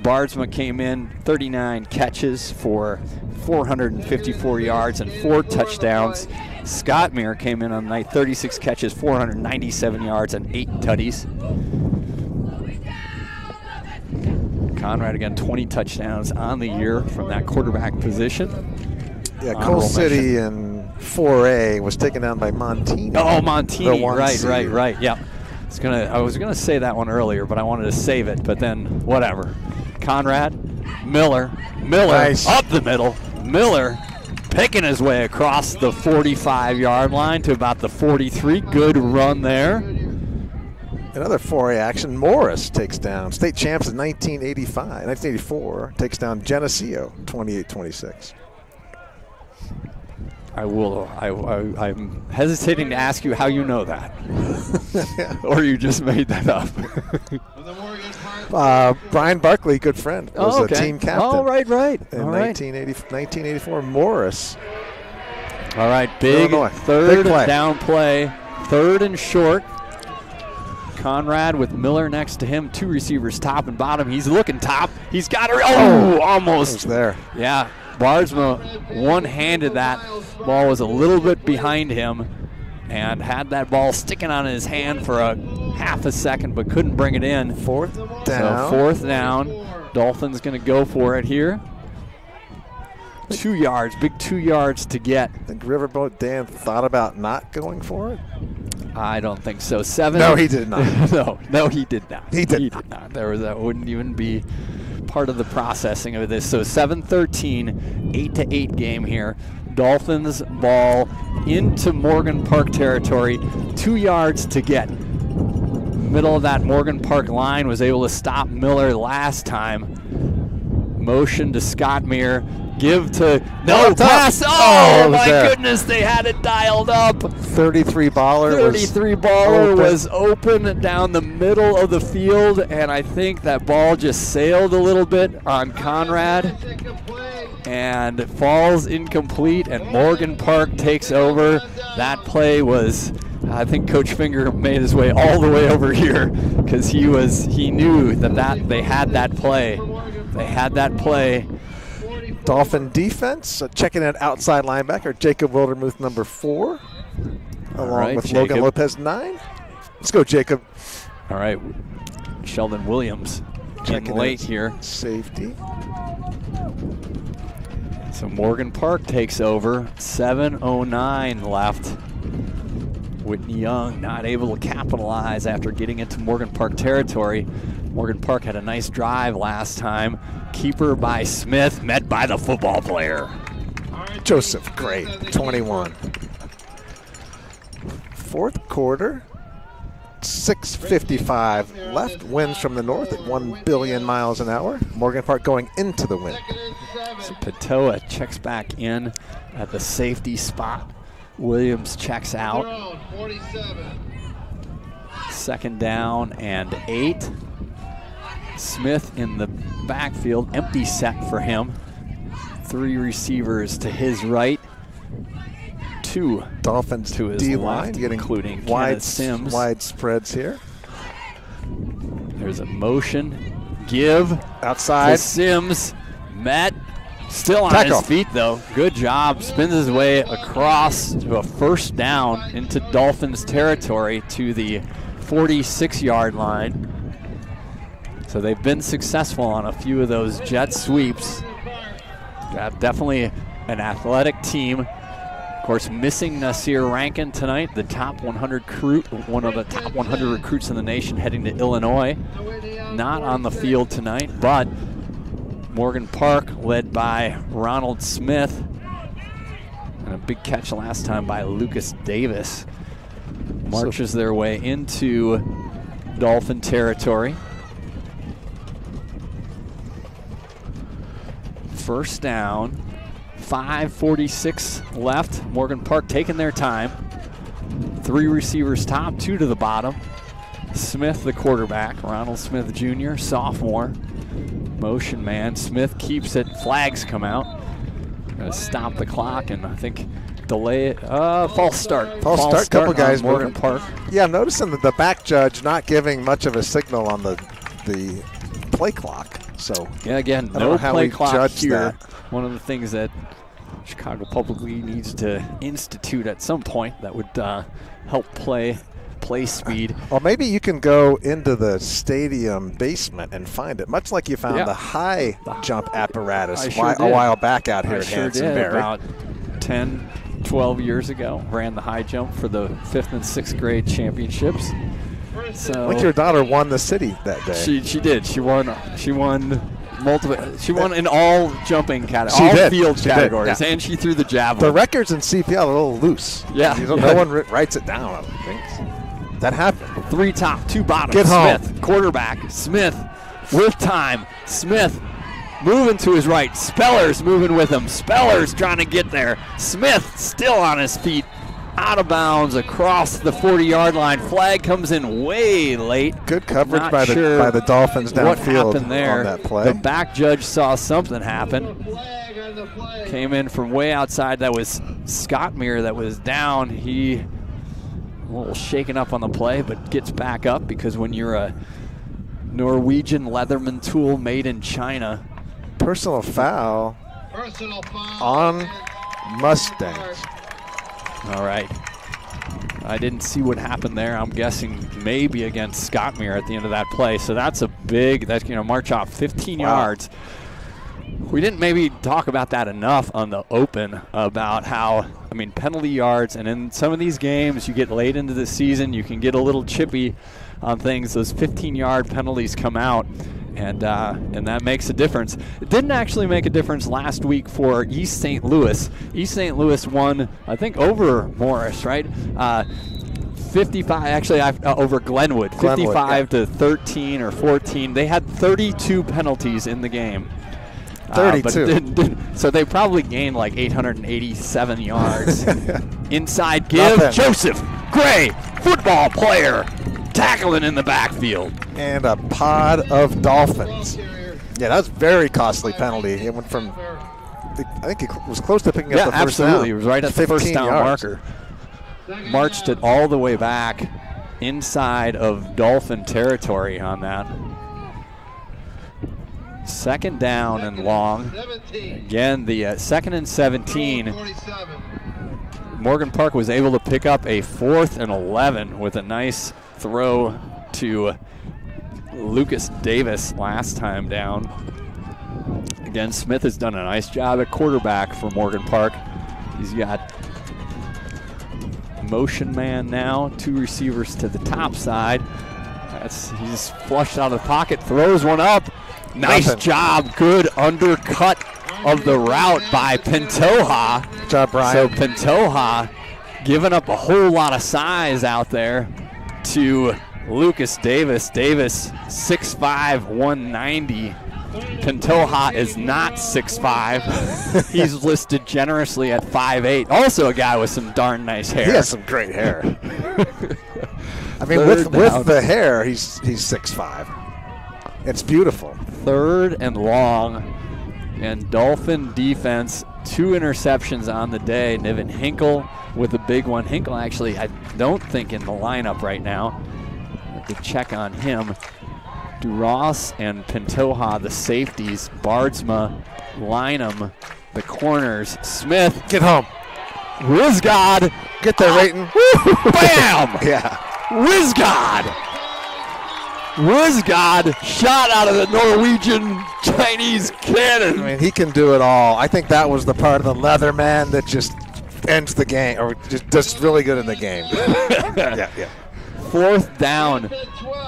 Bardsma came in 39 catches for 454 yards and 4 touchdowns. Scott Meir came in on the night, 36 catches, 497 yards and 8 tutties. Conrad again, 20 touchdowns on the year from that quarterback position. Yeah, Coal City in 4A was taken down by Montini. Oh, Montini, right. Yeah, I was gonna say that one earlier, but I wanted to save it. But then whatever. Conrad, Miller, nice. Up the middle. Miller picking his way across the 45-yard line to about the 43. Good run there. Another 4A action. Morris takes down state champs in 1984. Takes down Geneseo 28-26. I'm hesitating to ask you how you know that. Or you just made that up. Brian Barkley, good friend, was a team captain. Oh, right. In 1984, Morris. All right, big third down play. 3rd and short. Conrad with Miller next to him. 2 receivers top and bottom. He's looking top. He's got her. Oh, almost. There. Yeah. Bardsma one-handed that. Ball was a little bit behind him and had that ball sticking on his hand for a half a second but couldn't bring it in. 4th down. So 4th down. Dolphins going to go for it here. 2 yards, big 2 yards to get. I think Riverboat Dan thought about not going for it. I don't think so. 7. No, he did not. no, he did not. He did not. That wouldn't even be part of the processing of this. So 7-13, 8-8 game here. Dolphins ball into Morgan Park territory. 2 yards to get. Middle of that Morgan Park line, was able to stop Miller last time. Motion to Scott Meir. Give to no pass. Oh, my there. goodness, they had it dialed up. 33 baller 33 baller was open down the middle of the field, and I think that ball just sailed a little bit on Conrad and falls incomplete, and Morgan Park takes over. That play was, I think Coach Finger made his way all the way over here because he knew that they had that play. They had that play. Dolphin defense, checking at outside linebacker, Jacob Wildermuth, number 4, along with Jacob. Logan Lopez, 9. Let's go, Jacob. All right, Sheldon Williams Checking in late in here. Safety. So Morgan Park takes over. 7:09 left. Whitney Young not able to capitalize after getting into Morgan Park territory. Morgan Park had a nice drive last time. Keeper by Smith, met by the football player. Joseph Gray, 21. Fourth quarter, 6:55 left. Winds from the north at 1 billion miles an hour. Morgan Park going into the wind. So Patoa checks back in at the safety spot. Williams checks out. 2nd down and 8. Smith in the backfield, empty set for him. 3 receivers to his right. 2 Dolphins to his D-line left, getting including wide Kenneth Sims. Wide spreads here. There's a motion. Give Outside. to Sims. Met. Still on Tackle. his feet, though. Good job. Spins his way across to a 1st down into Dolphins territory to the 46-yard line. So they've been successful on a few of those jet sweeps. Definitely an athletic team. Of course, missing Nasir Rankin tonight, the top 100 one of the top 100 recruits in the nation heading to Illinois. Not on the field tonight, but Morgan Park led by Ronald Smith. And a big catch last time by Lucas Davis. Marches their way into Dolphin territory. 1st down, 5:46 left. Morgan Park taking their time. 3 receivers top, 2 to the bottom. Smith, the quarterback, Ronald Smith Jr., sophomore. Motion man, Smith keeps it, flags come out. Gonna stop the clock and I think delay it. False start. False start, couple guys Morgan moving. Park. Yeah, I'm noticing that the back judge not giving much of a signal on the play clock. So Yeah, again, I don't know no how play we clock judge here. that. One of the things that Chicago Public League needs to institute at some point that would help play speed. Or maybe you can go into the stadium basement and find it, much like you found the high jump apparatus a while back out here at Hansen Field. About 10, 12 years ago. Ran the high jump for the 5th and 6th grade championships. So I think your daughter won the city that day. She did. She won multiple. She won in all jumping categories, She all did. field She did, categories, yeah. and she threw the javelin. The records in CPL are a little loose. Yeah. No one writes it down, I don't think. That happened. 3 top, 2 bottom. Get home. Smith, quarterback. Smith with time. Smith moving to his right. Spellers moving with him. Spellers trying to get there. Smith still on his feet. Out of bounds across the 40-yard line. Flag comes in way late. Good coverage Not by sure the Dolphins downfield what happened there. on that play. The back judge saw something happen. Came in from way outside. That was Scott Meir that was down. He a little shaken up on the play, but gets back up because when you're a Norwegian Leatherman tool made in China. Personal foul on Mustangs. All right. I didn't see what happened there. I'm guessing maybe against Scott Meir at the end of that play. So that's a big, march off 15 yards. We didn't maybe talk about that enough on the open about how, penalty yards, and in some of these games you get late into the season, you can get a little chippy on things. Those 15-yard penalties come out, and that makes a difference. It didn't actually make a difference last week for East St. Louis. East St. Louis won, I think, over Morris, right? 55, actually, over Glenwood, 55 to 13 or 14. They had 32 penalties in the game. 32. So they probably gained like 887 yards. Inside give. Nothing. Joseph Gray, football player, tackling in the backfield. And a pod of Dolphins. Yeah, that was a very costly penalty. It went from, I think it was close to picking up the first down. Absolutely. It was right at the first down yards. marker. Marched it all the way back inside of Dolphin territory on that. Second down and long. Again, the second and 17. Morgan Park was able to pick up a 4th and 11 with a nice throw to Lucas Davis last time down. Again, Smith has done a nice job at quarterback for Morgan Park. He's got motion man now, 2 receivers to the top side. He's flushed out of the pocket, throws one up. Nice job, good undercut of the route by Pantoja. Good job, Brian. So Pantoja giving up a whole lot of size out there to Lucas Davis. Davis 6'5", 190. Pantoja is not 6'5". He's listed generously at 5'8". Also a guy with some darn nice hair. He has some great hair. I mean, with the hair, he's 6'5". It's beautiful. 3rd and long, and Dolphin defense, 2 interceptions on the day. Niven Hinkle with a big one. Hinkle actually, I don't think in the lineup right now. I have to check on him. Duras and Pantoja, the safeties. Bardsma, Lynham, the corners. Smith. Get home. Rizgod. Get there, Rayton. Bam! Yeah. Rizgod. Rizgod shot out of the Norwegian Chinese cannon. I mean, he can do it all. I think that was the part of the Leatherman that just ends the game, or just does really good in the game. Yeah. 4th down.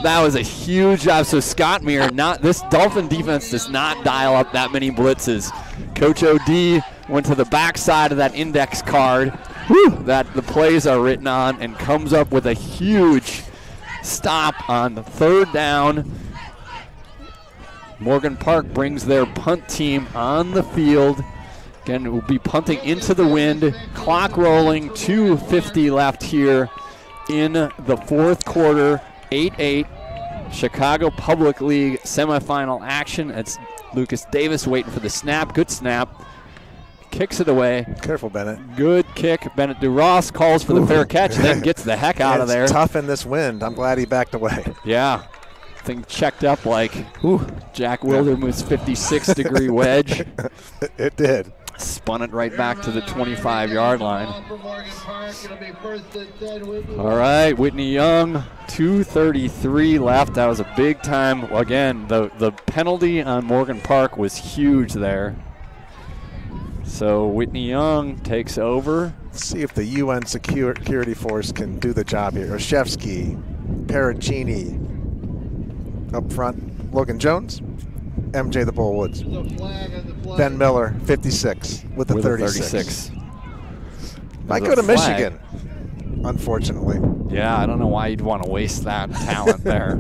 That was a huge job. So Scott Meir, this Dolphin defense does not dial up that many blitzes. Coach O.D. went to the backside of that index card that the plays are written on and comes up with a huge stop on the 3rd down. Morgan Park brings their punt team on the field. Again, it will be punting into the wind. Clock rolling, 2:50 left here in the 4th quarter. 8-8. Chicago Public League semifinal action. It's Lucas Davis waiting for the snap. Good snap. Kicks it away. Careful, Bennett. Good kick. Bennett Duras calls for the fair catch, then gets the heck out of there. It's tough in this wind. I'm glad he backed away. Yeah. Thing checked up like Jack Wildermuth's 56-degree wedge. It did. Spun it right back to the 25-yard line. All right, Whitney Young, 2:33 left. That was a big time. Again, the penalty on Morgan Park was huge there. So Whitney Young takes over. Let's see if the UN security force can do the job here. Oshevsky, Pericini, up front, Logan Jones, MJ the Bullwoods. Ben Miller, 56, with the 36. Might go to Michigan, unfortunately. Yeah, I don't know why you'd want to waste that talent there.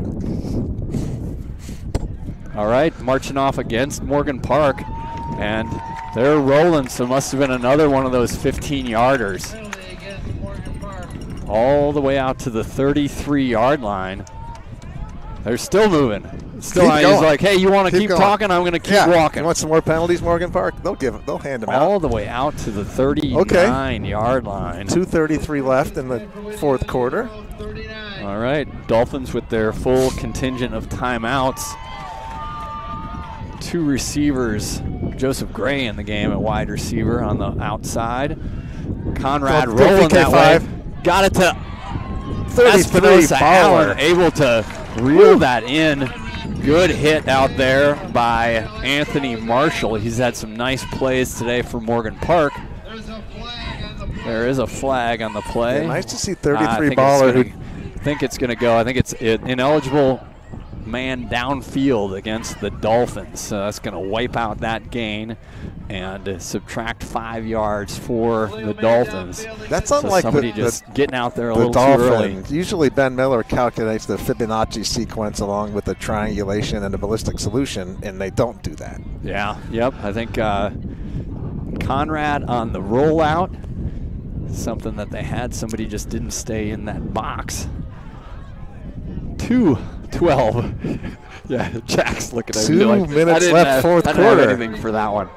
All right, marching off against Morgan Park, and they're rolling, so must have been another one of those 15-yarders. All the way out to the 33-yard line. They're still moving. He's like, hey, you want to keep talking? I'm going to keep walking. You want some more penalties, Morgan Park? They'll hand them out. All the way out to the 39-yard line. 2:33 left in the 4th quarter. All right, Dolphins with their full contingent of timeouts. 2 receivers. Joseph Gray in the game at wide receiver on the outside. Conrad rolling that way. Got it to 33 Espinosa Allen, able to reel that in. Good hit out there by Anthony Marshall. He's had some nice plays today for Morgan Park. There is a flag on the play. Yeah, nice to see 33 baller. I think it's going to go. I think it's ineligible man downfield against the Dolphins. So that's going to wipe out that gain and subtract 5 yards for the Dolphins. That's unlike somebody just getting out there a little Dolphins. too early. Usually Ben Miller calculates the Fibonacci sequence along with the triangulation and the ballistic solution, and they don't do that. Yeah, yep. I think Conrad on the rollout, something that they had. Somebody just didn't stay in that box. 2-12. Yeah, Jack's looking at me 2 like, minutes left, fourth I didn't have quarter. anything for that one.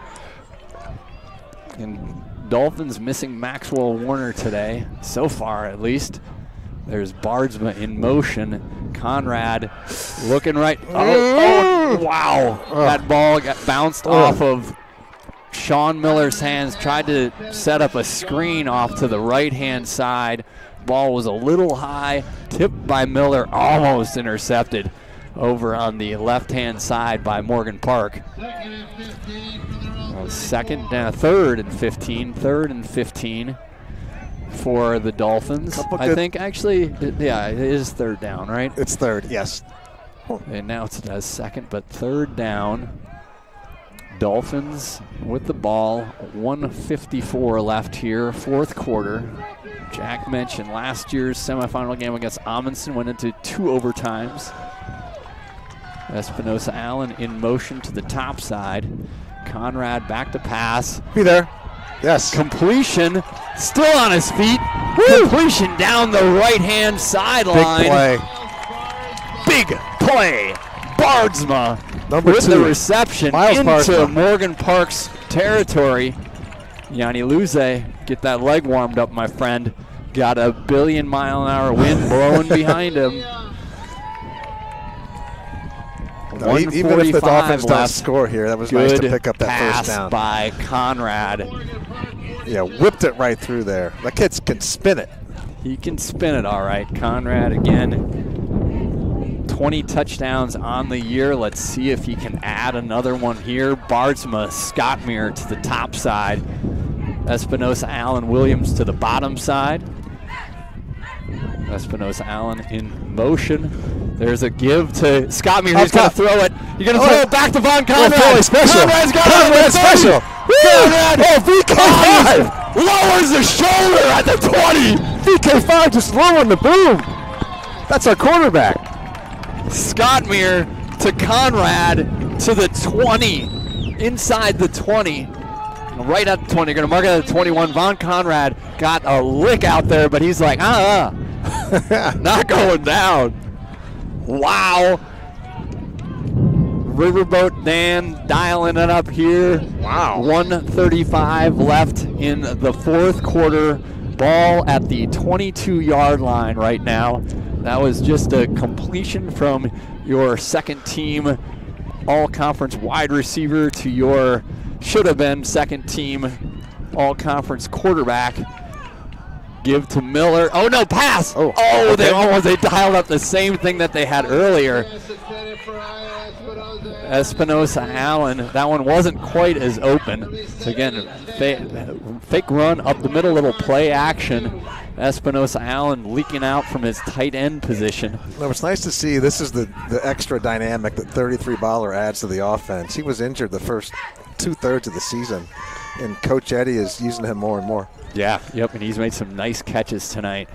And Dolphins missing Maxwell Warner today, so far at least. There's Bardsma in motion. Conrad looking right. Oh, wow. That ball got bounced off of Sean Miller's hands. Tried to set up a screen off to the right-hand side. Ball was a little high, tipped by Miller, almost intercepted over on the left-hand side by Morgan Park. Third and 15 for the Dolphins. I think actually, yeah, it is third down, right? It's third, yes. And now it's a second, but third down. Dolphins with the ball, 1:54 left here, fourth quarter. Jack mentioned last year's semifinal game against Amundsen went into 2 overtimes. Espinosa Allen in motion to the top side. Conrad back to pass. Be there. Yes. Completion, still on his feet. Woo! Completion down the right-hand sideline. Big play. Big play. Bardsma Number with 2. the reception Miles into Bardsma. Morgan Park's territory. Yanni Luze, get that leg warmed up, my friend. Got a billion-mile-an-hour wind blowing behind him. No, even if the Dolphins don't left. score here, that was nice to pick up that pass first down. by Conrad. Yeah, whipped it right through there. That kid can spin it. He can spin it all right. Conrad again, 20 touchdowns on the year. Let's see if he can add another one here. Bardsma, Scottmere to the top side. Espinosa Allen Williams to the bottom side. Espinosa Allen in motion. There's a give to Scottmere. He's going to throw it. You're going to throw it back to Von Conrad. Philly special. Conrad's got Conrad special. Conrad. VK5 lowers the shoulder at the 20. VK5 just lowering the boom. That's our quarterback. Scottmere to Conrad to the 20. Inside the 20. Right at the 20. You're going to mark it at the 21. Von Conrad got a lick out there, but he's like, not going down. Wow. Riverboat Dan dialing it up here. Wow. 1:35 left in the fourth quarter. Ball at the 22-yard line right now. That was just a completion from your second team all-conference wide receiver to your should-have-been second team all-conference quarterback. Give to Miller. Oh, no, pass. Okay. They dialed up the same thing that they had earlier. Espinosa Allen. That one wasn't quite as open. So again, fake run up the middle, little play action. Espinosa Allen leaking out from his tight end position. Well, it's nice to see. This is the extra dynamic that 33 Baller adds to the offense. He was injured the first 2/3 of the season, and Coach Eddie is using him more and more. Yeah, yep, and he's made some nice catches tonight.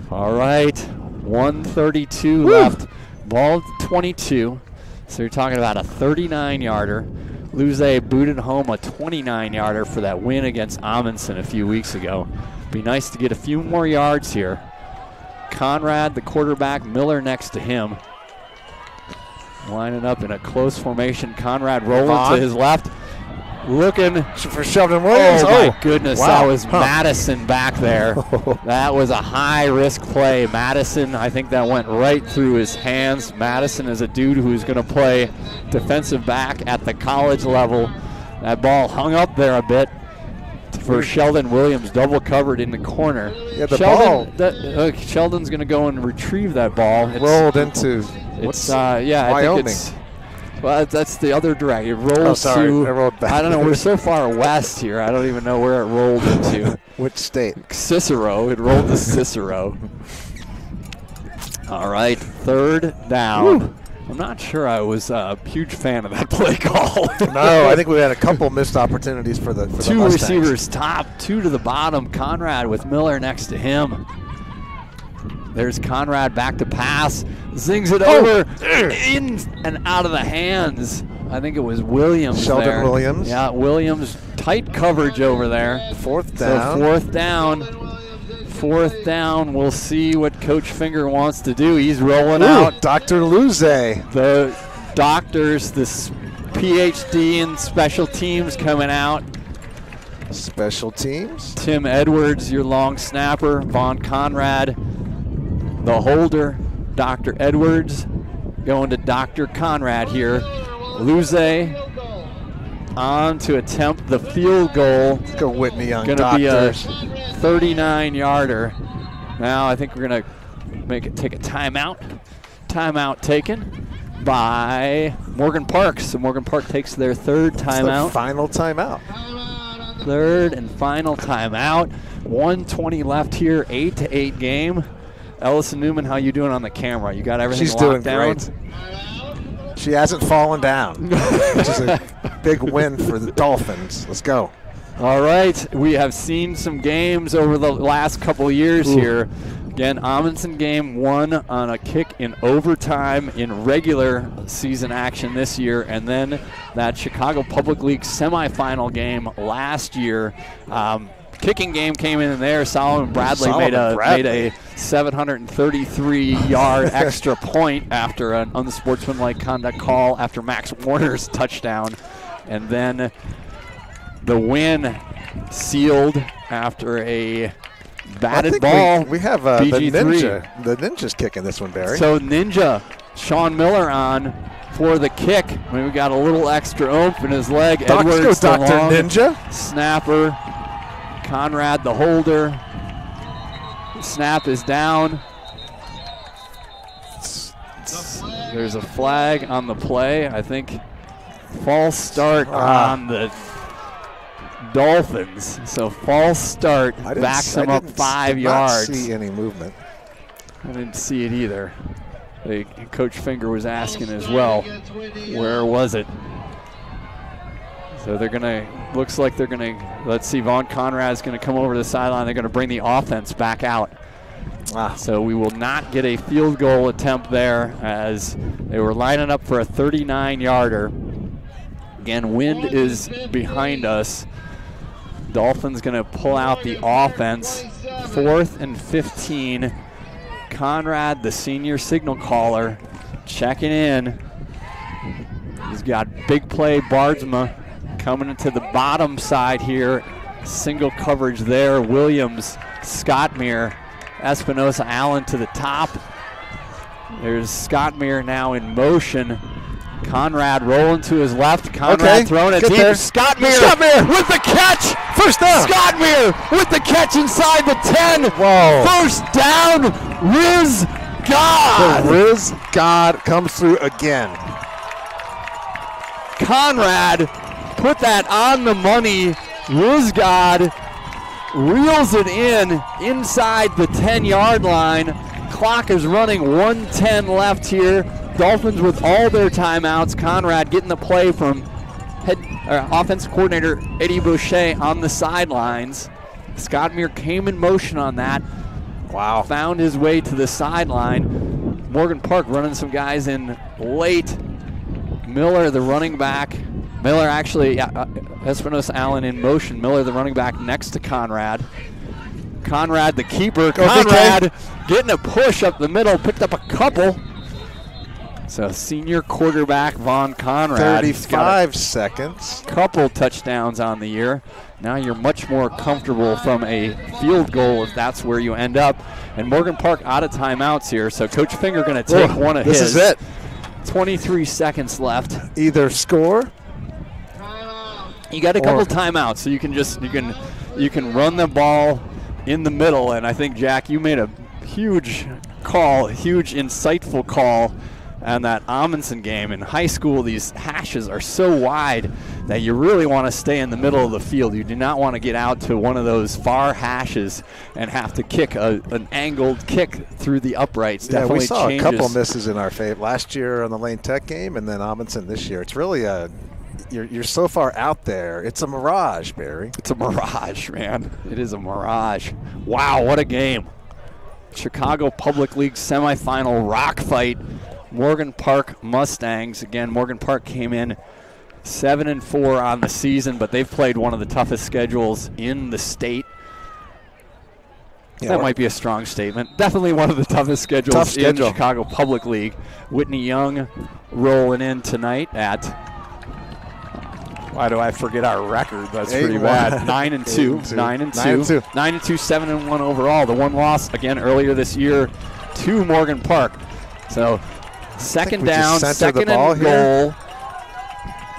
All right, 1:32 left. Ball at 22. So you're talking about a 39-yarder. Luze booted home a 29-yarder for that win against Amundsen a few weeks ago. Be nice to get a few more yards here. Conrad, the quarterback, Miller next to him. Lining up in a close formation. Conrad rolling to his left. Looking for Sheldon Williams. Oh, my goodness. Wow. That was Madison back there. That was a high-risk play. Madison, I think that went right through his hands. Madison is a dude who's going to play defensive back at the college level. That ball hung up there a bit for Sheldon Williams, double covered in the corner. Yeah, the ball. Sheldon's going to go and retrieve that ball. Rolled into Wyoming. I think it's, well, that's the other direction. It rolls to, it rolled back. I don't know, we're so far west here, I don't even know where it rolled into. Which state? Cicero. It rolled to Cicero. All right, 3rd down. Woo. I'm not sure I was a huge fan of that play call. No, I think we had a couple missed opportunities for the two Mustangs. Receivers top, 2 to the bottom. Conrad with Miller next to him. There's Conrad back to pass. Zings it over in and out of the hands. I think it was Williams Sheldon there. Williams. Yeah, Williams. Tight coverage over there. 4th down. So 4th down. 4th down. We'll see what Coach Finger wants to do. He's rolling out. Dr. Luze. The doctors, this PhD in special teams coming out. Special teams. Tim Edwards, your long snapper. Vaughn Conrad, the holder. Dr. Edwards going to Dr. Conrad here. Luze on to attempt the field goal. Let's go Whitney on Going to be a 39-yarder. Now I think we're going to take a timeout. Timeout taken by Morgan Park. So Morgan Park takes their 3rd timeout. The final timeout. 3rd and final timeout. 1:20 left here. 8-8 game. Ellison Newman, how you doing on the camera? You got everything She's locked doing down? great. She hasn't fallen down, which is a big win for the Dolphins. Let's go. All right, we have seen some games over the last couple of years here. Again, Amundsen game won on a kick in overtime in regular season action this year, and then that Chicago Public League semifinal game last year. Kicking game came in there. Solomon Bradley made a 733-yard extra point after an unsportsmanlike conduct call after Max Warner's touchdown. And then the win sealed after a batted ball. We have the Ninja. The Ninja's kicking this one, Barry. So Ninja, Sean Miller on for the kick. I mean, we got a little extra oomph in his leg. Edwards, Dr. Ninja. Snapper. Conrad, the holder. Snap is down. There's a flag on the play. I think false start on the Dolphins. So false start backs them up 5 yards. I didn't see any movement. I didn't see it either. Coach Finger was asking as well, where was it? So they're going to, looks like they're going to, let's see, Vaughn Conrad's going to come over to the sideline. They're going to bring the offense back out. So we will not get a field goal attempt there as they were lining up for a 39-yarder. Again, wind is behind us. Dolphins going to pull out the offense. 4th and 15. Conrad, the senior signal caller, checking in. He's got big play Bardsma coming into the bottom side here. Single coverage there. Williams, Scottmere, Espinosa Allen to the top. There's Scottmere now in motion. Conrad rolling to his left. Conrad throwing it deep. There. Scottmere with the catch. First down. Scottmere with the catch inside the 10. Whoa. First down, Riz God. The Riz God comes through again. Conrad put that on the money. Riz God reels it in inside the 10-yard line. Clock is running, 1:10 left here. Dolphins with all their timeouts. Conrad getting the play from offensive coordinator Eddie Boucher on the sidelines. Scottmere came in motion on that. Wow. Found his way to the sideline. Morgan Park running some guys in late. Miller, the running back. Miller actually, Espinosa Allen in motion. Miller, the running back, next to Conrad. Conrad, the keeper. Conrad getting a push up the middle, picked up a couple. So senior quarterback Vaughn Conrad. 35 seconds. Couple touchdowns on the year. Now you're much more comfortable from a field goal if that's where you end up. And Morgan Park out of timeouts here, so Coach Finger going to take one of his. This is it. 23 seconds left. Either score. You got a couple timeouts, so you can just you can run the ball in the middle. And I think, Jack, you made a huge call, a huge insightful call and that Amundsen game. In high school, these hashes are so wide that you really want to stay in the middle of the field. You do not want to get out to one of those far hashes and have to kick an angled kick through the uprights. Yeah, Definitely we saw changes. a couple misses in our favor last year on the Lane Tech game, and then Amundsen this year. It's really you're so far out there. It's a mirage, Barry. It's a mirage, man. It is a mirage. Wow, what a game. Chicago Public League semifinal rock fight. Morgan Park Mustangs. Again, Morgan Park came in 7-4 on the season, but they've played one of the toughest schedules in the state. Yeah, that might be a strong statement. Definitely one of the toughest schedules in Chicago Public League. Whitney Young rolling in tonight at, why do I forget our record? That's pretty bad. 9-2. 9-2. 9-2, 7-1 overall. The one loss, again, earlier this year to Morgan Park. So, second down, second and goal.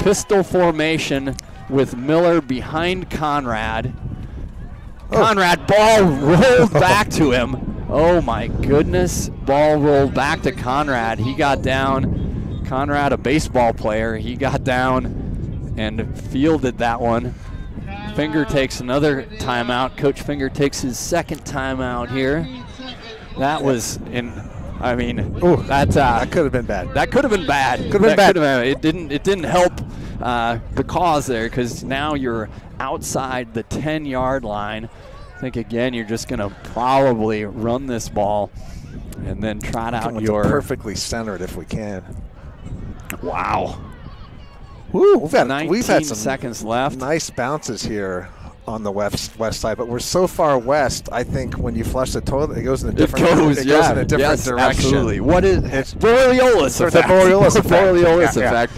Pistol formation with Miller behind Conrad. Conrad, ball rolled back to him. Oh, my goodness. Ball rolled back to Conrad. He got down. Conrad, a baseball player, he got down and fielded that one. Finger takes another timeout. Coach Finger takes his second timeout here. That was that could have been bad. That could have been bad. It didn't help the cause there, because now you're outside the 10-yard line. I think again you're just going to probably run this ball and then trot out your perfectly centered if we can. Wow. Woo, we've had some seconds left. Nice bounces here on the west side, but we're so far west. I think when you flush the toilet, it goes in a different direction. Absolutely. What is it's Boreolus effect? The Boreolus effect. Boreolus effect.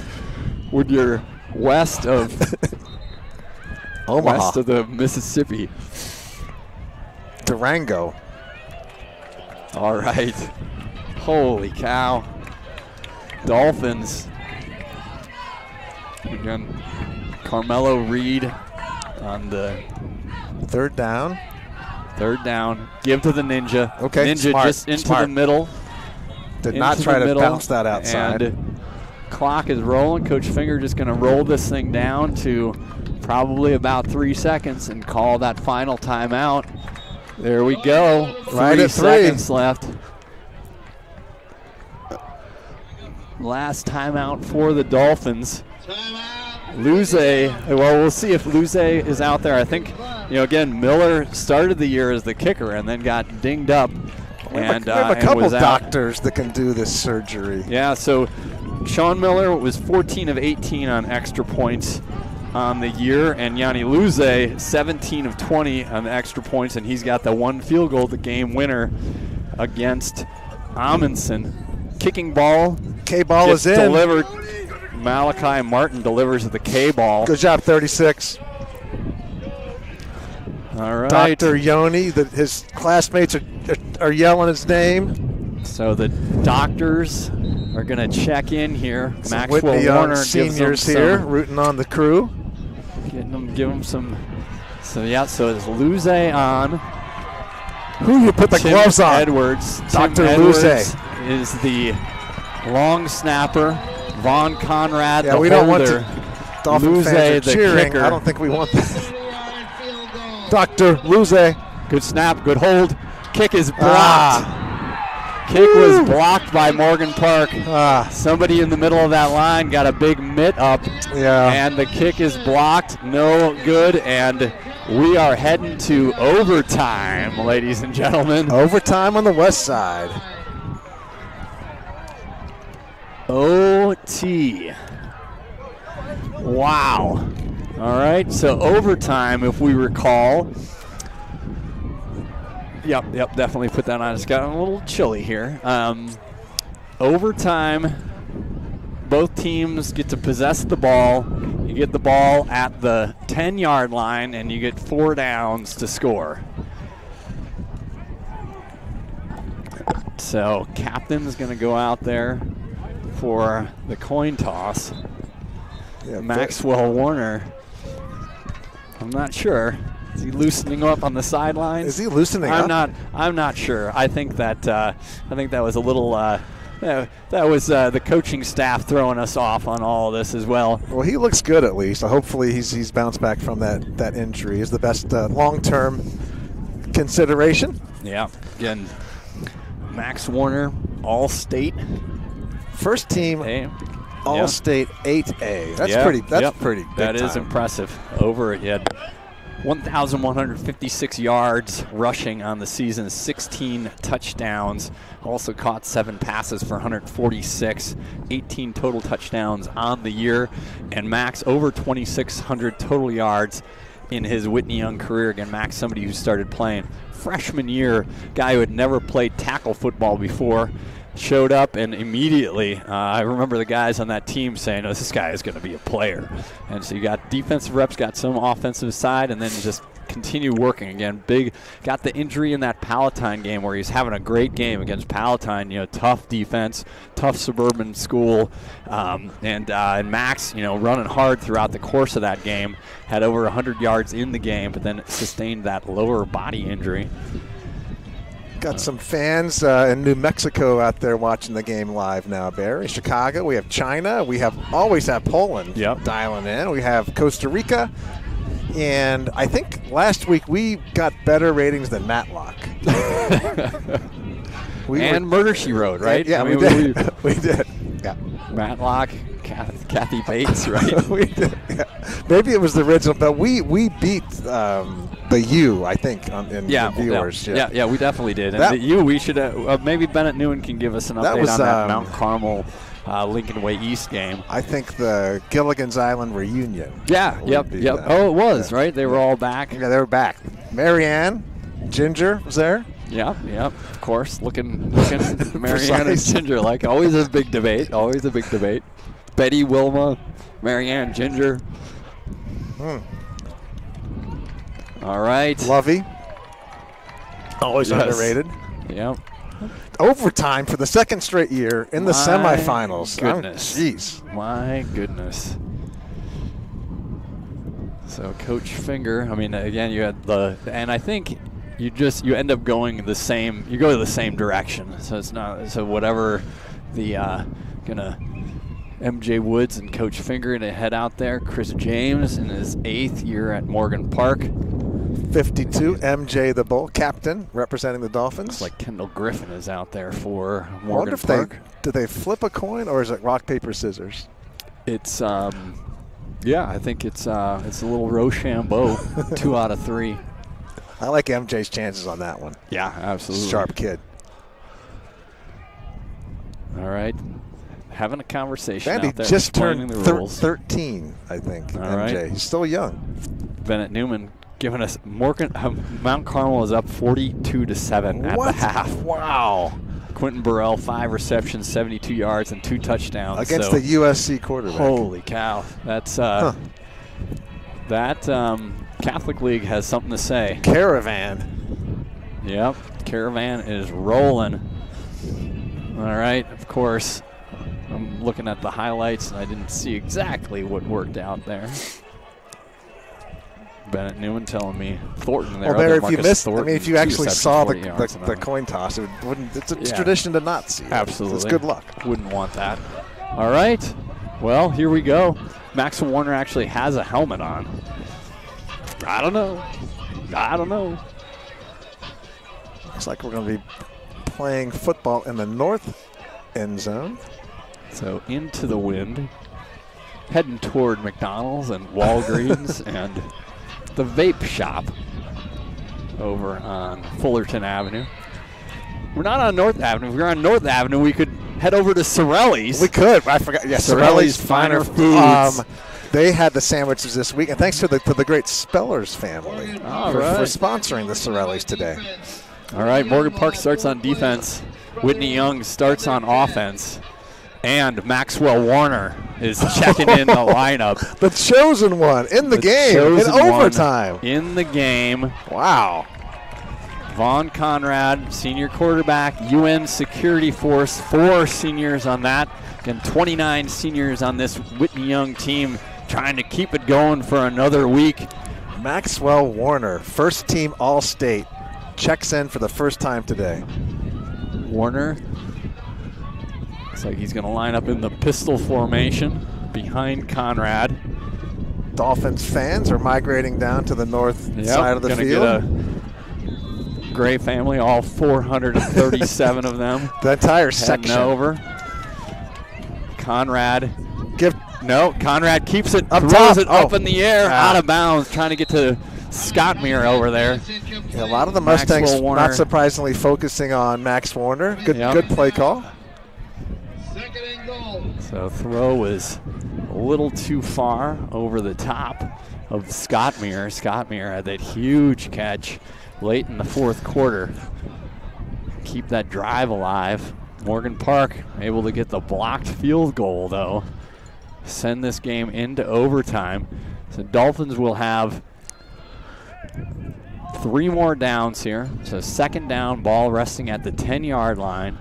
When you're west of Omaha, west of the Mississippi, Durango. All right. Holy cow. Dolphins. Again, Carmelo Reed on the third down. Give to the Ninja. Okay, Ninja smart, just into the middle. Did not try to bounce that outside. And clock is rolling. Coach Finger just going to roll this thing down to probably about 3 seconds and call that final timeout. There we go. Right 3 at 3 seconds left. Last timeout for the Dolphins. Luze, well, we'll see if Luze is out there. I think, again, Miller started the year as the kicker and then got dinged up. We have a couple doctors that can do this surgery. Yeah, so Sean Miller was 14 of 18 on extra points on the year, and Yanni Luze 17 of 20 on the extra points, and he's got the one field goal, the game winner against Amundsen. Kicking ball. K-ball is in. Delivered. Malachi Martin delivers the K-ball. Good job, 36. All right. Dr. Yoni, his classmates are yelling his name. So the doctors are going to check in here. Some Maxwell Whitney Warner seniors here rooting on the crew. Give them some. So it's Luze on. Who you put the gloves on? Edwards. Dr. Luze is the long snapper. Vaughn Conrad, yeah, the we holder. Don't want to. Dolphin Luze, fans are cheering. kicker. I don't think we want that. Dr. Luze. Good snap, good hold. Kick is blocked. Kick was blocked by Morgan Park. Somebody in the middle of that line got a big mitt up. Yeah. And the kick is blocked. No good. And we are heading to overtime, ladies and gentlemen. Overtime on the west side. OT. Wow. All right, so overtime, if we recall. Yep, definitely put that on. It's gotten a little chilly here. Overtime, both teams get to possess the ball. You get the ball at the 10-yard line, and you get 4 downs to score. So captain's going to go out there for the coin toss. Yeah, Maxwell Warner, I'm not sure. Is he loosening up on the sidelines? Is he loosening up? I'm not sure. I think that was a little that was the coaching staff throwing us off on all of this as well. Well, he looks good at least. Hopefully he's bounced back from that injury. Is the best long-term consideration. Yeah. Again, Max Warner, All-State. First team All-State 8A. That's pretty. That's pretty. Big That is time. impressive. Over it, he had 1,156 yards rushing on the season, 16 touchdowns. Also caught 7 passes for 146, 18 total touchdowns on the year, and Max over 2,600 total yards in his Whitney Young career. Again, Max, somebody who started playing freshman year, guy who had never played tackle football before, showed up and immediately, I remember the guys on that team saying, oh, this guy is going to be a player. And so you got defensive reps, got some offensive side, and then just continue working. Again, got the injury in that Palatine game where he's having a great game against Palatine, tough defense, tough suburban school. And Max, running hard throughout the course of that game, had over 100 yards in the game, but then sustained that lower body injury. Got some fans in New Mexico out there watching the game live now, Barry. Chicago, we have China. We always have Poland dialing in. We have Costa Rica. And I think last week we got better ratings than Matlock. Murder, She Wrote, right? Yeah, we did. We did. Yeah. Matlock, Kathy Bates, right? We did. Yeah. Maybe it was the original, but we beat the U, I think, in the viewers. Yeah, we definitely did. And the U, we should maybe Bennett Newen can give us an update on that Mount Carmel Lincoln Way East game. I think the Gilligan's Island reunion. Yeah, yep. Oh, it was, right? They were all back. Yeah, they were back. Marianne, Ginger was there. Yeah, of course. Looking Marianne and Ginger, like always a big debate. Betty, Wilma, Marianne, Ginger. All right. Lovey. Always underrated. Yep. Overtime for the second straight year in the semifinals. Goodness. Jeez. My goodness. So Coach Finger, again, you had and I think you end up going the same, you go the same direction. So it's not, whatever the, MJ Woods and Coach Finger to head out there. Chris James in his 8th year at Morgan Park. 52, MJ the Bull captain representing the Dolphins. Looks like Kendall Griffin is out there for Morgan I wonder if Park. Do they flip a coin or is it rock, paper, scissors? It's, I think it's a little Rochambeau, 2 out of 3. I like MJ's chances on that one. Yeah, absolutely. Sharp kid. All right. Having a conversation Andy out there. just turned the rules. 13, I think, All MJ. right. He's still young. Bennett Newen giving us Mount Carmel is up 42-7 at the half. Wow. Quentin Burrell, 5 receptions, 72 yards, and 2 touchdowns. Against the USC quarterback. Holy cow. That's that Catholic League has something to say. Caravan. Yep. Caravan is rolling. All right, of course. I'm looking at the highlights, and I didn't see exactly what worked out there. Bennett Newen telling me Thornton there. Well, Barry, if you missed, if you actually saw the coin toss, it's a tradition to not see. Absolutely. It's good luck. Wouldn't want that. All right. Well, here we go. Max Warner actually has a helmet on. I don't know. Looks like we're going to be playing football in the north end zone. So into the wind, heading toward McDonald's and Walgreens and the vape shop over on Fullerton Avenue. We're not on North Avenue. If we were on North Avenue, we could head over to Sorelli's. We could. I forgot. Yeah, Sorelli's Finer Foods. They had the sandwiches this week, and thanks to the great Spellers family for sponsoring the Sorelli's today. All right, Morgan Park starts on defense. Whitney Young starts on offense. And Maxwell Warner is checking in the lineup. The chosen one in the game, in overtime. In the game. Wow. Vaughn Conrad, senior quarterback, UN security force, 4 seniors on that. Again, 29 seniors on this Whitney Young team trying to keep it going for another week. Maxwell Warner, first team Looks like he's going to line up in the pistol formation behind Conrad. Dolphins fans are migrating down to the north side of the field. Get a Gray family, all 437 of them. The entire section over. Conrad. Conrad keeps it, up throws top. it up in the air, out of bounds, trying to get to Scottmere over there. Yeah, a lot of the Mustangs, not surprisingly, focusing on Max Warner. Good play call. So throw was a little too far over the top of Scottmere. Scottmere had that huge catch late in the fourth quarter. Keep that drive alive. Morgan Park able to get the blocked field goal, though. Send this game into overtime. So Dolphins will have 3 more downs here. So second down, ball resting at the 10-yard line.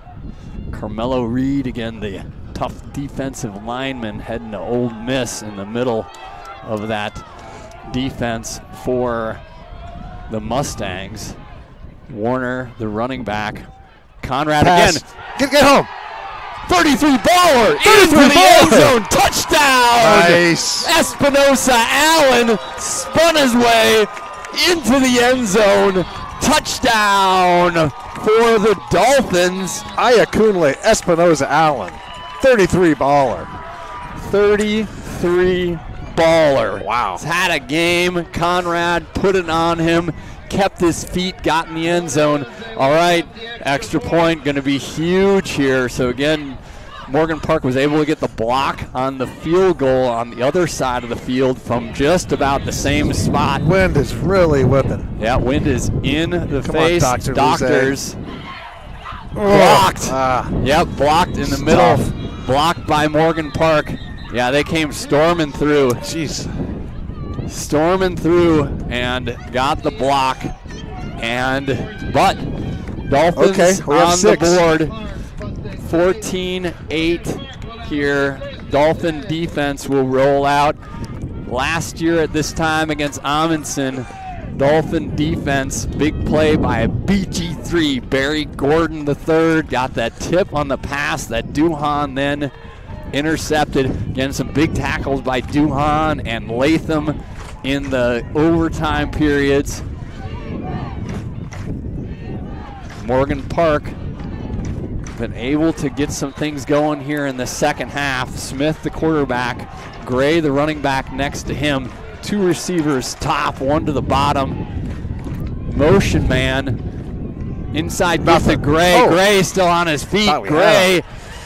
Carmelo Reed, again, the tough defensive lineman, heading to Ole Miss in the middle of that defense for the Mustangs. Warner, the running back. Conrad Pass. Again. Get home. 33 baller into the end zone. Touchdown. Nice. Espinosa Allen spun his way into the end zone. Touchdown for the Dolphins. Ayakunle Espinosa Allen. 33 baller. 33 baller. Wow. He's had a game. Conrad put it on him. Kept his feet, got in the end zone. All right, extra point going to be huge here. So again, Morgan Park was able to get the block on the field goal on the other side of the field from just about the same spot. Wind is really whipping. Yeah, wind is in the Come face. on, Dr. Doctors. Blocked. Yep, blocked in the middle. Tough. Blocked by Morgan Park. Yeah, they came storming through. Jeez. Storming through and got the block. But Dolphins on the board. 14-8 here. Dolphin defense will roll out. Last year at this time against Amundsen, Dolphin defense, big play by BG3. Barry Gordon III got that tip on the pass that Duhan then intercepted. Again, some big tackles by Duhan and Latham in the overtime periods. Morgan Park been able to get some things going here in the second half. Smith, the quarterback, Gray, the running back next to him. 2 receivers top, 1 to the bottom. Motion man inside to Gray. Oh. Gray still on his feet. Gray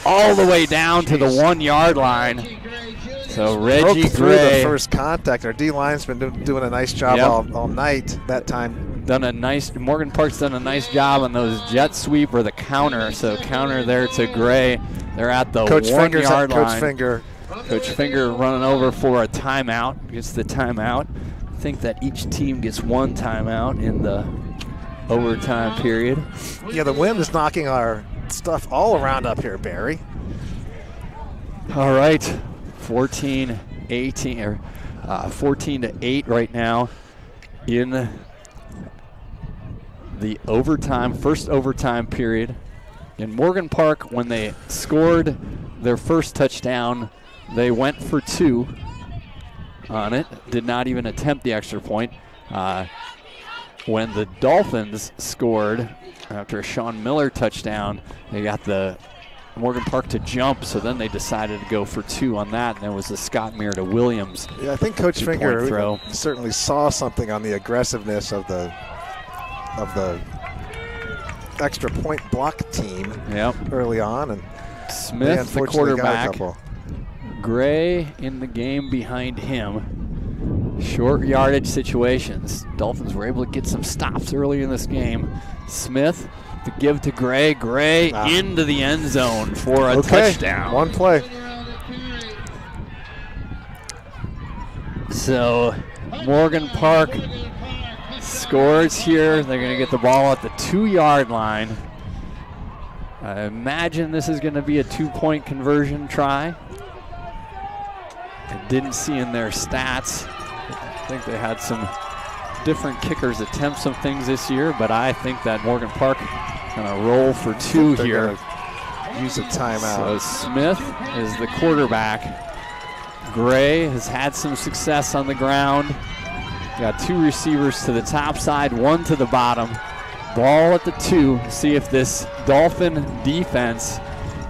all the way down to the 1-yard line. So Reggie Broke through Gray. the first contact. Our D-line's been doing a nice job all night that time. Morgan Park's done a nice job on those jet sweep or the counter. So counter there to Gray. They're at the 1-yard line. Coach Finger running over for a timeout. Gets the timeout. I think that each team gets 1 timeout in the overtime period. Yeah, the wind is knocking our stuff all around up here, Barry. All right, 14-8 right now in the first overtime period. In Morgan Park, when they scored their first touchdown, they went for 2 on it, did not even attempt the extra point. When the Dolphins scored after a Sean Miller touchdown, they got the Morgan Park to jump, so then they decided to go for 2 on that, and there was the Scottmere to Williams. Yeah, I think Coach Finger throw. Certainly saw something on the aggressiveness of the extra point block team early on, and Smith, the quarterback, Gray in the game behind him. Short yardage situations. Dolphins were able to get some stops early in this game. Smith, the give to Gray. Gray into the end zone for a touchdown. 1 play. So Morgan Park scores here. They're going to get the ball at the 2-yard line. I imagine this is going to be a 2-point conversion try. I didn't see in their stats. I think they had some different kickers attempt some things this year, but I think that Morgan Park going to roll for 2 here. use a timeout. So Smith is the quarterback. Gray has had some success on the ground. Got 2 receivers to the top side, 1 to the bottom. Ball at the 2. See if this Dolphin defense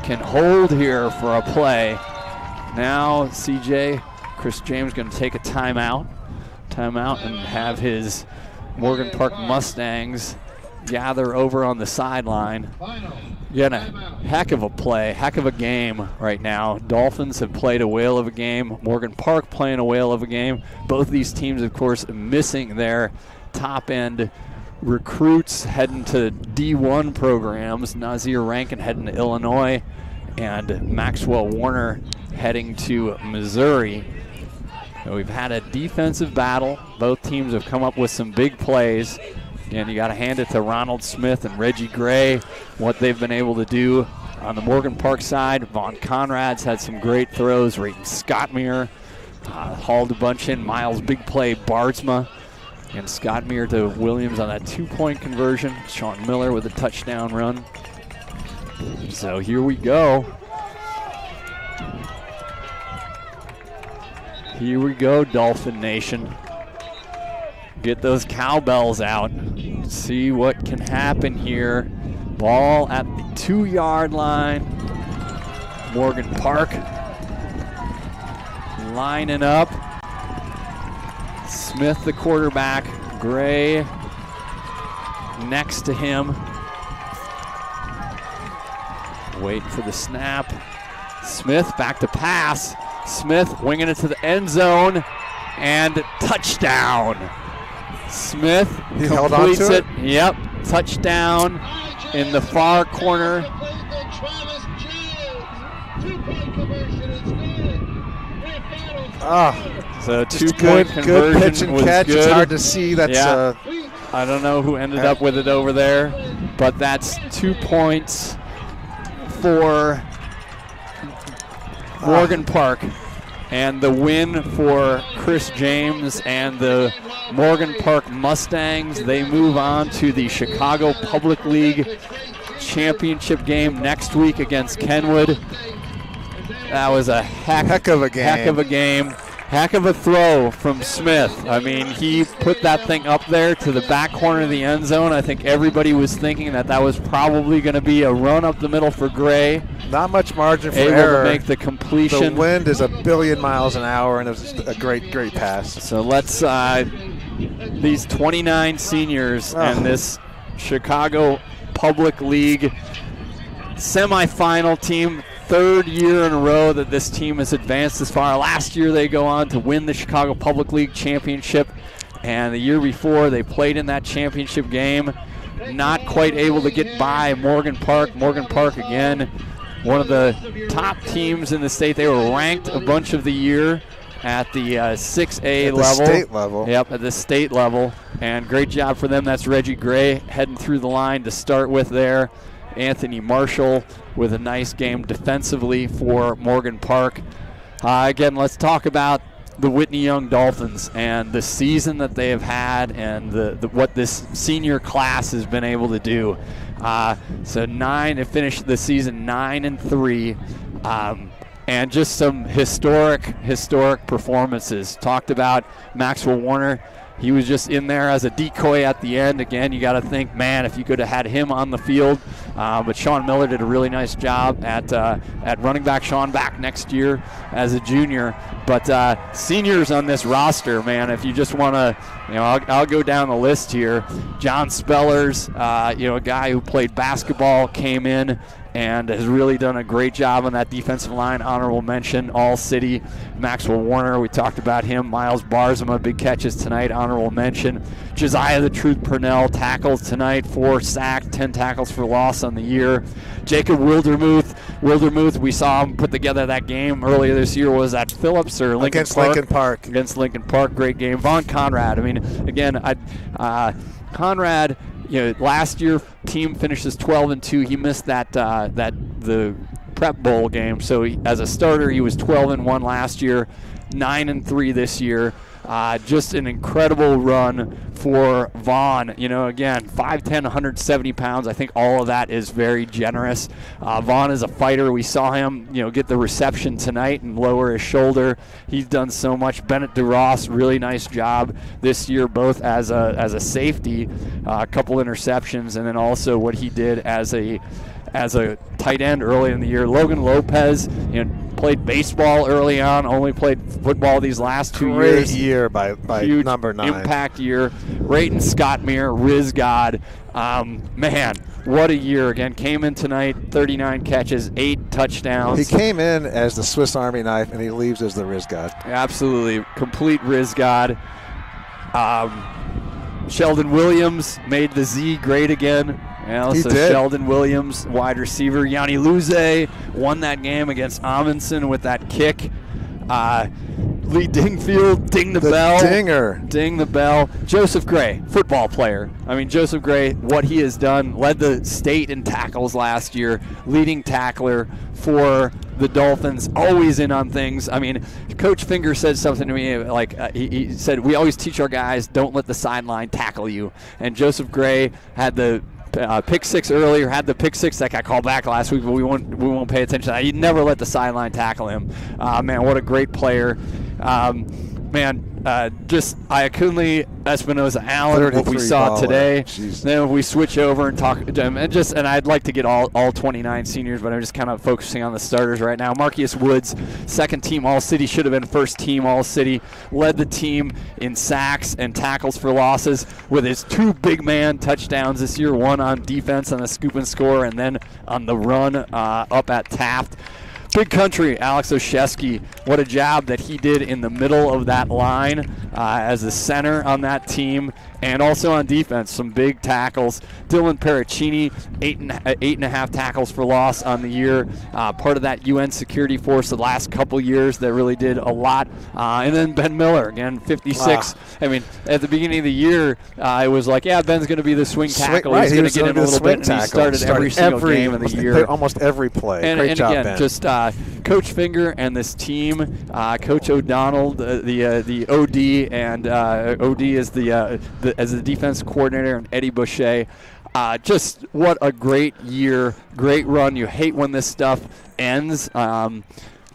can hold here for a play. Now CJ, Chris James, going to take a timeout and have his Morgan Park Mustangs gather over on the sideline. Again, a heck of a play, heck of a game right now. Dolphins have played a whale of a game. Morgan Park playing a whale of a game. Both these teams, of course, missing their top-end recruits heading to D1 programs. Nazir Rankin heading to Illinois, and Maxwell Warner heading to Missouri. So we've had a defensive battle. Both teams have come up with some big plays. Again, you got to hand it to Ronald Smith and Reggie Gray, what they've been able to do on the Morgan Park side. Vaughn Conrad's had some great throws. Rayton Scottmere hauled a bunch in. Miles, big play. Bardsma and Scottmere to Williams on that 2-point conversion. Sean Miller with a touchdown run. So here we go. Here we go, Dolphin Nation. Get those cowbells out. See what can happen here. Ball at the 2-yard line. Morgan Park lining up. Smith, the quarterback. Gray next to him. Waiting for the snap. Smith back to pass. Smith winging it to the end zone, and touchdown. Smith completes it. Yep, touchdown in the far corner. So 2-point conversion good pitch and catch. Good. It's hard to see. That's I don't know who ended up with it over there, but that's 2 points for Morgan Park, and the win for Chris James and the Morgan Park Mustangs. They move on to the Chicago Public League championship game next week against Kenwood. That was a heck of a game. Heck of a throw from Smith. I mean, he put that thing up there to the back corner of the end zone. I think everybody was thinking that was probably going to be a run up the middle for Gray. Not much margin for error. Able to make the completion. The wind is 1 billion miles an hour, and it was a great pass. So let's, these 29 seniors and this Chicago Public League semifinal team, 3rd year in a row that this team has advanced this far. Last year they go on to win the Chicago Public League championship, and the year before they played in that championship game. Not quite able to get by Morgan Park. Morgan Park, again, one of the top teams in the state. They were ranked a bunch of the year at the 6A level. At the state level. Yep, at the state level. And great job for them. That's Reggie Gray heading through the line to start with there. Anthony Marshall with a nice game defensively for Morgan Park. Again, let's talk about the Whitney Young Dolphins and the season that they have had, and what this senior class has been able to do. So they finished the season 9-3, and just some historic performances. Talked about Maxwell Warner. He was just in there as a decoy at the end. Again, you got to think, man, if you could have had him on the field. But Sean Miller did a really nice job at running back. Sean back next year as a junior. But seniors on this roster, man, if you just want to, I'll go down the list here. John Spellers, a guy who played basketball, came in and has really done a great job on that defensive line. Honorable mention, All City. Maxwell Warner, we talked about him. Miles Barzama, big catches tonight, honorable mention. Josiah the Truth Purnell, tackles tonight, 4 sacks, 10 tackles for loss on the year. Jacob Wildermuth, we saw him put together that game earlier this year. Was that Phillips or Lincoln Park? Against Lincoln Park, great game. Vaughn Conrad, again, Conrad, last year team finishes 12-2. He missed the Prep Bowl game. So as a starter, he was 12-1 last year, 9-3 this year. Just an incredible run for Vaughn. You know, again, 5'10", 170 pounds. I think all of that is very generous. Vaughn is a fighter. We saw him, get the reception tonight and lower his shoulder. He's done so much. Bennett DeRoss, really nice job this year, both as a safety, a couple interceptions, and then also what he did as a tight end early in the year. Logan Lopez, played baseball early on, only played football these last 2 years. Great year by Huge number 9. Impact year. Rayton Scottmere, Riz God. Man, what a year. Again, came in tonight, 39 catches, 8 touchdowns. He came in as the Swiss Army knife, and he leaves as the Riz God. Absolutely. Complete Riz God. Sheldon Williams made the Z great again. He did. Sheldon Williams, wide receiver. Yanni Luze won that game against Amundsen with that kick. Lee Dingfield, ding the bell. Ding the bell. Joseph Gray, football player. I mean, Joseph Gray, what he has done, led the state in tackles last year, leading tackler for the Dolphins, always in on things. I mean, Coach Finger said something to me, he said, we always teach our guys, don't let the sideline tackle you. And Joseph Gray had the pick six earlier, had the pick six that got called back last week, but we won't pay attention to that. He'd never let the sideline tackle him. Man, what a great player. Iakunle, Espinosa Allen, what we saw today. Then we switch over and talk to him, and I'd like to get all 29 seniors, but I'm just kind of focusing on the starters right now. Marquise Woods, second team All-City, should have been first team All-City, led the team in sacks and tackles for losses with his 2 big man touchdowns this year, one on defense on the scoop and score, and then on the run up at Taft. Big country, Alex Oshesky, what a job that he did in the middle of that line as a center on that team, and also on defense, some big tackles. Dylan Paracchini, 8.5 tackles for loss on the year, part of that UN security force the last couple years that really did a lot. And then Ben Miller, again, 56. I mean, at the beginning of the year, it was like, yeah, Ben's going to be the swing tackle. He's going to get in a little bit, and he started every single game of the year. Almost every play. Great job, again, Ben. Just Coach Finger and this team, Coach O'Donnell, the OD, and OD is as the defense coordinator, and Eddie Boucher. Just what a great year, great run. You hate when this stuff ends.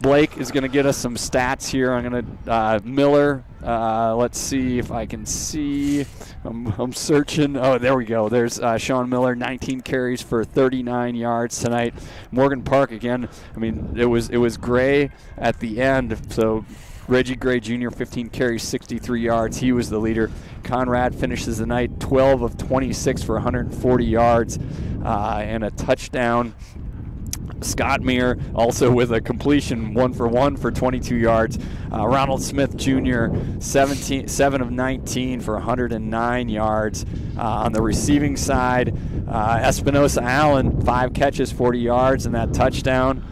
Blake is going to get us some stats here. I'm going to Miller. Let's see if I can see. I'm searching. Oh, there we go. There's Sean Miller, 19 carries for 39 yards tonight. Morgan Park again. I mean, it was Gray at the end. So Reggie Gray Jr., 15 carries, 63 yards. He was the leader. Conrad finishes the night 12 of 26 for 140 yards and a touchdown. Scottmere also with a completion 1 for 1 for 22 yards. Ronald Smith Jr., 7 of 19 for 109 yards. On the receiving side, Espinosa Allen, 5 catches, 40 yards, and that touchdown.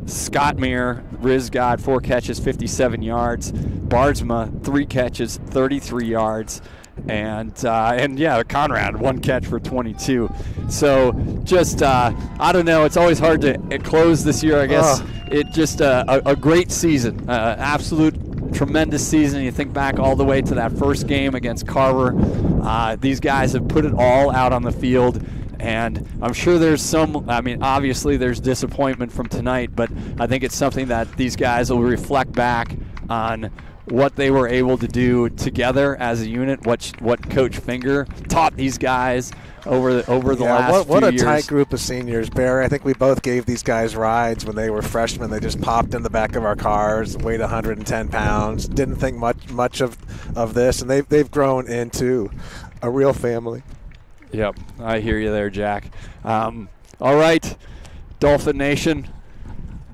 Scottmere, Riz God, 4 catches, 57 yards. Bardsma, 3 catches, 33 yards. And Conrad, 1 catch for 22. So just, I don't know, it's always hard to close this year, I guess. It just a great season, absolute tremendous season. You think back all the way to that first game against Carver. These guys have put it all out on the field. And I'm sure there's obviously there's disappointment from tonight, but I think it's something that these guys will reflect back on what they were able to do together as a unit, what Coach Finger taught these guys over the last few years. What a tight group of seniors, Barry. I think we both gave these guys rides when they were freshmen. They just popped in the back of our cars, weighed 110 pounds, didn't think much of this, and they've grown into a real family. Yep, I hear you there, Jack. All right, Dolphin Nation,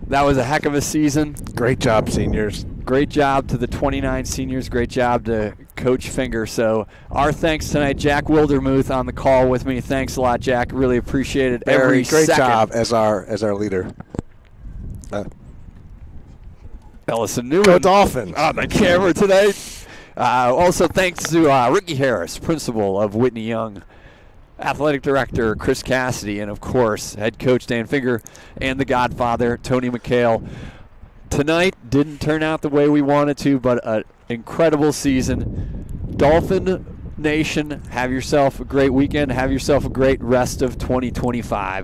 that was a heck of a season. Great job, seniors. Great job to the 29 seniors. Great job to Coach Finger. So our thanks tonight. Jack Wildermuth on the call with me. Thanks a lot, Jack. Really appreciate it. Great job as our leader. Ellison Newman. Go Dolphins. On the camera tonight. Also thanks to Ricky Harris, principal of Whitney Young. Athletic Director Chris Cassidy, and of course Head Coach Dan Finger, and the Godfather Tony McHale. Tonight didn't turn out the way we wanted to, but incredible season. Dolphin Nation, have yourself a great weekend. Have yourself a great rest of 2025.